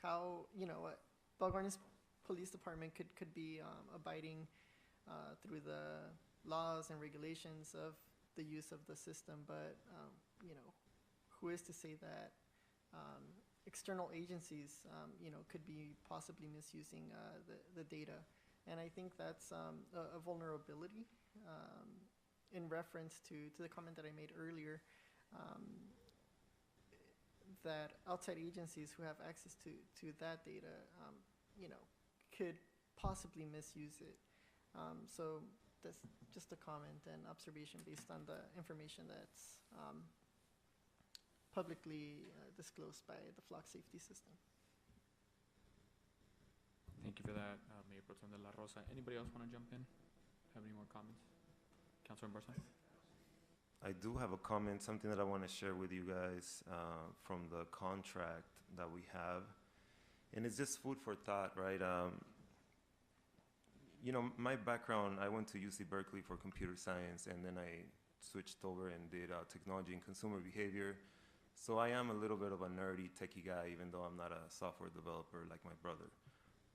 How, you know, Balgarnis Police Department could be abiding through the laws and regulations of the use of the system, but you know, who is to say that external agencies, you know, could be possibly misusing the data? And I think that's a vulnerability in reference to the comment that I made earlier, that outside agencies who have access to that data, you know, could possibly misuse it. So that's just a comment and observation based on the information that's publicly disclosed by the flock safety system. Thank you for that, Mayor Pro Tem de la Rosa. Anybody else want to jump in? Have any more comments? Councilor Barcena? I do have a comment, something that I want to share with you guys from the contract that we have. And it's just food for thought, right? You know, my background, I went to UC Berkeley for computer science, and then I switched over and did technology and consumer behavior. So I am a little bit of a nerdy techie guy, even though I'm not a software developer like my brother.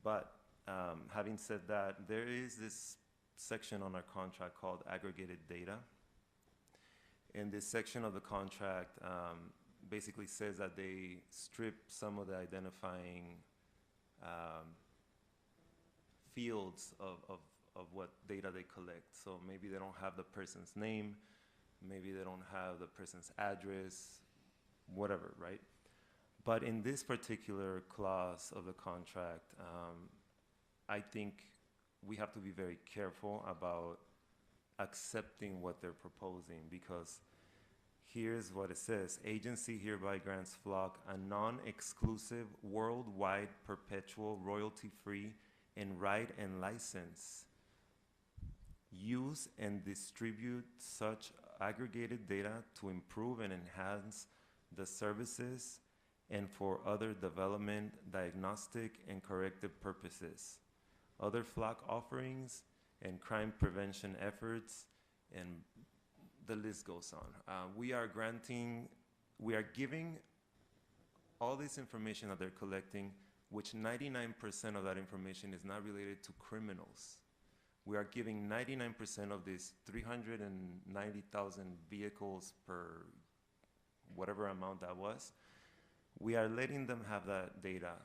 But having said that, there is this section on our contract called aggregated data. And this section of the contract basically says that they strip some of the identifying fields of what data they collect. So maybe they don't have the person's name, maybe they don't have the person's address, whatever, right? But in this particular clause of the contract, I think we have to be very careful about accepting what they're proposing, because here's what it says. Agency hereby grants Flock a non-exclusive, worldwide, perpetual, royalty-free, and right and license use and distribute such aggregated data to improve and enhance the services and for other development, diagnostic, and corrective purposes, other Flock offerings, and crime prevention efforts, and the list goes on. We are giving all this information that they're collecting, which 99% of that information is not related to criminals. We are giving 99% of these 390,000 vehicles per whatever amount that was. We are letting them have that data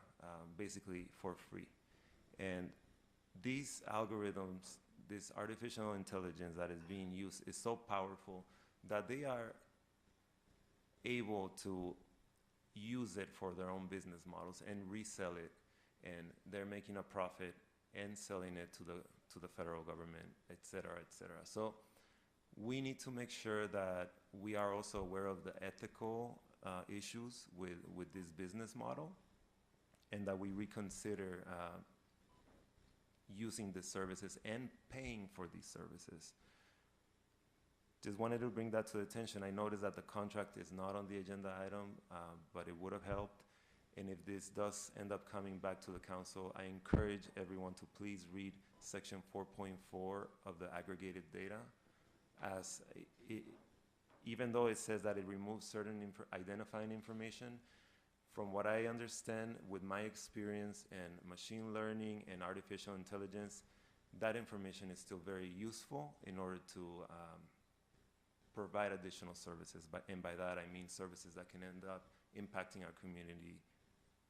basically for free. And these algorithms, this artificial intelligence that is being used is so powerful that they are able to use it for their own business models and resell it, and they're making a profit and selling it to the federal government, et cetera, et cetera. So we need to make sure that we are also aware of the ethical issues with this business model, and that we reconsider using the services and paying for these services. just wanted to bring that to attention. I noticed that the contract is not on the agenda item, but it would have helped. And if this does end up coming back to the council, I encourage everyone to please read section 4.4 of the aggregated data, as even though it says that it removes certain identifying information, from what I understand with my experience in machine learning and artificial intelligence, that information is still very useful in order to provide additional services. And by that, I mean services that can end up impacting our community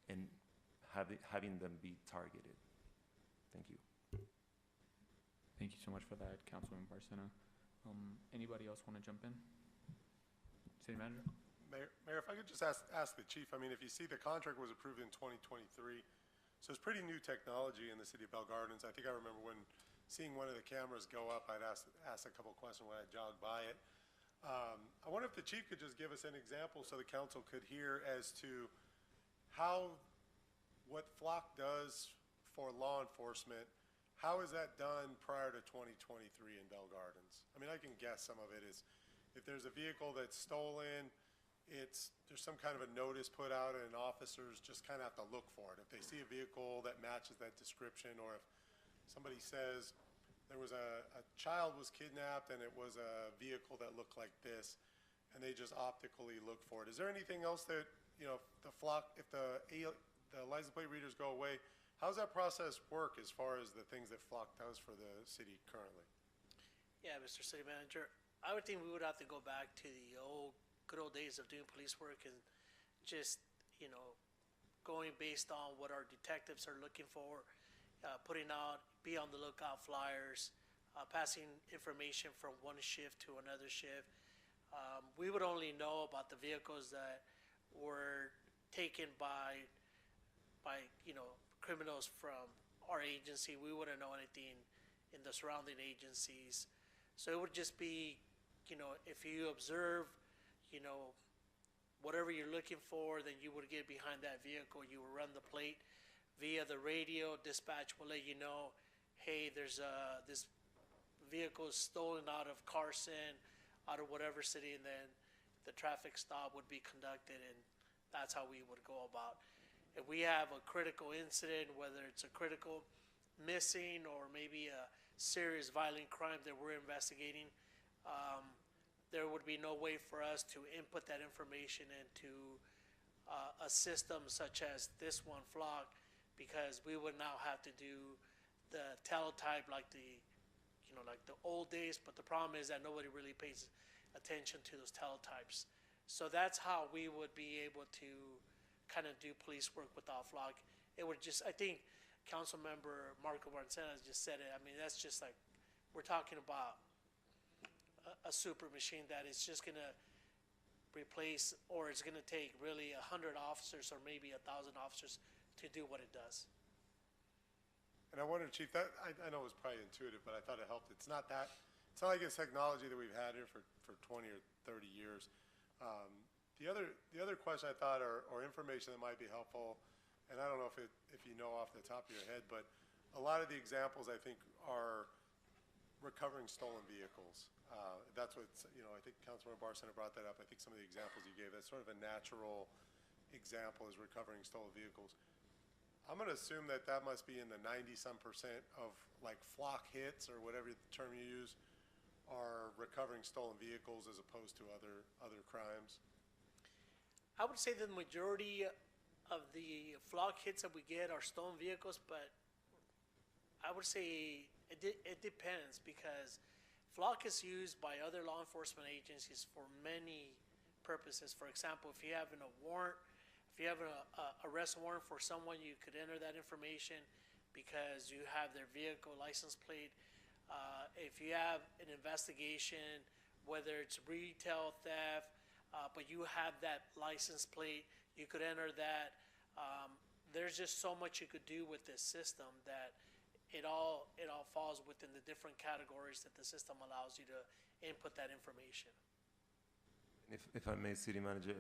and having them be targeted. Thank you. Thank you so much for that, Councilman Barcena. Anybody else want to jump in? City Manager? Mayor, if I could just ask the chief, I mean, if you see the contract was approved in 2023, so it's pretty new technology in the city of Bell Gardens. I think I remember when seeing one of the cameras go up, I'd ask a couple questions when I jogged by it. I wonder if the chief could just give us an example so the council could hear as to what Flock does for law enforcement. How is that done prior to 2023 in Bell Gardens? I mean, I can guess some of it is if there's a vehicle that's stolen, there's some kind of a notice put out and officers just kind of have to look for it. If they see a vehicle that matches that description, or if somebody says there was a child was kidnapped and it was a vehicle that looked like this, and they just optically look for it. Is there anything else that, you know, if the license plate readers go away, how does that process work as far as the things that Flock does for the city currently? Yeah, Mr. City Manager, I would think we would have to go back to the good old days of doing police work and just, you know, going based on what our detectives are looking for, be on the lookout flyers, passing information from one shift to another shift. We would only know about the vehicles that were taken by you know, criminals from our agency. We wouldn't know anything in the surrounding agencies. So it would just be, you know, if you observe, you know, whatever you're looking for, then you would get behind that vehicle. You would run the plate via the radio. Dispatch will let you know, hey, there's this vehicle is stolen out of Carson, out of whatever city, and then the traffic stop would be conducted, and that's how we would go about. If we have a critical incident, whether it's a critical missing or maybe a serious violent crime that we're investigating, there would be no way for us to input that information into a system such as this one, Flock, because we would now have to do the teletype like the old days. But the problem is that nobody really pays attention to those teletypes. So that's how we would be able to kind of do police work without Flock. It would just, I think Councilmember Marco Barcena just said it. I mean, that's just like, we're talking about a super machine that is just going to replace, or it's going to take really 100 officers or maybe 1,000 officers to do what it does. And I wonder, Chief, that I know it was probably intuitive, but I thought it helped. It's not like it's technology that we've had here for 20 or 30 years. The other question I thought, or information that might be helpful, and I don't know if you know off the top of your head, but a lot of the examples I think are recovering stolen vehicles. That's what, you know, I think Councilmember Barcena brought that up. I think some of the examples you gave, that's sort of a natural example, is recovering stolen vehicles. I'm going to assume that must be in the 90-some% of like Flock hits, or whatever term you use, are recovering stolen vehicles as opposed to other crimes. I would say the majority of the Flock hits that we get are stolen vehicles, but I would say it depends, because Flock is used by other law enforcement agencies for many purposes. For example, if you have a warrant, if you have an arrest warrant for someone, you could enter that information because you have their vehicle license plate. If you have an investigation, whether it's retail theft, but you have that license plate, you could enter that. There's just so much you could do with this system that it all falls within the different categories that the system allows you to input that information. If I may, City Manager,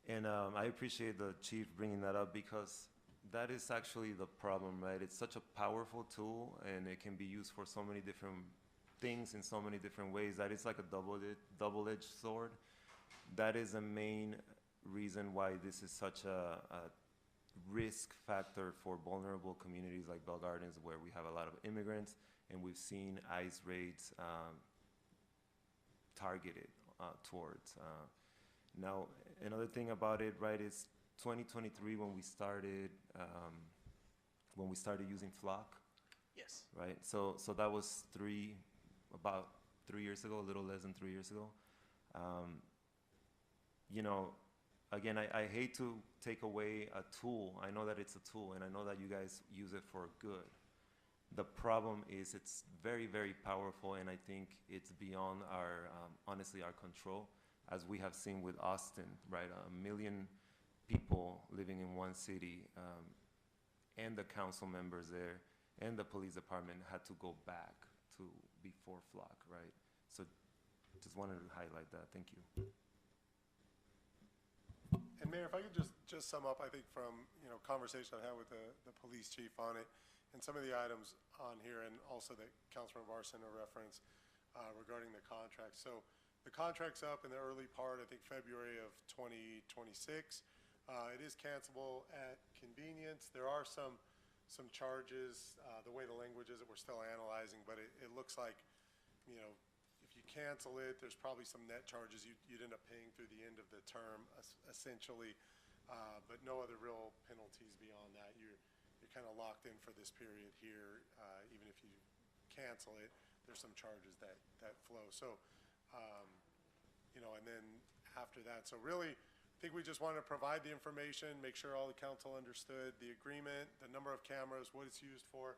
and I appreciate the Chief bringing that up, because that is actually the problem, right? It's such a powerful tool, and it can be used for so many different things in so many different ways that it's like a double-edged sword. That is a main reason why this is such a risk factor for vulnerable communities like Bell Gardens, where we have a lot of immigrants, and we've seen ICE raids targeted towards. Now, another thing about it, right, is 2023 when we started using Flock. Yes. Right. So that was about 3 years ago, a little less than 3 years ago. You know, again, I hate to take away a tool. I know that it's a tool, and I know that you guys use it for good. The problem is it's very, very powerful, and I think it's beyond our, honestly, our control, as we have seen with Austin, right? 1 million people living in one city, and the council members there, and the police department had to go back to before Flock, right? So just wanted to highlight that. Thank you. And Mayor, if I could just sum up, I think from, you know, conversation I've had with the police chief on it, and some of the items on here, and also that Councilman Barcena referenced regarding the contract. So the contract's up in the early part, I think February of 2026. It is cancelable at convenience. There are some charges, the way the language is that we're still analyzing, but it looks like, you know, if you cancel it, there's probably some net charges you'd end up paying through the end of the term, essentially, but no other real penalties beyond that. You're kind of locked in for this period here. Even if you cancel it, there's some charges that flow. So, you know, and then after that, so really, I think we just wanted to provide the information, make sure all the council understood the agreement, the number of cameras, what it's used for,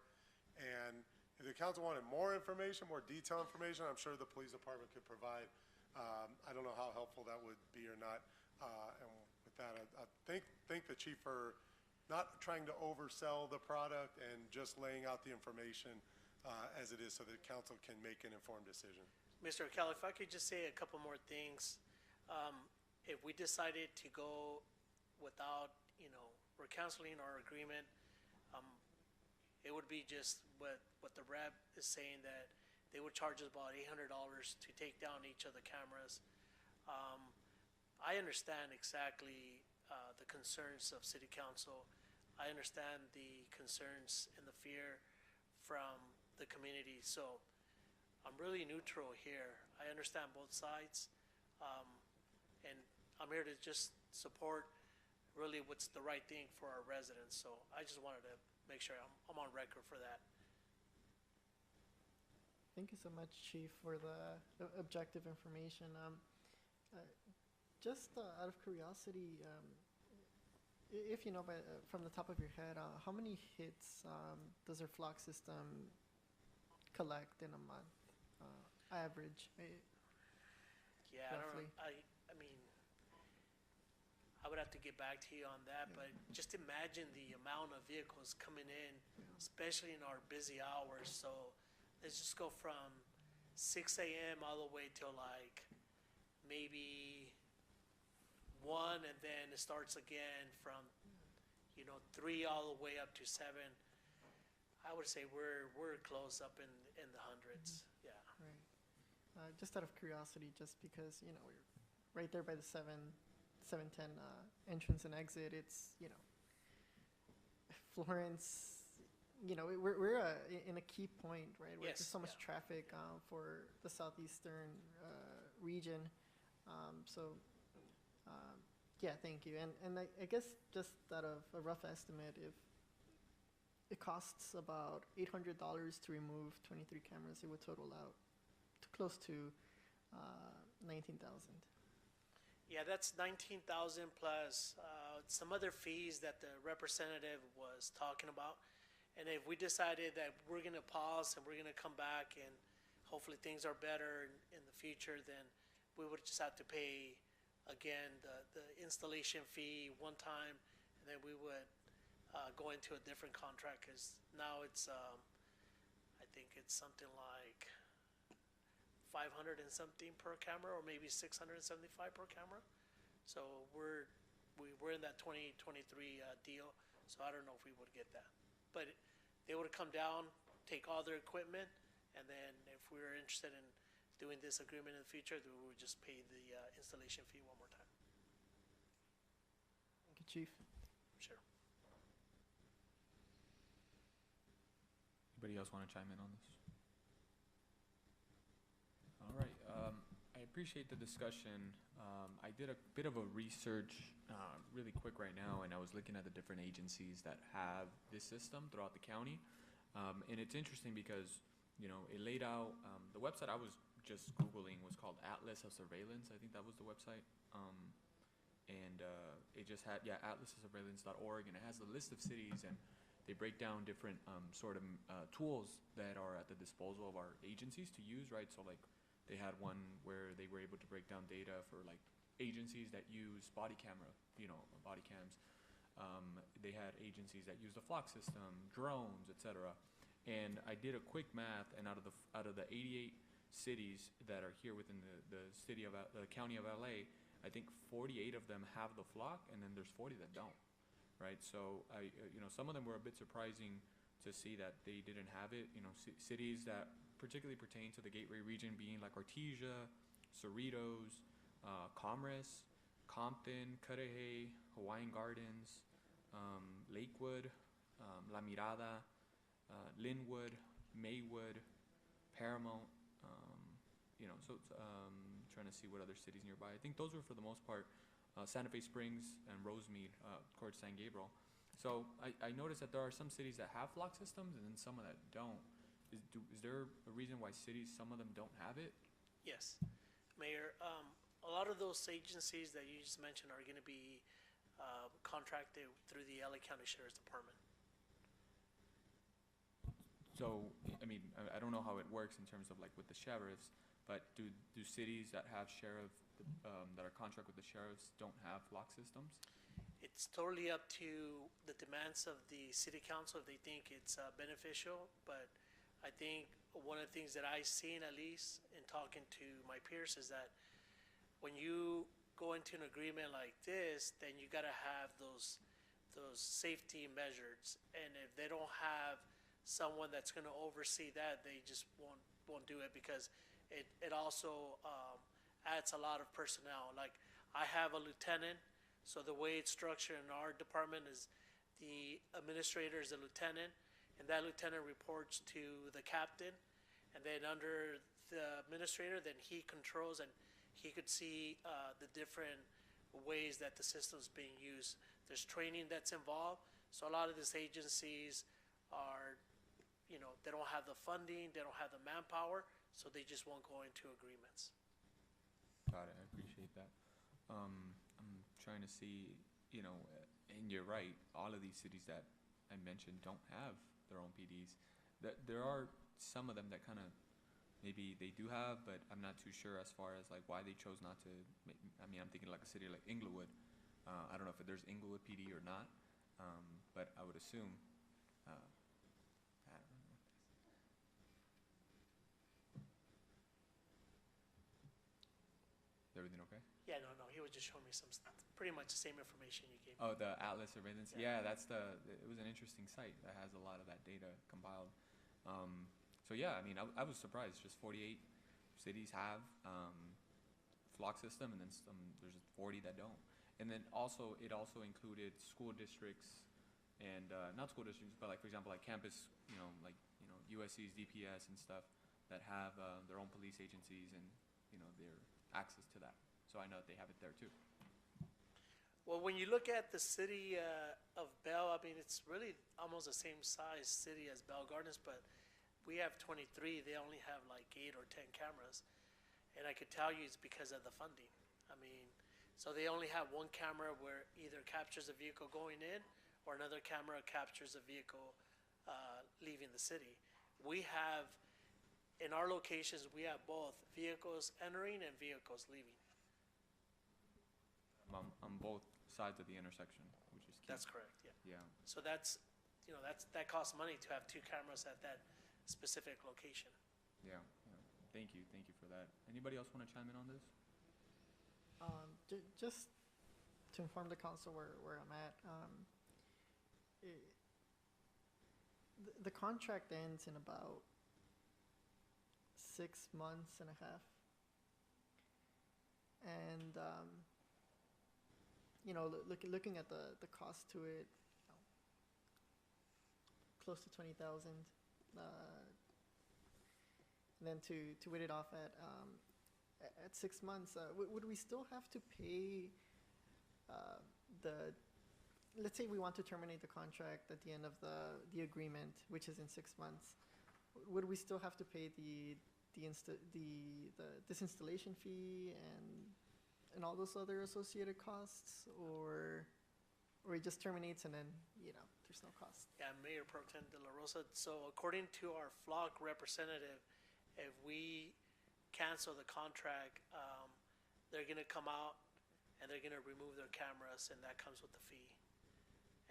and if the council wanted more information, more detailed information, I'm sure the police department could provide. I don't know how helpful that would be or not. And with that, I thank the chief for not trying to oversell the product and just laying out the information as it is so that council can make an informed decision. Mr. Cal, if I could just say a couple more things. If we decided to go without, you know, we're canceling our agreement, it would be just what the rep is saying, that they would charge us about $800 to take down each of the cameras. I understand exactly the concerns of City Council. I understand the concerns and the fear from the community. So I'm really neutral here. I understand both sides. And I'm here to just support really what's the right thing for our residents. So I just wanted to make sure I'm on record for that. Thank you so much, Chief, for the objective information. Just out of curiosity, if you know from the top of your head, how many hits does your flock system collect in a month, average? Yeah, roughly? I don't know. I mean, I would have to get back to you on that, but just imagine the amount of vehicles coming in, especially in our busy hours. So let's just go from 6 a.m. all the way till like maybe 1, and then it starts again from, you know, 3 all the way up to 7. I would say we're close up in the hundreds. Yeah. Right. Just out of curiosity, just because, you know, we're right there by the 710 entrance and exit. It's, you know, Florence, you know, we're in a key point, right? Where Yes, there's so much traffic for the southeastern region. Yeah, thank you. And I guess just out of a rough estimate, if it costs about $800 to remove 23 cameras, it would total out to close to 19,000. Yeah, that's 19,000 plus some other fees that the representative was talking about. And if we decided that we're going to pause and we're going to come back and hopefully things are better in the future, then we would just have to pay, again, the installation fee one time, and then we would go into a different contract, because now it's, I think it's something like 500 and something per camera, or maybe 675 per camera. So we're in that 2023 deal, so I don't know if we would get that. But they would come down, take all their equipment, And then if we're interested in doing this agreement in the future, then we would just pay the installation fee one more time. Thank you, Chief. Sure. Anybody else want to chime in on this? All right. I appreciate the discussion. I did a bit of a research really quick right now, and I was looking at the different agencies that have this system throughout the county. And it's interesting because, you know, it laid out, the website I was just Googling was called Atlas of Surveillance. I think that was the website. And it just had, atlasofsurveillance.org, and it has a list of cities, and they break down different sort of tools that are at the disposal of our agencies to use, right? So like they had one where they were able to break down data for like agencies that use body camera, body cams. They had agencies that use the flock system, drones, etc. And I did a quick math, and out of the 88 cities that are here within the county of LA, I think 48 of them have the flock, and then there's 40 that don't. Right, so some of them were a bit surprising to see that they didn't have it. Cities that particularly pertain to the Gateway region being like Artesia, Cerritos, Commerce, Compton, Cudahy, Hawaiian Gardens, Lakewood, La Mirada, Linwood, Maywood, Paramount. Trying to see what other cities nearby. I think those were for the most part. Santa Fe Springs and Rosemead towards San Gabriel. So I noticed that there are some cities that have flock systems and then some that don't. Is there a reason why some of them don't have it? Yes, Mayor. A lot of those agencies that you just mentioned are going to be contracted through the LA County Sheriff's Department. So, I mean, I don't know how it works in terms of like with the sheriffs, but do cities that have that are contract with the sheriffs don't have flock systems? It's totally up to the demands of the city council if they think it's beneficial. But I think one of the things that I've seen, at least in talking to my peers, is that when you go into an agreement like this, then you got to have those safety measures. And if they don't have someone that's going to oversee that, they just won't do it, because it also adds a lot of personnel. Like, I have a lieutenant, so the way it's structured in our department is the administrator is a lieutenant, and that lieutenant reports to the captain, and then under the administrator, then he controls, and he could see the different ways that the system's being used. There's training that's involved, so a lot of these agencies are, they don't have the funding, they don't have the manpower, so they just won't go into agreements. Got it. I appreciate that. I'm trying to see, and you're right, all of these cities that I mentioned don't have their own PDs. There are some of them that kind of maybe they do have, but I'm not too sure as far as like why they chose not to. I mean, I'm thinking like a city like Inglewood. I don't know if there's Inglewood PD or not, but I would assume. I don't know. Everything okay? Yeah, no, he was just showing me pretty much the same information you gave me. Oh, the Atlas surveillance. Yeah, it was an interesting site that has a lot of that data compiled. So yeah, I mean, I was surprised. Just 48 cities have flock system, and then there's 40 that don't. And then it also included school districts, and not school districts, but like for example, like campus, USC's DPS and stuff that have their own police agencies and their access to that. So I know that they have it there too. Well, when you look at the city of Bell, I mean, it's really almost the same size city as Bell Gardens, but we have 23. They only have like 8 or 10 cameras. And I could tell you it's because of the funding. I mean, so they only have one camera where either captures a vehicle going in or another camera captures a vehicle leaving the city. We have, in our locations, we have both vehicles entering and vehicles leaving. On both sides of the intersection, which is key. That's correct, yeah. Yeah. So that costs money to have 2 cameras at that specific location. Yeah. Thank you for that. Anybody else want to chime in on this? Just to inform the council where I'm at, the contract ends in about 6 months and a half. And, you know, looking at the cost to it, you know, close to 20,000. Then to wait it off at 6 months, would we still have to pay the, let's say we want to terminate the contract at the end of the agreement, which is in 6 months, would we still have to pay this installation fee and all those other associated costs, or it just terminates and then, you know, there's no cost? Yeah, Mayor Pro Tem De La Rosa, so according to our flock representative, if we cancel the contract, they're gonna come out and they're gonna remove their cameras, and that comes with the fee.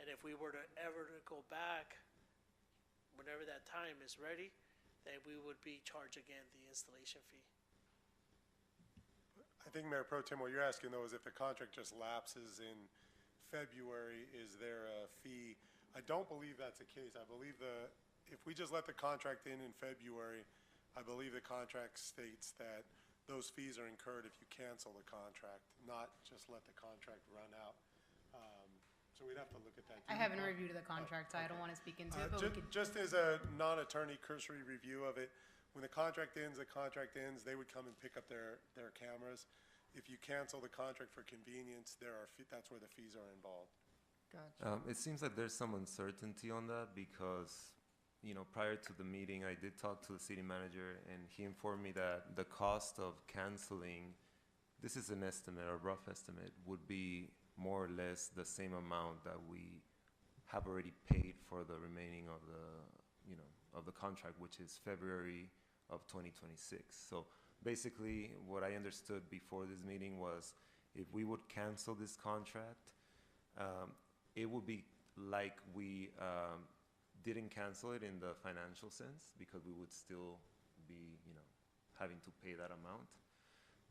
And if we were to ever to go back, whenever that time is ready, then we would be charged again the installation fee. I think, Mayor Pro Tem, what you're asking though is if the contract just lapses in February, is there a fee? I don't believe that's the case. I believe if we just let the contract in February, I believe the contract states that those fees are incurred if you cancel the contract, not just let the contract run out. So we'd have to look at that. I haven't reviewed the contract, so I don't want to speak into it, but we could. Just as a non-attorney cursory review of it, when the contract ends, they would come and pick up their cameras. If you cancel the contract for convenience, that's where the fees are involved. Gotcha. It seems like there's some uncertainty on that because, you know, prior to the meeting, I did talk to the city manager, and he informed me that the cost of canceling, this is an estimate, a rough estimate, would be more or less the same amount that we have already paid for the remaining of the contract, which is February of 2026. So basically, what I understood before this meeting was if we would cancel this contract, it would be like we didn't cancel it in the financial sense, because we would still be, you know, having to pay that amount.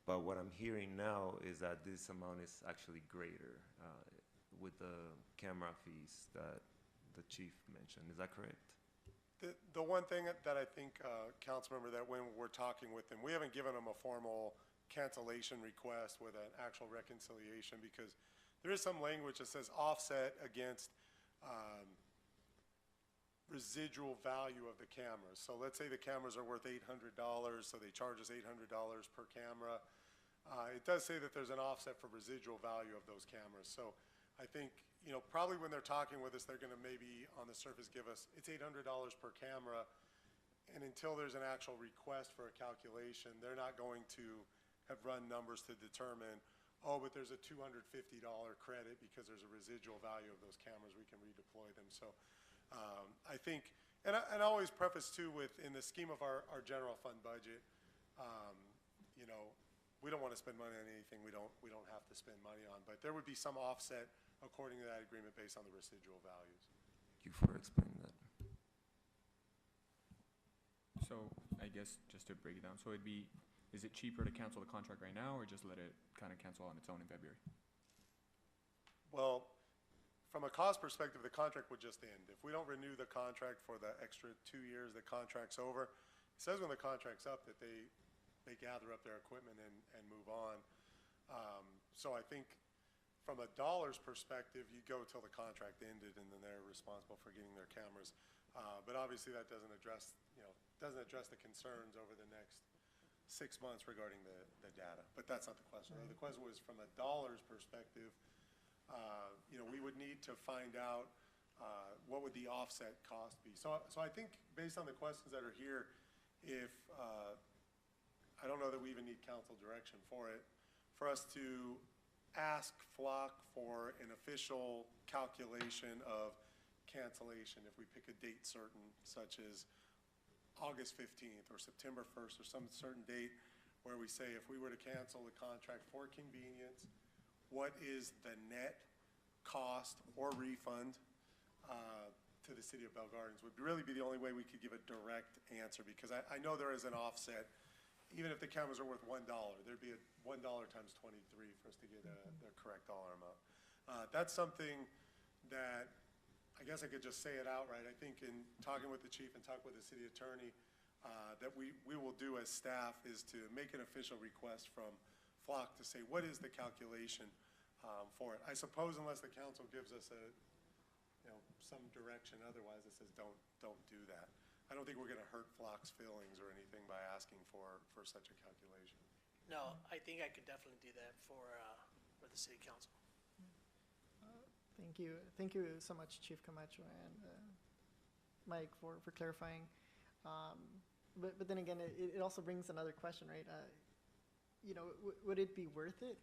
But what I'm hearing now is that this amount is actually greater with the camera fees that the chief mentioned. Is that correct? The one thing that I think, Councilmember, that when we're talking with them, we haven't given them a formal cancellation request with an actual reconciliation, because there is some language that says offset against residual value of the cameras. So let's say the cameras are worth $800, so they charge us $800 per camera. It does say that there's an offset for residual value of those cameras. So I think, you know, probably when they're talking with us, they're gonna maybe on the surface give us, it's $800 per camera, and until there's an actual request for a calculation, they're not going to have run numbers to determine, oh, but there's a $250 credit because there's a residual value of those cameras, we can redeploy them. So I think, and I always preface too with, in the scheme of our general fund budget, you know, we don't want to spend money on anything we don't have to spend money on, but there would be some offset according to that agreement based on the residual values. Thank you for explaining that. So I guess just to break it down, so is it cheaper to cancel the contract right now, or just let it kind of cancel on its own in February? Well, from a cost perspective, the contract would just end. If we don't renew the contract for the extra 2 years, the contract's over. It says when the contract's up that they gather up their equipment and move on. So I think from a dollars perspective, you go till the contract ended, and then they're responsible for getting their cameras. But obviously that doesn't address the concerns over the next 6 months regarding the data. But that's not the question. The question was from a dollars perspective, you know, we would need to find out what would the offset cost be. So I think based on the questions that are here, if I don't know that we even need council direction for it, for us to ask Flock for an official calculation of cancellation if we pick a date certain, such as August 15th or September 1st or some certain date, where we say if we were to cancel the contract for convenience, what is the net cost or refund to the city of Bell Gardens would really be the only way we could give a direct answer, because I know there is an offset. Even if the cameras are worth $1, there'd be a $1 times 23 for us to get the correct dollar amount. That's something that I guess I could just say it outright. I think in talking with the chief and talking with the city attorney, that we will do as staff is to make an official request from Flock to say, what is the calculation for it? I suppose unless the council gives us some direction otherwise that says don't do that. I don't think we're going to hurt Flock's feelings or anything by asking for such a calculation. No, I think I could definitely do that for the city council. Thank you. Thank you so much, Chief Camacho and Mike, for clarifying. But then again, it also brings another question, right? Would it be worth it?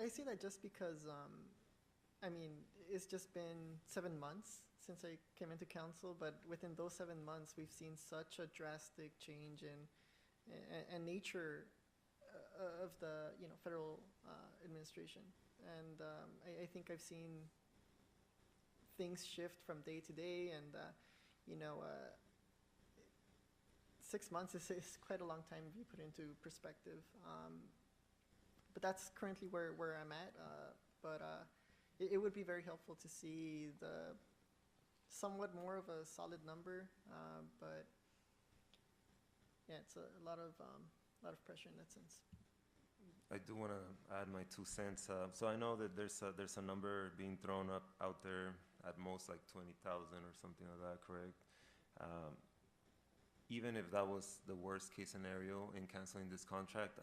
I say that just because, I mean, it's just been 7 months since I came into council, but within those 7 months, we've seen such a drastic change in nature of the federal administration, and I think I've seen things shift from day to day, and 6 months is quite a long time if you put it into perspective. But that's currently where I'm at. But it would be very helpful to see the somewhat more of a solid number. But yeah, it's a lot of pressure in that sense. I do want to add my 2 cents. So I know that there's a number being thrown up out there at most like 20,000 or something like that, correct? Even if that was the worst case scenario in canceling this contract,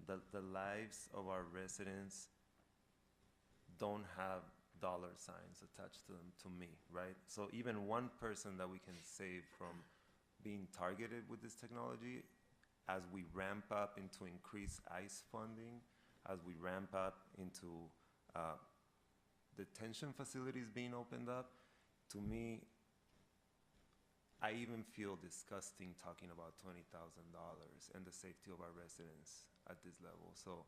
the lives of our residents don't have dollar signs attached to them, to me, right? So even one person that we can save from being targeted with this technology, as we ramp up into increased ICE funding, as we ramp up into detention facilities being opened up, to me, I even feel disgusting talking about $20,000 and the safety of our residents at this level. So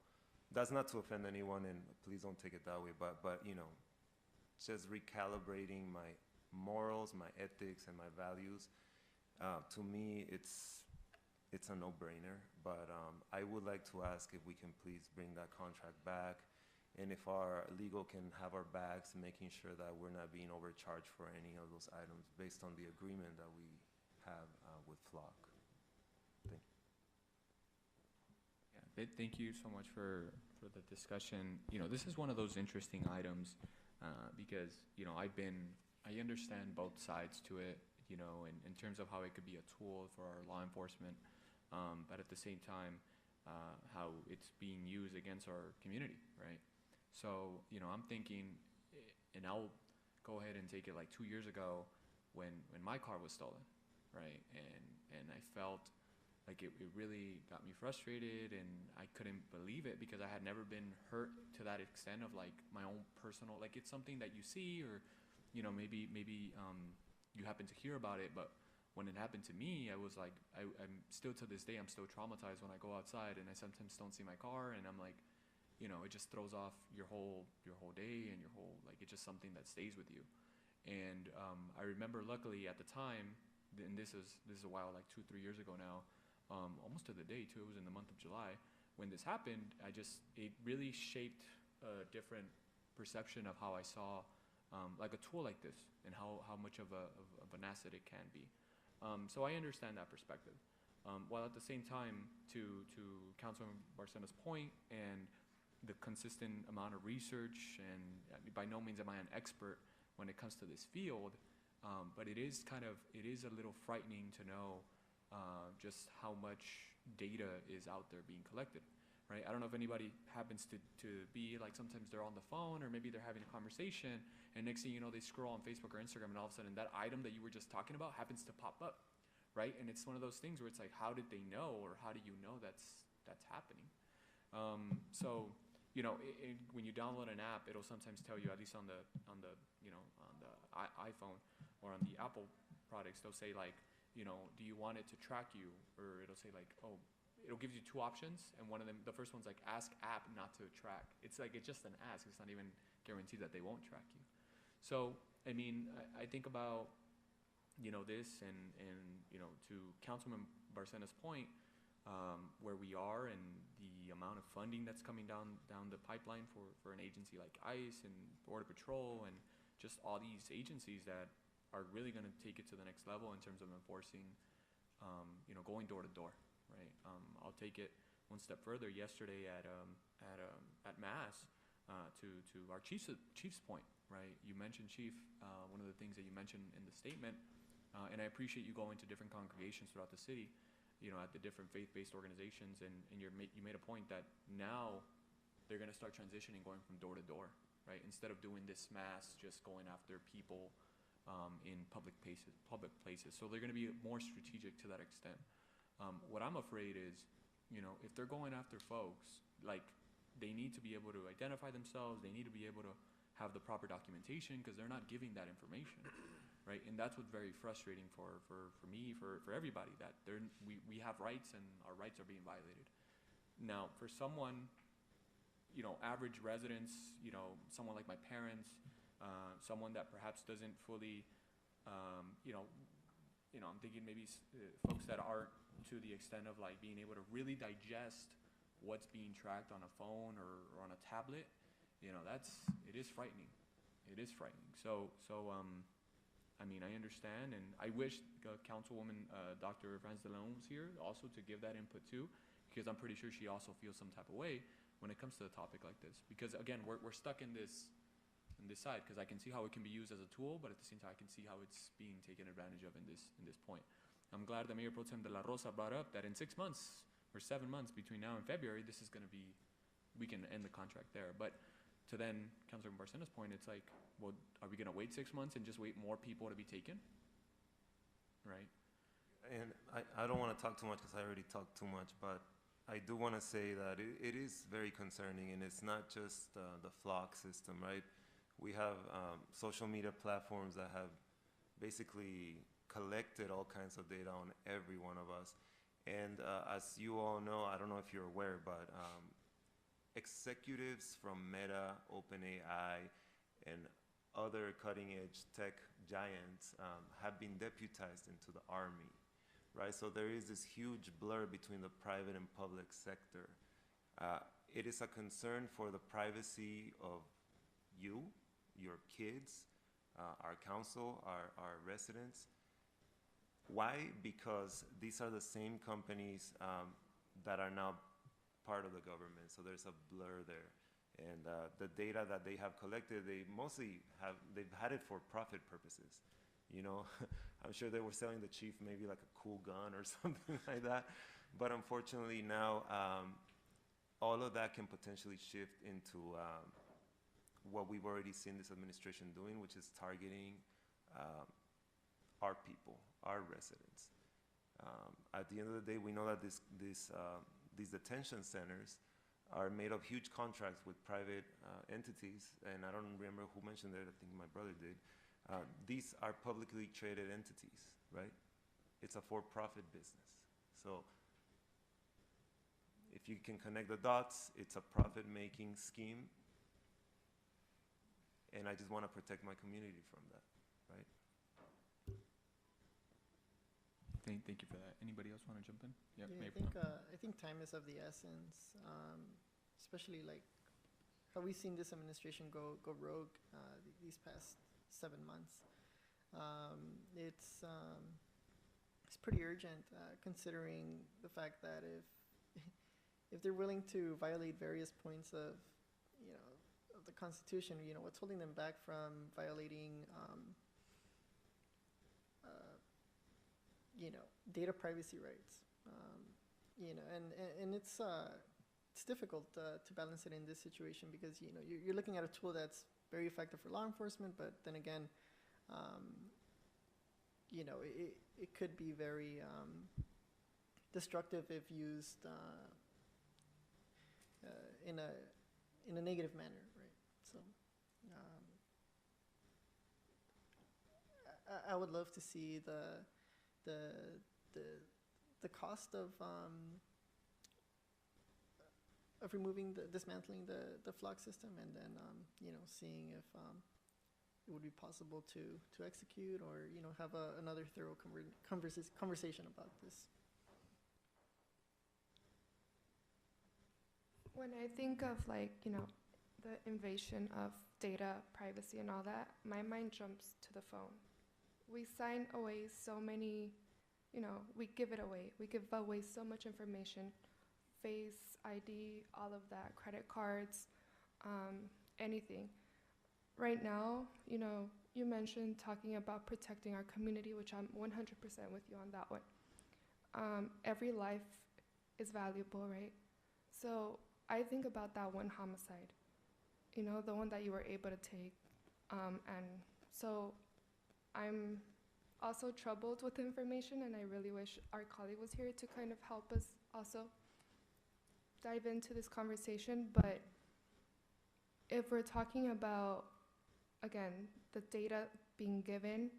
that's not to offend anyone, and please don't take it that way, but just recalibrating my morals, my ethics, and my values, to me, it's a no-brainer. But I would like to ask if we can please bring that contract back, and if our legal can have our backs, making sure that we're not being overcharged for any of those items based on the agreement that we have with Flock. Thank you. Yeah, thank you so much for the discussion. This is one of those interesting items because, I understand both sides to it, in terms of how it could be a tool for our law enforcement, but at the same time, how it's being used against our community, right? So, I'm thinking, and I'll go ahead and take it like 2 years ago when my car was stolen, right? And I felt like it really got me frustrated, and I couldn't believe it because I had never been hurt to that extent of like my own personal, like it's something that you see or, maybe you happen to hear about it, but when it happened to me, I was like, I'm still to this day, I'm still traumatized when I go outside and I sometimes don't see my car, and I'm like, it just throws off your whole day and your whole, like, it's just something that stays with you. And I remember luckily at the time, and this is a while, like 2-3 years ago now, almost to the day too, it was in the month of July, when this happened, it really shaped a different perception of how I saw like a tool like this and how much of an asset it can be. So I understand that perspective. While at the same time, to Councilman Barcena's point and the consistent amount of research, and by no means am I an expert when it comes to this field, but it is a little frightening to know just how much data is out there being collected, right? I don't know if anybody happens to be like, sometimes they're on the phone or maybe they're having a conversation, and next thing you know, they scroll on Facebook or Instagram, and all of a sudden that item that you were just talking about happens to pop up, right? And it's one of those things where it's like, how did they know, or how do you know that's happening? So, when you download an app, it'll sometimes tell you, at least on the iPhone or on the Apple products, they'll say like, do you want it to track you? Or it'll say like, oh, it'll give you 2 options, and one of them, the first one's like, ask app not to track. It's like, it's just an ask. It's not even guaranteed that they won't track you. So, I mean, I think about, this and to Councilman Barcena's point, where we are and the amount of funding that's coming down the pipeline for an agency like ICE and Border Patrol and just all these agencies that are really going to take it to the next level in terms of enforcing, going door to door, right? I'll take it one step further. Yesterday at Mass, to our chief's point, right? You mentioned, Chief, one of the things that you mentioned in the statement, and I appreciate you going to different congregations throughout the city, at the different faith-based organizations, and you made a point that now they're going to start transitioning, going from door to door, right? Instead of doing this mass, just going after people in public places. So they're going to be more strategic to that extent. What I'm afraid is, if they're going after folks, like, they need to be able to identify themselves. They need to be able to have the proper documentation, because they're not giving that information. Right, and that's what's very frustrating for me, for everybody, that we have rights and our rights are being violated. Now, for someone, average residents, someone like my parents, someone that perhaps doesn't fully, I'm thinking maybe folks that aren't to the extent of like being able to really digest what's being tracked on a phone or on a tablet, it is frightening. It is frightening. So. I mean, I understand, and I wish Councilwoman Dr. Franz de Leon was here also to give that input too, because I'm pretty sure she also feels some type of way when it comes to a topic like this. Because again, we're stuck in this side, because I can see how it can be used as a tool, but at the same time, I can see how it's being taken advantage of in this point. I'm glad that Mayor Pro Tem de la Rosa brought up that in 6 months or 7 months between now and February, this is going to be, we can end the contract there. But to then Councilor Barcena's point, it's like, well, are we going to wait 6 months and just wait more people to be taken? Right? And I don't want to talk too much because I already talked too much, but I do want to say that it is very concerning, and it's not just the flock system, right? We have social media platforms that have basically collected all kinds of data on every one of us. And as you all know, I don't know if you're aware, but executives from Meta, OpenAI, and other cutting-edge tech giants have been deputized into the army, right? So there is this huge blur between the private and public sector. It is a concern for the privacy of you, your kids, our council, our residents. Why? Because these are the same companies that are now part of the government, so there's a blur there. And the data that they have collected, they've had it for profit purposes. I'm sure they were selling the chief maybe like a cool gun or something like that. But unfortunately now, all of that can potentially shift into what we've already seen this administration doing, which is targeting our people, our residents. At the end of the day, we know that these detention centers are made of huge contracts with private entities, and I don't remember who mentioned that. I think my brother did. These are publicly traded entities, right? It's a for-profit business. So if you can connect the dots, it's a profit-making scheme, and I just want to protect my community from that, right? Thank you for that. Anybody else want to jump in? Yep, Yeah, I think time is of the essence, especially like how we've seen this administration go rogue these past 7 months. It's pretty urgent, considering the fact that if they're willing to violate various points of the Constitution, what's holding them back from violating data privacy rights, and it's difficult to balance it in this situation, because you're looking at a tool that's very effective for law enforcement, but then again, it could be very destructive if used in a negative manner, right? So I would love to see the cost of removing dismantling the flock system, and then seeing if it would be possible to execute, or have another thorough conversation about this. When I think of the invasion of data privacy and all that, my mind jumps to the phone. we sign away so many, we give it away. We give away so much information, face, ID, all of that, credit cards, anything. Right now, you mentioned talking about protecting our community, which I'm 100% with you on that one. Every life is valuable, right? So I think about that one homicide, the one that you were able to take. And so I'm also troubled with information, and I really wish our colleague was here to kind of help us also dive into this conversation. But if we're talking about, again, the data being given,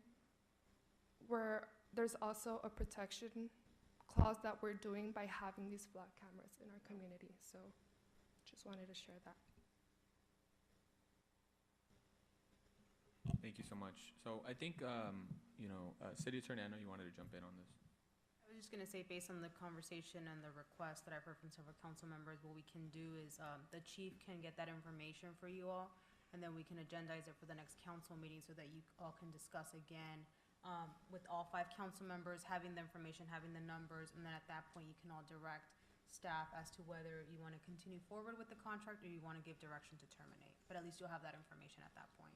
there's also a protection clause that we're doing by having these flood cameras in our community. So just wanted to share that. Thank you so much. So I think, City Attorney, I know you wanted to jump in on this. I was just gonna say, based on the conversation and the request that I've heard from several council members, what we can do is, the chief can get that information for you all, and then we can agendize it for the next council meeting so that you all can discuss again, with all 5 council members, having the information, having the numbers, and then at that point, you can all direct staff as to whether you wanna continue forward with the contract or you wanna give direction to terminate. But at least you'll have that information at that point.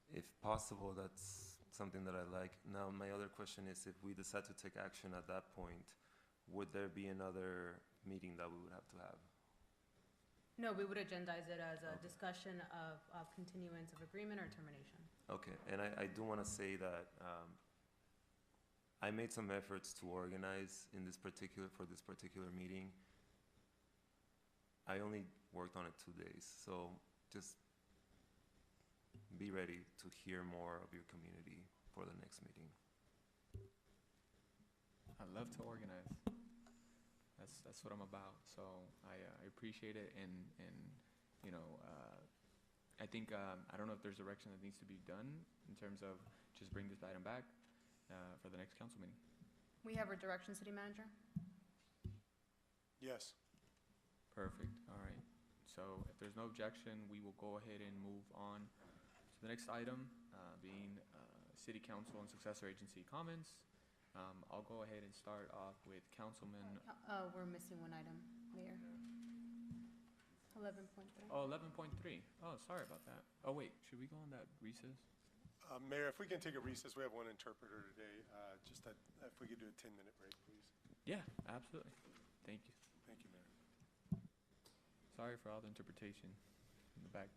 If possible, that's something that I like. Now, my other question is, if we decide to take action at that point, would there be another meeting that we would have to have? No, we would agendize it as a Okay. discussion of continuance of agreement or termination. Okay, and I do want to say that I made some efforts to organize for this particular meeting. I only worked on it 2 days, so just be ready to hear more of your community for the next meeting. I love to organize. That's what I'm about. So I appreciate it, and I think I don't know if there's direction that needs to be done in terms of just bring this item back for the next council meeting. We have our direction, city manager. Yes. Perfect. All right. So if there's no objection, we will go ahead and move on to the next item, being City Council and Successor Agency comments. I'll go ahead and start off with Councilman. We're missing one item, Mayor. 11.3. Oh, 11.3. Oh, sorry about that. Oh, wait, should we go on that recess? Mayor, if we can take a recess, we have one interpreter today. Just that, if we could do a 10-minute break, please. Yeah, absolutely. Thank you. Thank you, Mayor. Sorry for all the interpretation in the back.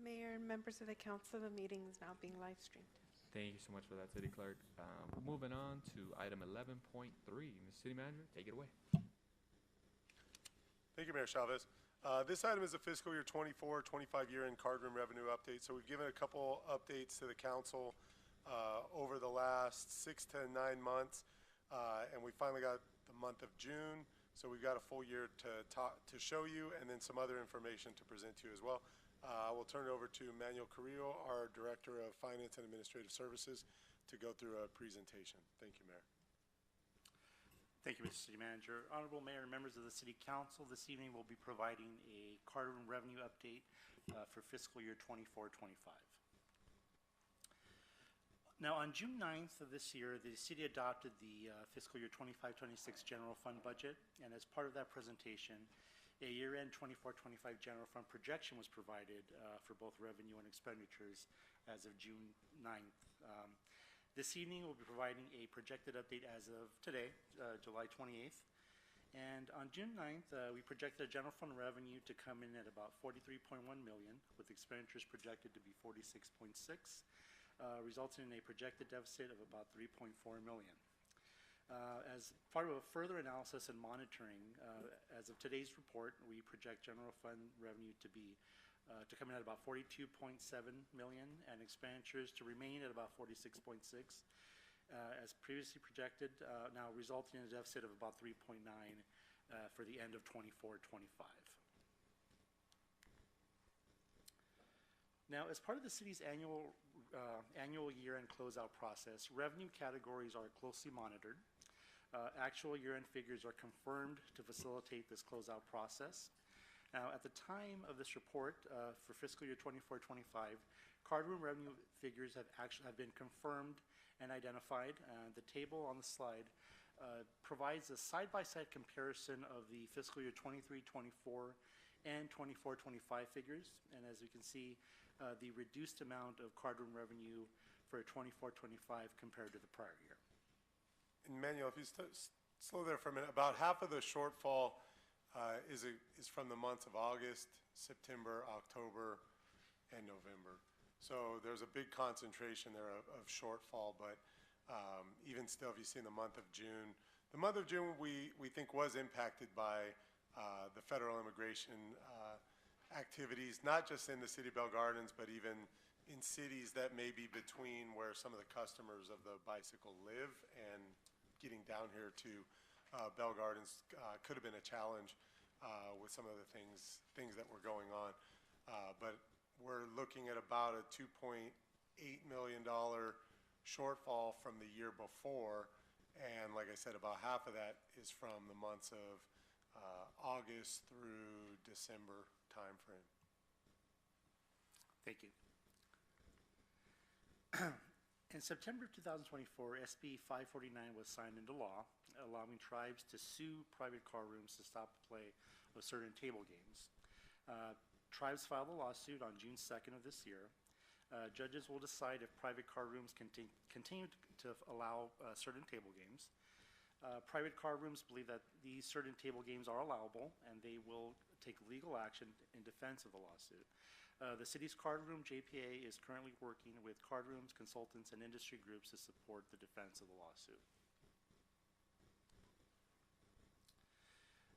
Mayor and members of the council, the meeting is now being live streamed. Thank you so much for that, City Clerk. Moving on to item 11.3. Ms. City Manager, take it away. Thank you, Mayor Chavez. This item is a fiscal year 24-25 year-end cardroom revenue update. So we've given a couple updates to the council over the last 6 to 9 months, and we finally got the month of June. So we've got a full year to show you, and then some other information to present to you as well. I will turn it over to Manuel Carrillo, our Director of Finance and Administrative Services, to go through a presentation. Thank you, Mayor. Thank you, Mr. City Manager. Honorable Mayor and members of the City Council, this evening we'll be providing a cardroom revenue update for fiscal year 24-25. Now, on June 9th of this year, the city adopted the fiscal year 25-26 general fund budget, and as part of that presentation, a year-end 24-25 general fund projection was provided for both revenue and expenditures as of June 9th. This evening, we'll be providing a projected update as of today, July 28th. And on June 9th, we projected a general fund revenue to come in at about $43.1 million, with expenditures projected to be $46.6, resulting in a projected deficit of about $3.4 million. As part of a further analysis and monitoring, as of today's report, we project general fund revenue to come in at about $42.7 million and expenditures to remain at about $46.6, as previously projected, now resulting in a deficit of about $3.9 for the end of 24-25. Now, as part of the city's annual year-end closeout process, revenue categories are closely monitored. Actual year-end figures are confirmed to facilitate this closeout process. Now, at the time of this report for fiscal year 24-25, cardroom revenue figures have been confirmed and identified. The table on the slide provides a side-by-side comparison of the fiscal year 23-24 and 24-25 figures. And as you can see, the reduced amount of cardroom revenue for 24-25 compared to the prior year. And Manuel, if you slow there for a minute, about half of the shortfall is from the months of August, September, October, and November. So there's a big concentration there of shortfall, but even still, if you see in the month of June we think was impacted by the federal immigration activities, not just in the city of Bell Gardens, but even in cities that may be between where some of the customers of the bicycle live, and getting down here to Bell Gardens could have been a challenge with some of the things that were going on. But we're looking at about a $2.8 million shortfall from the year before, and like I said, about half of that is from the months of August through December timeframe. Thank you. In September 2024, SB 549 was signed into law, allowing tribes to sue private car rooms to stop the play of certain table games. Tribes filed a lawsuit on June 2nd of this year. Judges will decide if private car rooms continue to allow certain table games. Private car rooms believe that these certain table games are allowable, and they will take legal action in defense of the lawsuit. The city's card room JPA is currently working with card rooms, consultants, and industry groups to support the defense of the lawsuit.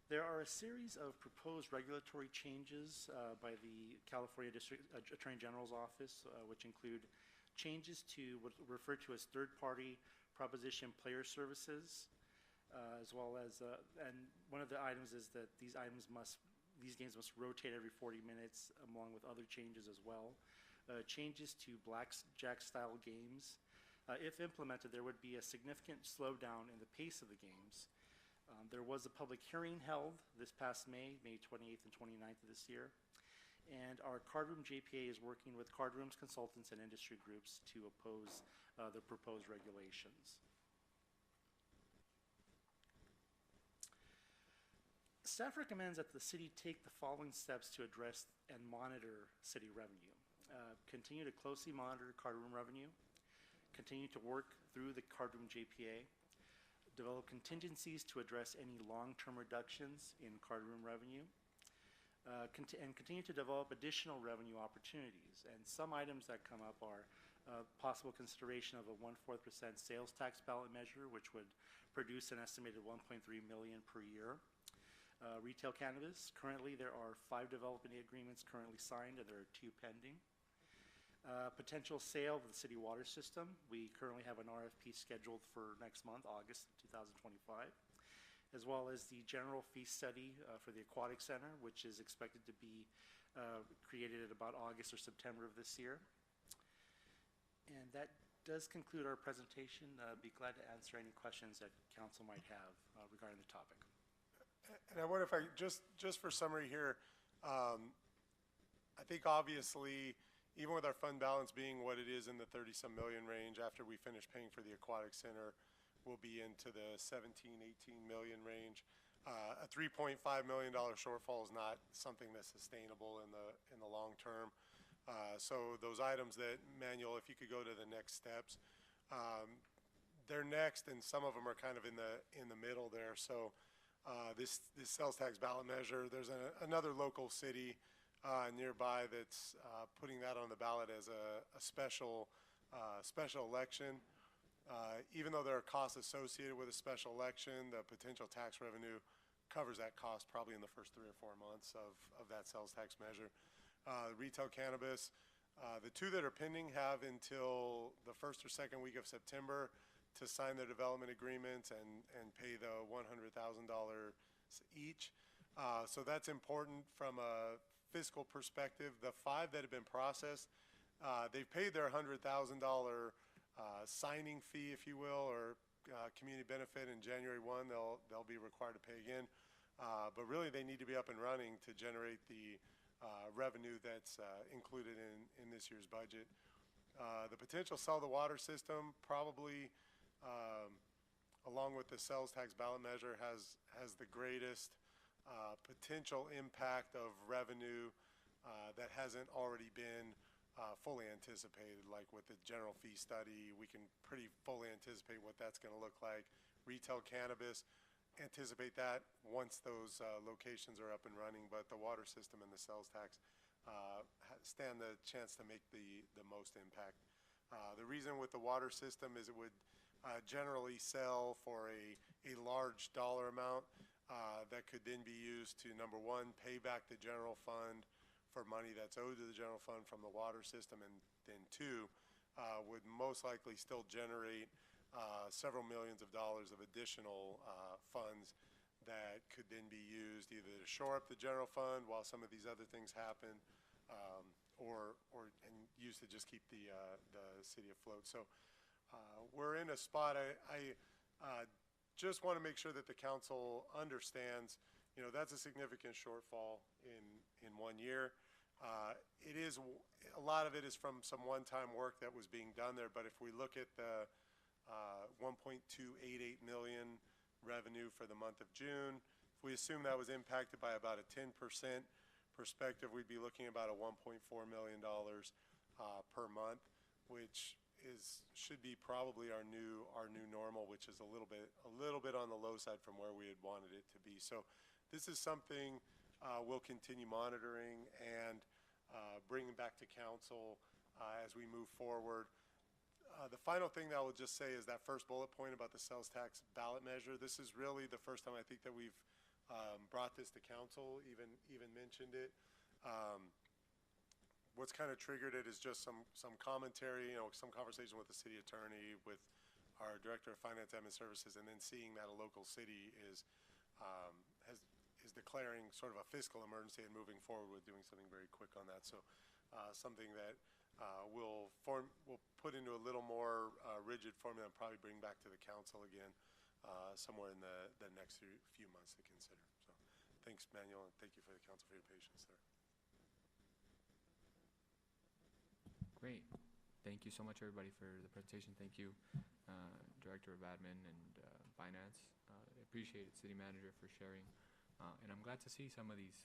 There are a series of proposed regulatory changes by the California District Attorney General's Office, which include changes to what are referred to as third-party proposition player services, as well as, and one of the items is that these games must rotate every 40 minutes, along with other changes as well. Changes to blackjack-style games. If implemented, there would be a significant slowdown in the pace of the games. There was a public hearing held this past May 28th and 29th of this year. And our cardroom JPA is working with card rooms, consultants, and industry groups to oppose the proposed regulations. Staff recommends that the city take the following steps to address and monitor city revenue. Continue to closely monitor cardroom revenue. Continue to work through the cardroom JPA. Develop contingencies to address any long-term reductions in cardroom revenue. and continue to develop additional revenue opportunities. And some items that come up are possible consideration of a 1/4% sales tax ballot measure, which would produce an estimated 1.3 million per year. Retail cannabis, currently there are 5 development agreements currently signed and there are 2 pending. Potential sale of the city water system, we currently have an RFP scheduled for next month, August 2025, as well as the general fee study for the aquatic center, which is expected to be created at about August or September of this year. And that does conclude our presentation. Be glad to answer any questions that council might have regarding the topic. And I wonder if I, just for summary here, I think obviously, even with our fund balance being what it is in the 30-some million range, after we finish paying for the aquatic center, we'll be into the 17, 18 million range. A $3.5 million shortfall is not something that's sustainable in the long term. So those items that, Manuel, if you could go to the next steps, they're next, and some of them are kind of in the middle there. So this sales tax ballot measure, there's another local city nearby that's putting that on the ballot as a special election. Even though there are costs associated with a special election, the potential tax revenue covers that cost probably in the first 3 or 4 months of that sales tax measure. Retail cannabis, the 2 that are pending have until the 1st or 2nd week of September to sign their development agreements and pay the $100,000 each. So that's important from a fiscal perspective. The 5 that have been processed, they've paid their $100,000 signing fee, if you will, or community benefit in January 1. They'll be required to pay again. But really, they need to be up and running to generate the revenue that's included in this year's budget. The potential sell the water system probably, along with the sales tax ballot measure, has the greatest potential impact of revenue that hasn't already been fully anticipated. Like with the general fee study, we can pretty fully anticipate what that's going to look like. Retail cannabis, anticipate that once those locations are up and running, but the water system and the sales tax stand the chance to make the most impact. The reason with the water system is it would generally sell for a large dollar amount that could then be used to, number 1, pay back the general fund for money that's owed to the general fund from the water system, and then 2, would most likely still generate several millions of dollars of additional funds that could then be used either to shore up the general fund while some of these other things happen, or used to just keep the city afloat. So we're in a spot. I just want to make sure that the council understands, that's a significant shortfall in 1 year. It is, a lot of it is from some one-time work that was being done there, but if we look at the 1.288 million revenue for the month of June, if we assume that was impacted by about a 10% perspective, we'd be looking at about a $1.4 million per month, which should be probably our new normal, which is a little bit on the low side from where we had wanted it to be. So this is something we'll continue monitoring and bringing back to council as we move forward. The final thing that I will just say is that first bullet point about the sales tax ballot measure. This is really the first time I think that we've brought this to council, even mentioned it. What's kind of triggered it is just some commentary, some conversation with the city attorney, with our director of finance admin services, and then seeing that a local city is declaring sort of a fiscal emergency and moving forward with doing something very quick on that. So something that we'll put into a little more rigid formula and probably bring back to the council again somewhere in the next few months to consider. So thanks, Manuel, and thank you for the council for your patience there. Great. Thank you so much, everybody, for the presentation. Thank you, Director of Admin and Finance. I appreciate it, City Manager, for sharing. And I'm glad to see some of these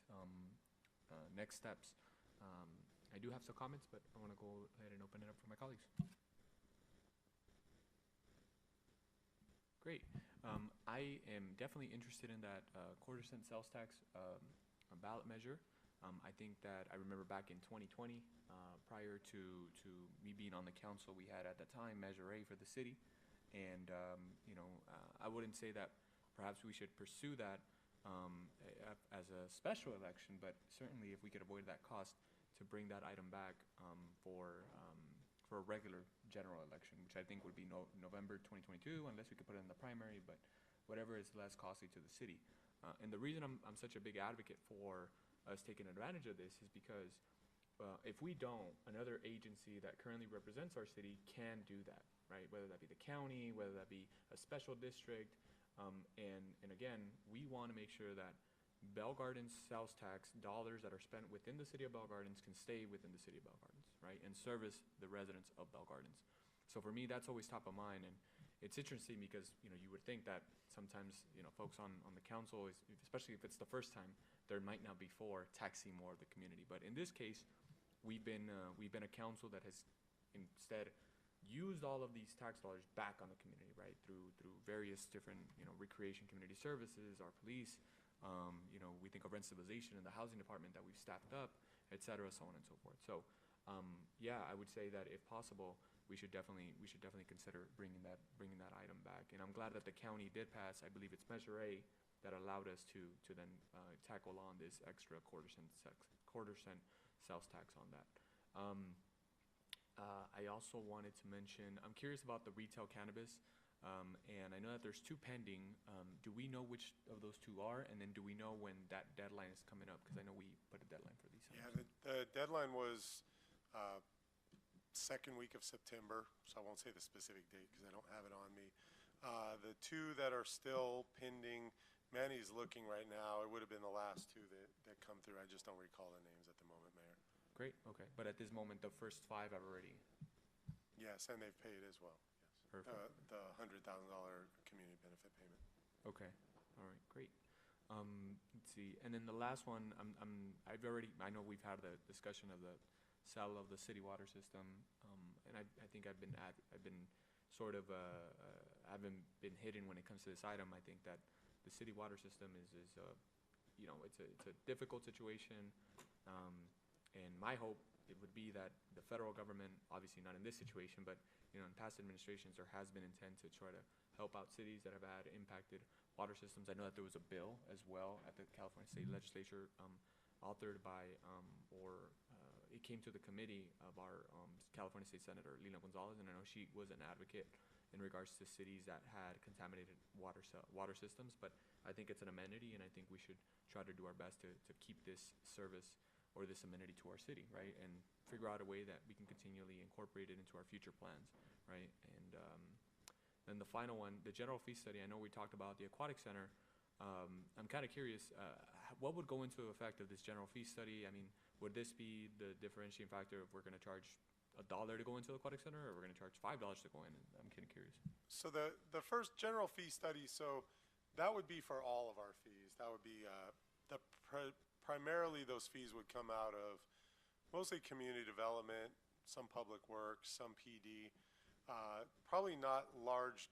next steps. I do have some comments, but I want to go ahead and open it up for my colleagues. Great. I am definitely interested in that quarter cent sales tax ballot measure. I think that I remember back in 2020, prior to me being on the council, we had at the time Measure A for the city. And, I wouldn't say that perhaps we should pursue that as a special election, but certainly if we could avoid that cost, to bring that item back for a regular general election, which I think would be November 2022, unless we could put it in the primary, but whatever is less costly to the city. And the reason I'm such a big advocate for us taking advantage of this is because if we don't, another agency that currently represents our city can do that, right? Whether that be the county, whether that be a special district. And again, we want to make sure that Bell Gardens sales tax dollars that are spent within the city of Bell Gardens can stay within the city of Bell Gardens, right? And service the residents of Bell Gardens. So for me, that's always top of mind. And it's interesting because, you would think that sometimes, folks on the council, especially if it's the first time, there might not be for taxing more of the community. But in this case, we've been a council that has instead used all of these tax dollars back on the community, right? Through various different, recreation community services, our police, we think of rent stabilization in the housing department that we've staffed up, et cetera, so on and so forth. So, yeah, I would say that if possible, we should definitely consider bringing that item back. And I'm glad that the county did pass, I believe it's Measure A, that allowed us to then tackle on this extra quarter cent sales tax on that. I also wanted to mention, I'm curious about the retail cannabis, and I know that there's 2 pending. Do we know which of those 2 are, and then do we know when that deadline is coming up? Because I know we put a deadline for these. Yeah, the deadline was second week of September, so I won't say the specific date because I don't have it on me. The 2 that are still pending, Manny's looking right now. It would have been the last 2 that come through. I just don't recall the names at the moment, Mayor. Great, okay. But at this moment, the first 5 have already. Yes, and they've paid as well. Yes. Perfect. The $100,000 community benefit payment. Okay, all right, great. Let's see, and then the last one, I know we've had the discussion of the sale of the city water system, and I think I've been sort of, I haven't been hidden when it comes to this item. I think that the city water system is it's a difficult situation, and my hope it would be that the federal government, obviously not in this situation, but in past administrations, there has been intent to try to help out cities that have had impacted water systems. I know that there was a bill as well at the California State Legislature, authored by, it came to the committee of our California State Senator Lina Gonzalez, and I know she was an advocate in regards to cities that had contaminated water systems. But I think it's an amenity, and I think we should try to do our best to keep this service or this amenity to our city, right? And figure out a way that we can continually incorporate it into our future plans, right? And then the final one, the general fee study. I know we talked about the aquatic center. I'm kind of curious, what would go into effect of this general fee study? I mean, would this be the differentiating factor if we're going to charge $1 to go into the aquatic center, or we're going to charge $5 to go in? I'm kind of curious. So the first general fee study, so that would be for all of our fees. That would be primarily those fees would come out of mostly community development, some public works, some PD. Probably not large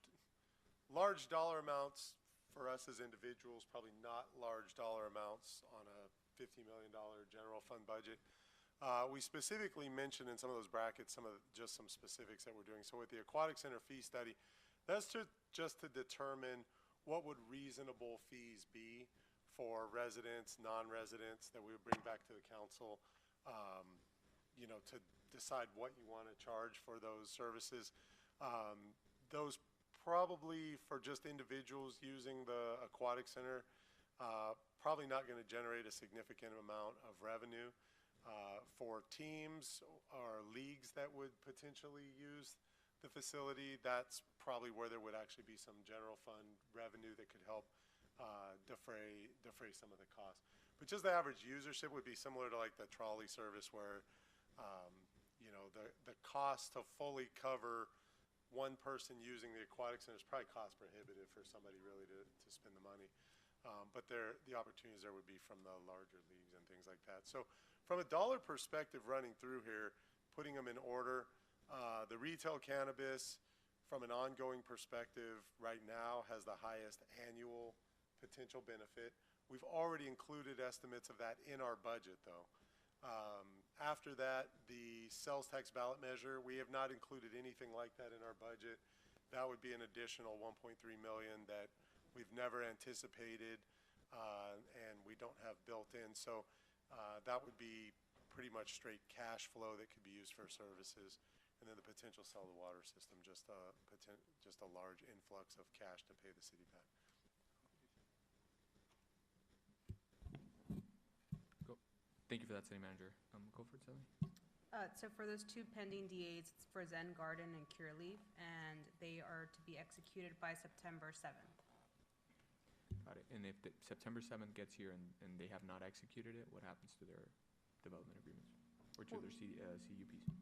dollar amounts for us as individuals, probably not large dollar amounts on a $50 million general fund budget. We specifically mentioned in some of those brackets just some specifics that we're doing. So with the aquatic center fee study, that's just to determine what would reasonable fees be for residents, non-residents, that we would bring back to the council, to decide what you want to charge for those services. Those probably for just individuals using the aquatic center, probably not going to generate a significant amount of revenue. For teams or leagues that would potentially use the facility, that's probably where there would actually be some general fund revenue that could help defray some of the costs. But just the average usership would be similar to like the trolley service, where the cost to fully cover one person using the aquatic center is probably cost prohibitive for somebody really to spend the money. But the opportunities there would be from the larger leagues and things like that. So from a dollar perspective running through here, putting them in order, the retail cannabis from an ongoing perspective right now has the highest annual potential benefit. We've already included estimates of that in our budget, though. After that, the sales tax ballot measure, we have not included anything like that in our budget. That would be an additional 1.3 million that we've never anticipated, and we don't have built in. So that would be pretty much straight cash flow that could be used for services. And then the potential sell the water system, just a large influx of cash to pay the city back. Thank you for that, City Manager. Go for it, Sally. So for those two pending DAs, it's for Zen Garden and Cureleaf, and they are to be executed by September 7th. Got it. And if September 7th gets here and they have not executed it, what happens to their development agreements or to their CUPs?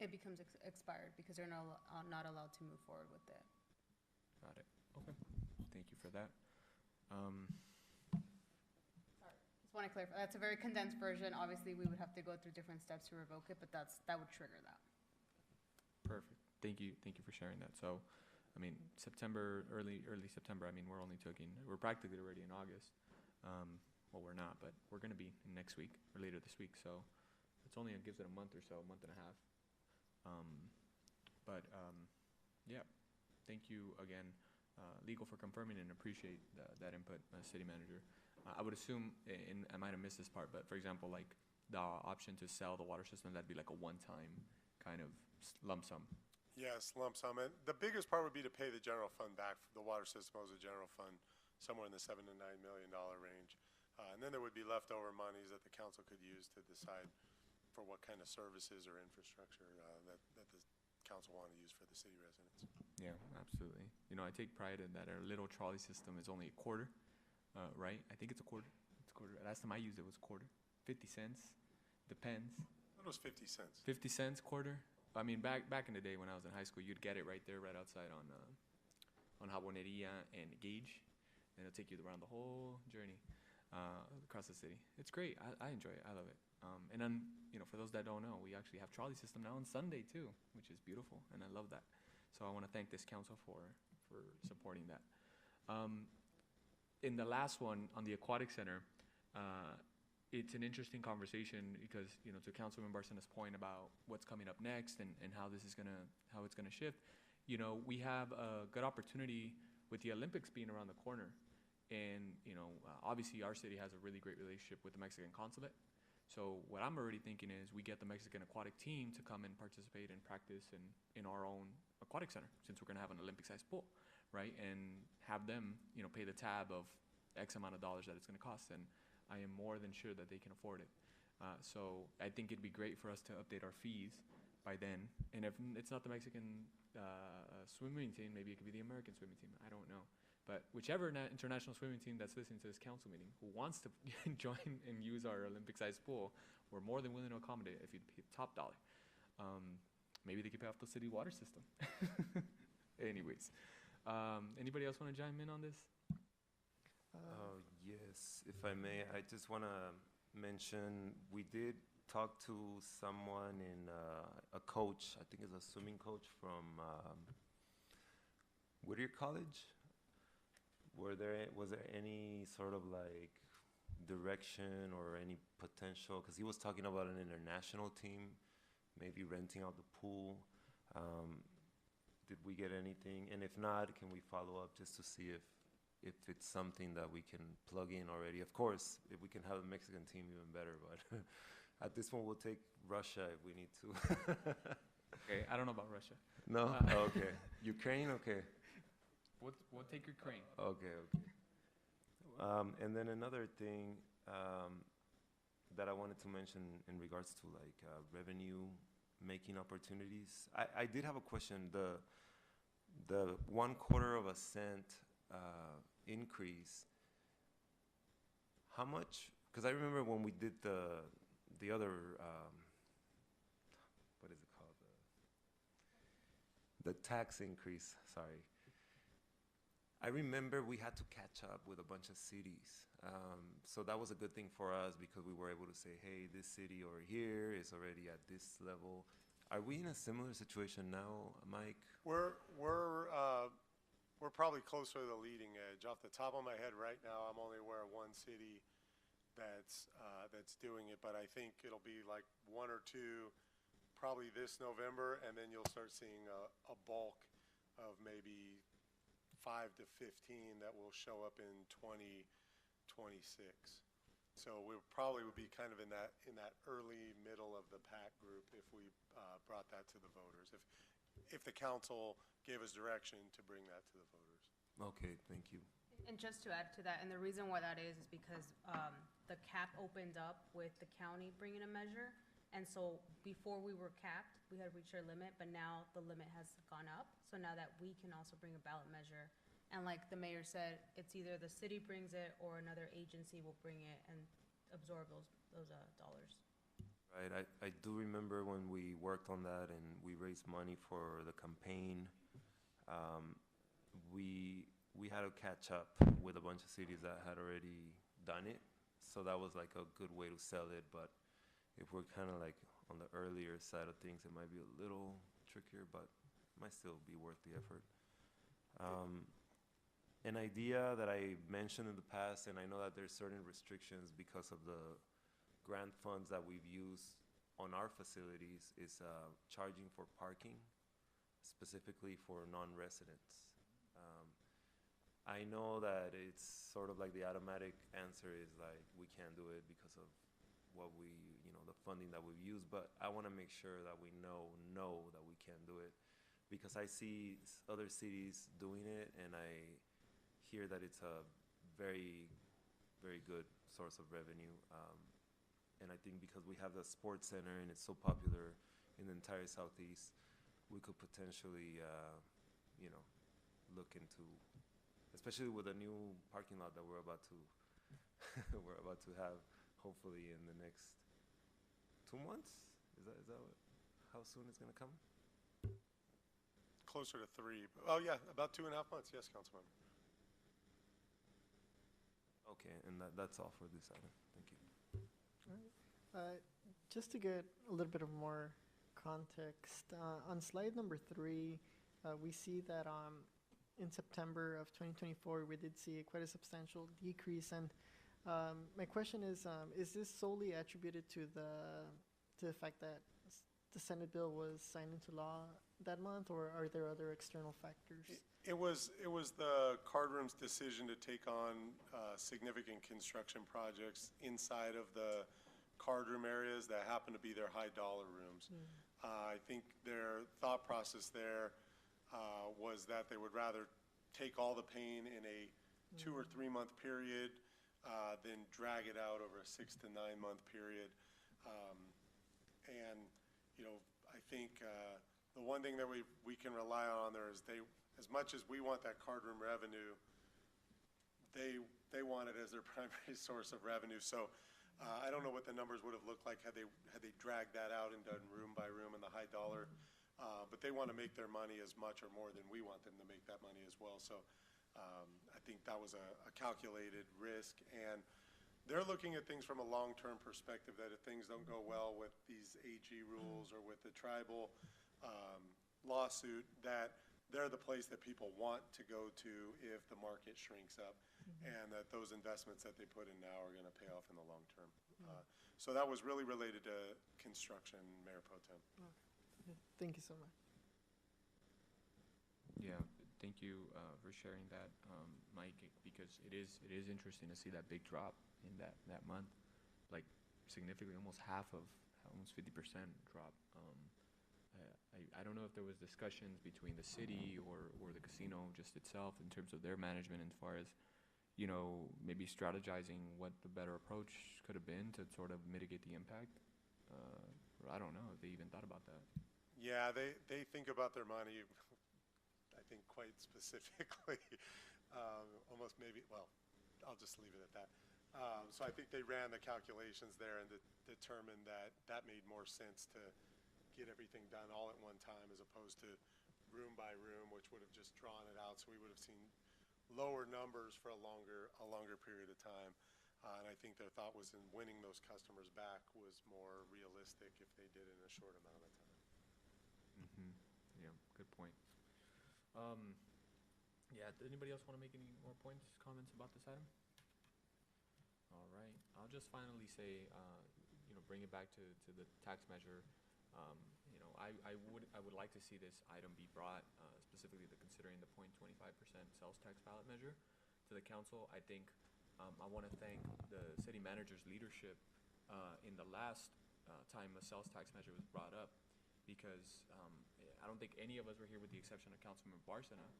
It becomes expired because they're not allowed to move forward with it. Got it. Okay. Thank you for that. Just want to clarify, that's a very condensed version. Obviously, we would have to go through different steps to revoke it, but that would trigger that. Perfect. Thank you for sharing that. So, I mean, early September, I mean, we're practically already in August. Well, we're not, but we're going to be next week or later this week. So it gives it a month or so, a month and a half. Yeah, thank you again, Legal, for confirming and appreciate that input, City Manager. I would assume, and I might have missed this part, but for example, like the option to sell the water system, that'd be like a one-time kind of lump sum. Yes, lump sum. And the biggest part would be to pay the general fund back. The water system as a general fund, somewhere in the $7 to $9 million range. And then there would be leftover monies that the council could use to decide for what kind of services or infrastructure that the council want to use for the city residents. Yeah, absolutely. You know, I take pride in that our little trolley system is only a quarter, right? I think it's a quarter. It's a quarter. Last time I used it was a quarter. 50 cents. Depends. It was 50 cents. 50 cents, quarter? I mean, back in the day when I was in high school, you'd get it right there, right outside on Jaboneria and Gage, and it'll take you around the whole journey across the city. It's great. I enjoy it. I love it. And then, you know, for those that don't know, we actually have trolley system now on Sunday too, which is beautiful, and I love that. So I want to thank this council for supporting that. In the last one on the aquatic center, it's an interesting conversation because, you know, to Councilman Barcena's point about what's coming up next and how it's gonna shift, you know, we have a good opportunity with the Olympics being around the corner. And, you know, obviously our city has a really great relationship with the Mexican consulate. So what I'm already thinking is we get the Mexican aquatic team to come and participate and practice in our own aquatic center, since we're gonna have an Olympic-sized pool, right? And have them, you know, pay the tab of X amount of dollars that it's gonna cost. And I am more than sure that they can afford it. So I think it'd be great for us to update our fees by then. And if it's not the Mexican swimming team, maybe it could be the American swimming team. I don't know. But whichever international swimming team that's listening to this council meeting who wants to join and use our Olympic-sized pool, we're more than willing to accommodate if you'd pay top dollar. Maybe they could pay off the city water system. Anyways, anybody else want to chime in on this? Yes, if I may, I just want to mention we did talk to someone a coach, I think it's a swimming coach from Whittier College. Was there any sort of like direction or any potential? Because he was talking about an international team, maybe renting out the pool. Did we get anything? And if not, can we follow up just to see if it's something that we can plug in already? Of course, if we can have a Mexican team, even better. But at this point, we'll take Russia if we need to. Okay, I don't know about Russia. No? Okay. Ukraine? Okay. We'll take Ukraine. Okay. And then another thing that I wanted to mention in regards to like revenue making opportunities. I did have a question. The 1/4 cent increase, how much? Because I remember when we did the other what is it called, the tax increase, sorry, I remember we had to catch up with a bunch of cities. So that was a good thing for us because we were able to say, hey, this city over here is already at this level. Are we in a similar situation now, Mike? We're we're probably closer to the leading edge. Off the top of my head right now, I'm only aware of one city that's doing it, but I think it'll be like one or two probably this November, and then you'll start seeing a bulk of maybe 5 to 15 that will show up in 2026. So we probably would be kind of in that early middle of the pack group if we brought that to the voters. If the council gave us direction to bring that to the voters. Okay, thank you. And just to add to that, and the reason why that is because the cap opened up with the county bringing a measure. And so before we were capped, we had reached our limit, but now the limit has gone up. So now that we can also bring a ballot measure, and like the mayor said, it's either the city brings it or another agency will bring it and absorb those dollars. Right, I do remember when we worked on that and we raised money for the campaign. We had to catch up with a bunch of cities that had already done it, so that was like a good way to sell it. But if we're kind of like on the earlier side of things, it might be a little trickier, but might still be worth the effort. An idea that I mentioned in the past, and I know that there's certain restrictions because of the grant funds that we've used on our facilities, is charging for parking, specifically for non-residents. I know that it's sort of like the automatic answer is like, we can't do it because of what the funding that we've used, but I want to make sure that we know that we can do it, because I see other cities doing it, and I hear that it's a very, very good source of revenue. And I think because we have the sports center and it's so popular in the entire Southeast, we could potentially, look into, especially with a new parking lot that we're about to have, hopefully in the next 2 months. Is that how soon it's gonna come? Closer to 3. Oh yeah, about 2.5 months. Yes, Councilmember. Okay, and that's all for this item. Thank you. All right. Just to get a little bit of more context, on slide number 3, we see that in September of 2024, we did see quite a substantial decrease. And my question is this solely attributed to the fact that the Senate bill was signed into law that month, or are there other external factors? It was the card room's decision to take on significant construction projects inside of the card room areas that happen to be their high dollar rooms. I think their thought process there was that they would rather take all the pain in a 2 or 3 month period than drag it out over a 6 to 9 month period. And I think the one thing that we can rely on there is as much as we want that card room revenue, they want it as their primary source of revenue. So I don't know what the numbers would have looked like had they dragged that out and done room by room in the high dollar. But they want to make their money as much or more than we want them to make that money as well. So I think that was a calculated risk. And they're looking at things from a long-term perspective, that if things don't go well with these AG rules or with the tribal lawsuit, that they're the place that people want to go to if the market shrinks up, and that those investments that they put in now are going to pay off in the long term. So that was really related to construction, Mayor Pro Tem. Thank you so much. Yeah, thank you for sharing that, Mike, because it is interesting to see that big drop in that month, like significantly, almost 50% drop. I don't know if there was discussions between the city or the casino just itself in terms of their management, as far as maybe strategizing what the better approach could have been to sort of mitigate the impact. I don't know if they even thought about that. Yeah, they think about their money, I think, quite specifically. Almost maybe, well, I'll just leave it at that. So I think they ran the calculations there and determined that made more sense to get everything done all at one time, as opposed to room by room, which would have just drawn it out. So we would have seen lower numbers for a longer period of time. And I think their thought was in winning those customers back was more realistic if they did it in a short amount of time. Yeah, good point. Yeah, does anybody else want to make any more points, comments about this item? All right, I'll just finally say, bring it back to the tax measure. I would like to see this item be brought, specifically considering the 0.25% sales tax ballot measure, to the council. I think I want to thank the city manager's leadership in the last time a sales tax measure was brought up, because I don't think any of us were here with the exception of Councilman Barcena.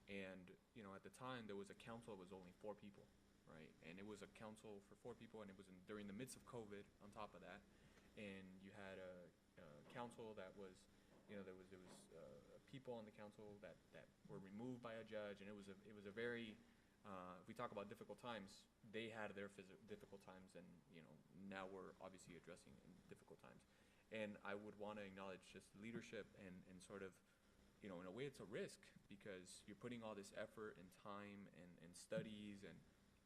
And, at the time, there was a council that was only 4 people, right? And it was a council for 4 people, and it was during the midst of COVID on top of that. And you had a council that was, there was people on the council that were removed by a judge, and it was a very, if we talk about difficult times, they had their difficult times, and, now we're obviously addressing in difficult times. And I would want to acknowledge just leadership and sort of, in a way it's a risk, because you're putting all this effort and time and studies, and,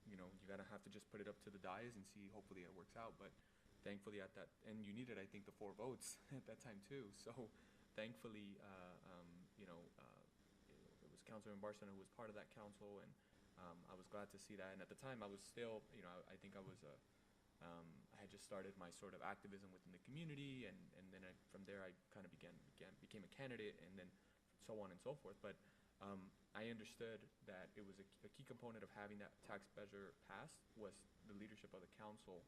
you gotta have to just put it up to the dais and see, hopefully it works out. But thankfully and you needed, I think, the 4 votes at that time too. So thankfully, it was Councilman Barcena who was part of that council, and I was glad to see that. And at the time I was still, I think I was I had just started my sort of activism within the community, and then from there I kind of became a candidate, and then so on and so forth. But I understood that it was a key component of having that tax measure passed was the leadership of the council,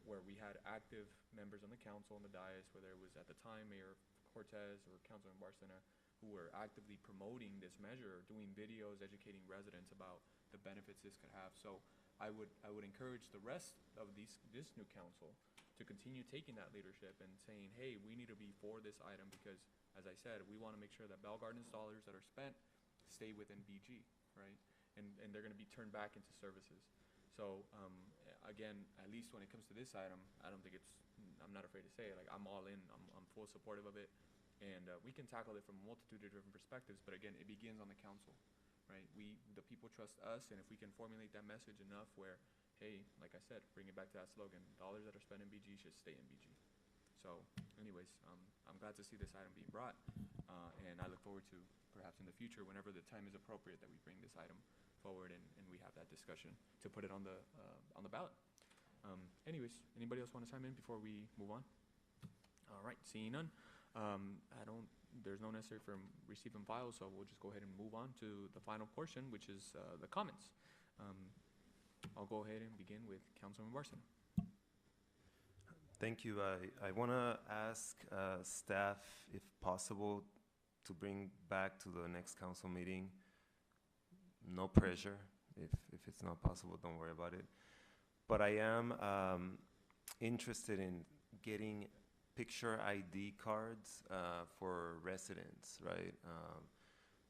where we had active members on the council on the dais, whether it was at the time Mayor Cortez or Councilman Barcena, who were actively promoting this measure, doing videos, educating residents about the benefits this could have. So I would encourage the rest of this new council to continue taking that leadership and saying, hey, we need to be for this item, because, as I said, we want to make sure that Bell Gardens dollars that are spent stay within BG, right? And they're going to be turned back into services. So again, at least when it comes to this item, I'm not afraid to say it, like, I'm all in, I'm full supportive of it, and we can tackle it from a multitude of different perspectives. But again, it begins on the council, right? The people trust us, and if we can formulate that message enough where, hey, like I said, bring it back to that slogan, dollars that are spent in BG should stay in BG. So anyways, I'm glad to see this item being brought, and I look forward to perhaps in the future, whenever the time is appropriate, that we bring this item forward and we have that discussion to put it on the ballot. Anyways, anybody else want to chime in before we move on? All right, seeing none, there's no necessary for receive and file, so we'll just go ahead and move on to the final portion, which is the comments. I'll go ahead and begin with Councilman Barcena. Thank you. I want to ask staff, if possible, to bring back to the next council meeting. No pressure. If it's not possible, don't worry about it. But I am interested in getting picture ID cards for residents, right?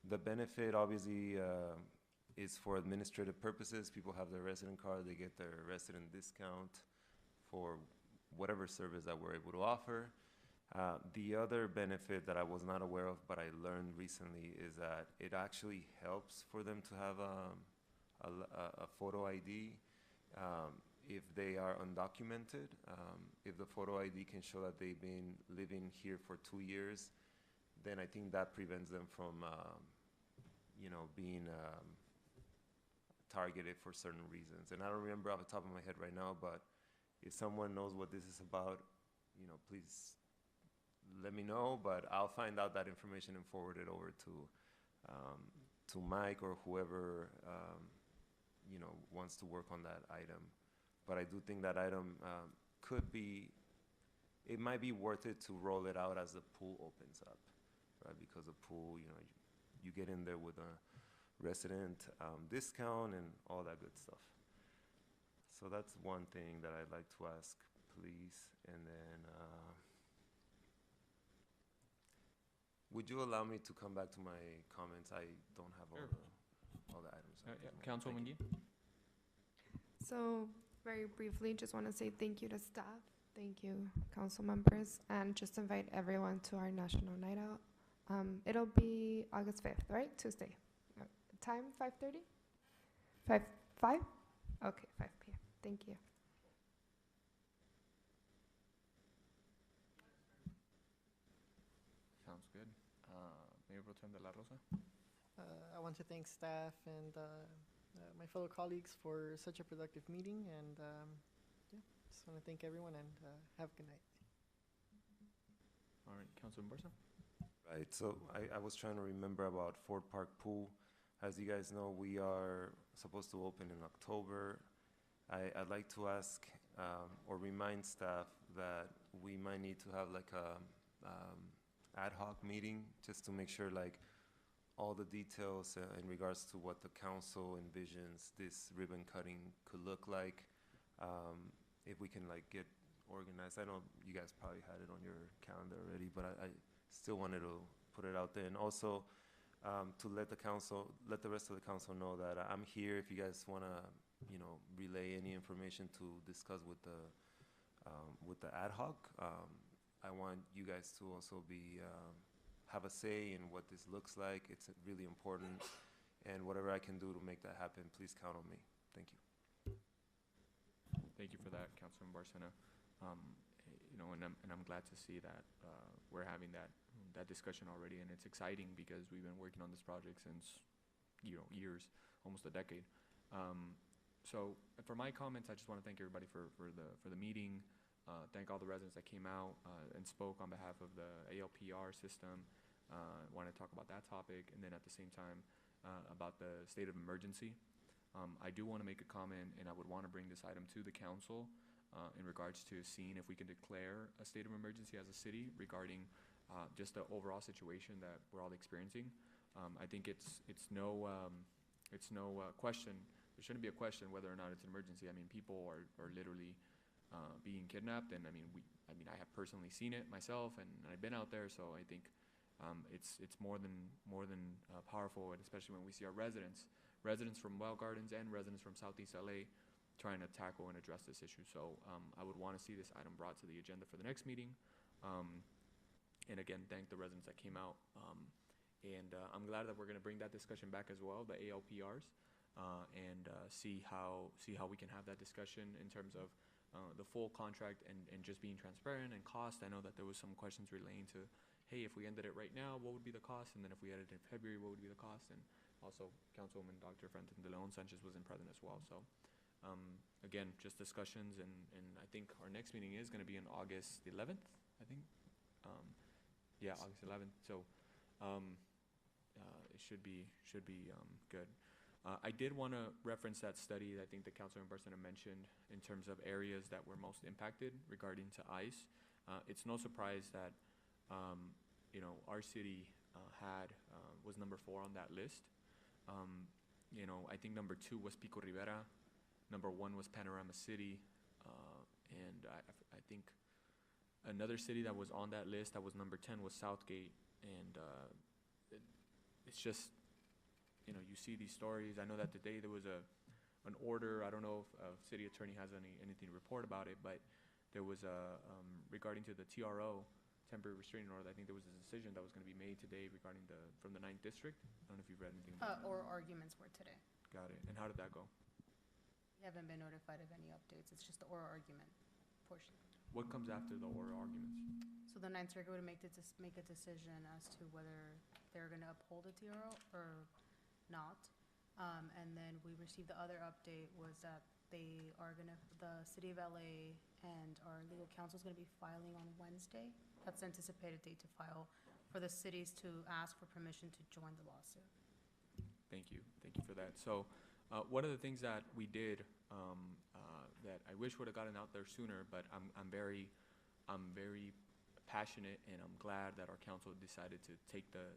The benefit, obviously, is for administrative purposes. People have their resident card, they get their resident discount for whatever service that we're able to offer. The other benefit that I was not aware of, but I learned recently, is that it actually helps for them to have a photo ID if they are undocumented. If the photo ID can show that they've been living here for 2 years, then I think that prevents them from, being targeted for certain reasons. And I don't remember off the top of my head right now, but if someone knows what this is about, please let me know. But I'll find out that information and forward it over to Mike or whoever wants to work on that item. But I do think that item it might be worth it to roll it out as the pool opens up, right? Because the pool, you get in there with a resident discount and all that good stuff. So that's one thing that I'd like to ask, please. And then, would you allow me to come back to my comments? I don't have all the items. Councilwoman Gee? So very briefly, just want to say thank you to staff, thank you council members, and just invite everyone to our National Night Out. It'll be August 5th, right? Tuesday. Time, 5:30? 5? Okay, 5 p.m. Thank you. Sounds good. Mayor Pro Tem de la Rosa? I want to thank staff and my fellow colleagues for such a productive meeting, and yeah, just want to thank everyone and have a good night. All right, Councilman Barca. Right, so I was trying to remember about Ford Park Pool. As you guys know, we are supposed to open in October. I'd like to ask or remind staff that we might need to have like a ad hoc meeting just to make sure like all the details in regards to what the council envisions this ribbon cutting could look like. If we can like get organized. I know you guys probably had it on your calendar already, but I still wanted to put it out there. And also to let the rest of the council know that I'm here if you guys want to, you know, relay any information to discuss with the ad hoc. I want you guys to also be have a say in what this looks like. It's really important, and whatever I can do to make that happen, please count on me. Thank you. Thank you for that, Councilman Barcena. You know, and I'm glad to see that we're having that discussion already, and it's exciting because we've been working on this project since, you know, years, almost a decade. So for my comments, I just want to thank everybody for the meeting. Thank all the residents that came out and spoke on behalf of the ALPR system. Want to talk about that topic, and then at the same time about the state of emergency. I do want to make a comment, and I would want to bring this item to the council in regards to seeing if we can declare a state of emergency as a city regarding just the overall situation that we're all experiencing. I think it's no question. There shouldn't be a question whether or not it's an emergency. I mean, people are literally being kidnapped, and I mean I have personally seen it myself, and I've been out there, so I think it's more than powerful, and especially when we see our residents from Well Gardens and residents from Southeast LA trying to tackle and address this issue. So I would want to see this item brought to the agenda for the next meeting. And again, thank the residents that came out. And I'm glad that we're going to bring that discussion back as well, the ALPRs, and see how we can have that discussion in terms of the full contract and just being transparent and cost. I know that there was some questions relating to, hey, if we ended it right now, what would be the cost? And then if we ended it in February, what would be the cost? And also, Councilwoman Dr. Fenton de Leon Sanchez wasn't present as well. So again, just discussions, and I think our next meeting is going to be on August 11th, I think. Yeah, August 11th. So it should be good. I did want to reference that study that I think the Councilman Barcena mentioned in terms of areas that were most impacted regarding to ICE. It's no surprise that you know, our city was number 4 on that list. You know, I think number 2 was Pico Rivera, number 1 was Panorama City, and I think another city that was on that list that was number 10 was Southgate, and it's just, you know, you see these stories. I know that today there was an order. I don't know if city attorney has anything to report about it, but there was regarding to the TRO, temporary restraining order. I think there was a decision that was going to be made today regarding from the 9th district. I don't know if you've read anything about Or arguments were today. Got it. And how did that go? We haven't been notified of any updates. It's just the oral argument portion. What comes after the oral arguments? So the Ninth Circuit would make a decision as to whether they're going to uphold the TRO or not. And then we received the other update was that the city of LA and our legal counsel is going to be filing on Wednesday. That's the anticipated date to file for the cities to ask for permission to join the lawsuit. Thank you for that. So one of the things that we did that I wish would have gotten out there sooner, but I'm very passionate, and I'm glad that our council decided to take the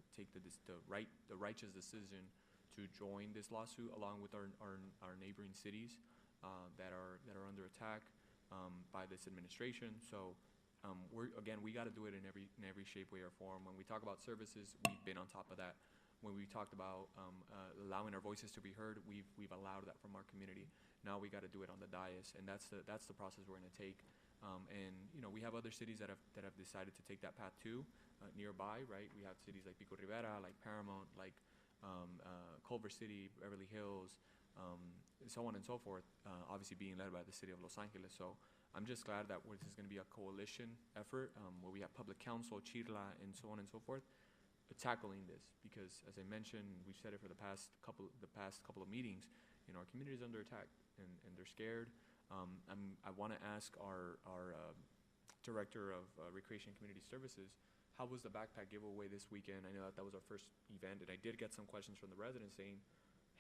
righteous decision to join this lawsuit along with our neighboring cities that are under attack by this administration. So we got to do it in every shape, way, or form. When we talk about services, we've been on top of that. When we talked about allowing our voices to be heard, we've allowed that from our community. Now we got to do it on the dais, and that's the process we're going to take. And you know, we have other cities that have decided to take that path too, nearby, right? We have cities like Pico Rivera, like Paramount, like Culver City, Beverly Hills, so on and so forth, obviously being led by the city of Los Angeles. So I'm just glad that this is going to be a coalition effort where we have public council, Chirla, and so on and so forth. tackling this, because as I mentioned, we've said it for the past couple of meetings, you know, our community is under attack, and they're scared. I want to ask our director of Recreation and Community Services, how was the backpack giveaway this weekend? I know that was our first event, and I did get some questions from the residents saying,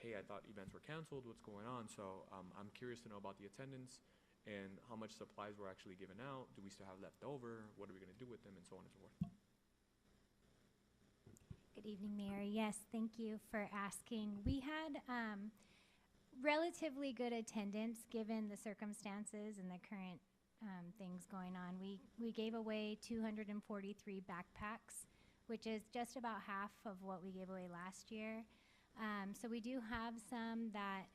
hey, I thought events were canceled, what's going on? So I'm curious to know about the attendance and how much supplies were actually given out. Do we still have left over? What are we going to do with them, and so on and so forth? Good evening, Mayor. Yes, thank you for asking. We had relatively good attendance given the circumstances and the current things going on. We gave away 243 backpacks, which is just about half of what we gave away last year. So we do have some that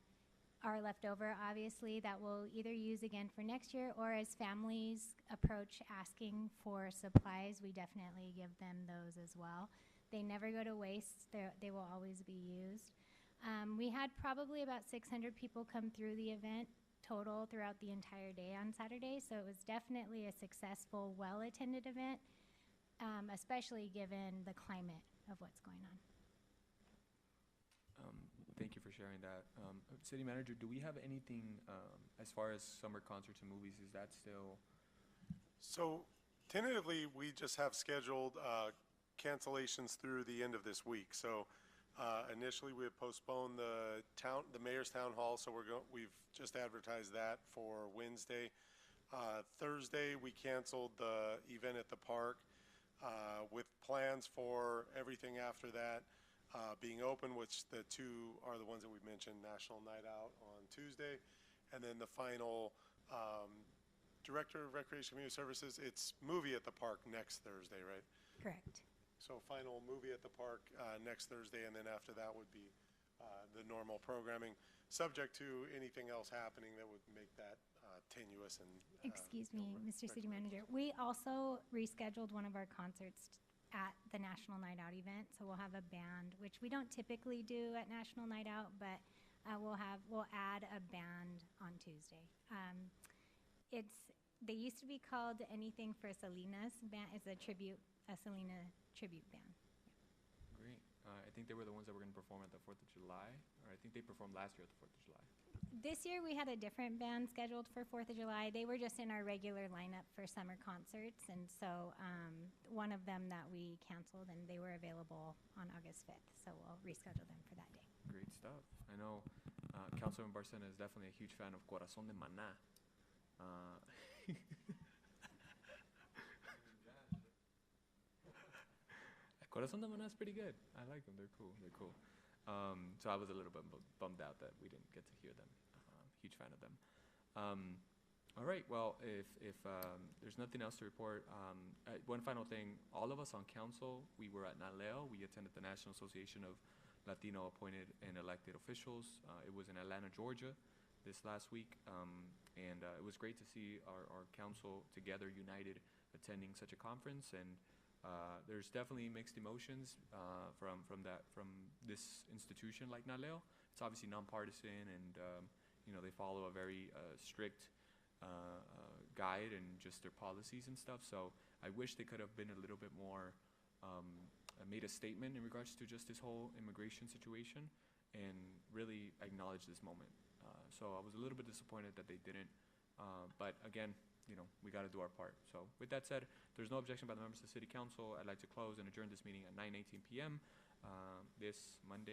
are left over, obviously, that we'll either use again for next year, or as families approach asking for supplies, we definitely give them those as well. They never go to waste. They will always be used. We had probably about 600 people come through the event total throughout the entire day on Saturday, so it was definitely a successful, well-attended event, especially given the climate of what's going on. Thank you for sharing that. City Manager, do we have anything as far as summer concerts and movies? Is that still? So tentatively, we just have scheduled cancellations through the end of this week. So initially, we had postponed the mayor's town hall, so we've just advertised that for Wednesday. Thursday, we canceled the event at the park with plans for everything after that being open, which the two are the ones that we've mentioned, National Night Out on Tuesday, and then the final Director of Recreation Community Services, it's movie at the park next Thursday, right? Correct. So final movie at the park next Thursday, and then after that would be the normal programming, subject to anything else happening that would make that tenuous and. Excuse me, Mr. City Manager. We also rescheduled one of our concerts at the National Night Out event, so we'll have a band, which we don't typically do at National Night Out, but we'll add a band on Tuesday. They used to be called Anything for Selena's band. It's a Selena tribute band. Great. I think they were the ones that were going to perform at the 4th of July, or I think they performed last year at the 4th of July. This year we had a different band scheduled for 4th of July. They were just in our regular lineup for summer concerts, and so one of them that we canceled, and they were available on August 5th, so we'll reschedule them for that day. Great stuff. I know Councilman Barcena is definitely a huge fan of Corazón de Maná. Corazón de Maná is pretty good. I like them. They're cool. So I was a little bit bummed out that we didn't get to hear them. Huge fan of them. All right. Well, if there's nothing else to report, one final thing. All of us on council, we were at NALEO. We attended the National Association of Latino Appointed and Elected Officials. It was in Atlanta, Georgia, this last week. And it was great to see our council together, united, attending such a conference. And there's definitely mixed emotions from this institution like NALEO. It's obviously nonpartisan, and they follow a very strict guide and just their policies and stuff. So I wish they could have been a little bit more, made a statement in regards to just this whole immigration situation and really acknowledge this moment. So I was a little bit disappointed that they didn't. But again, we got to do our part. So with that said, there's no objection by the members of the City Council. I'd like to close and adjourn this meeting at 9:18 p.m. This Monday.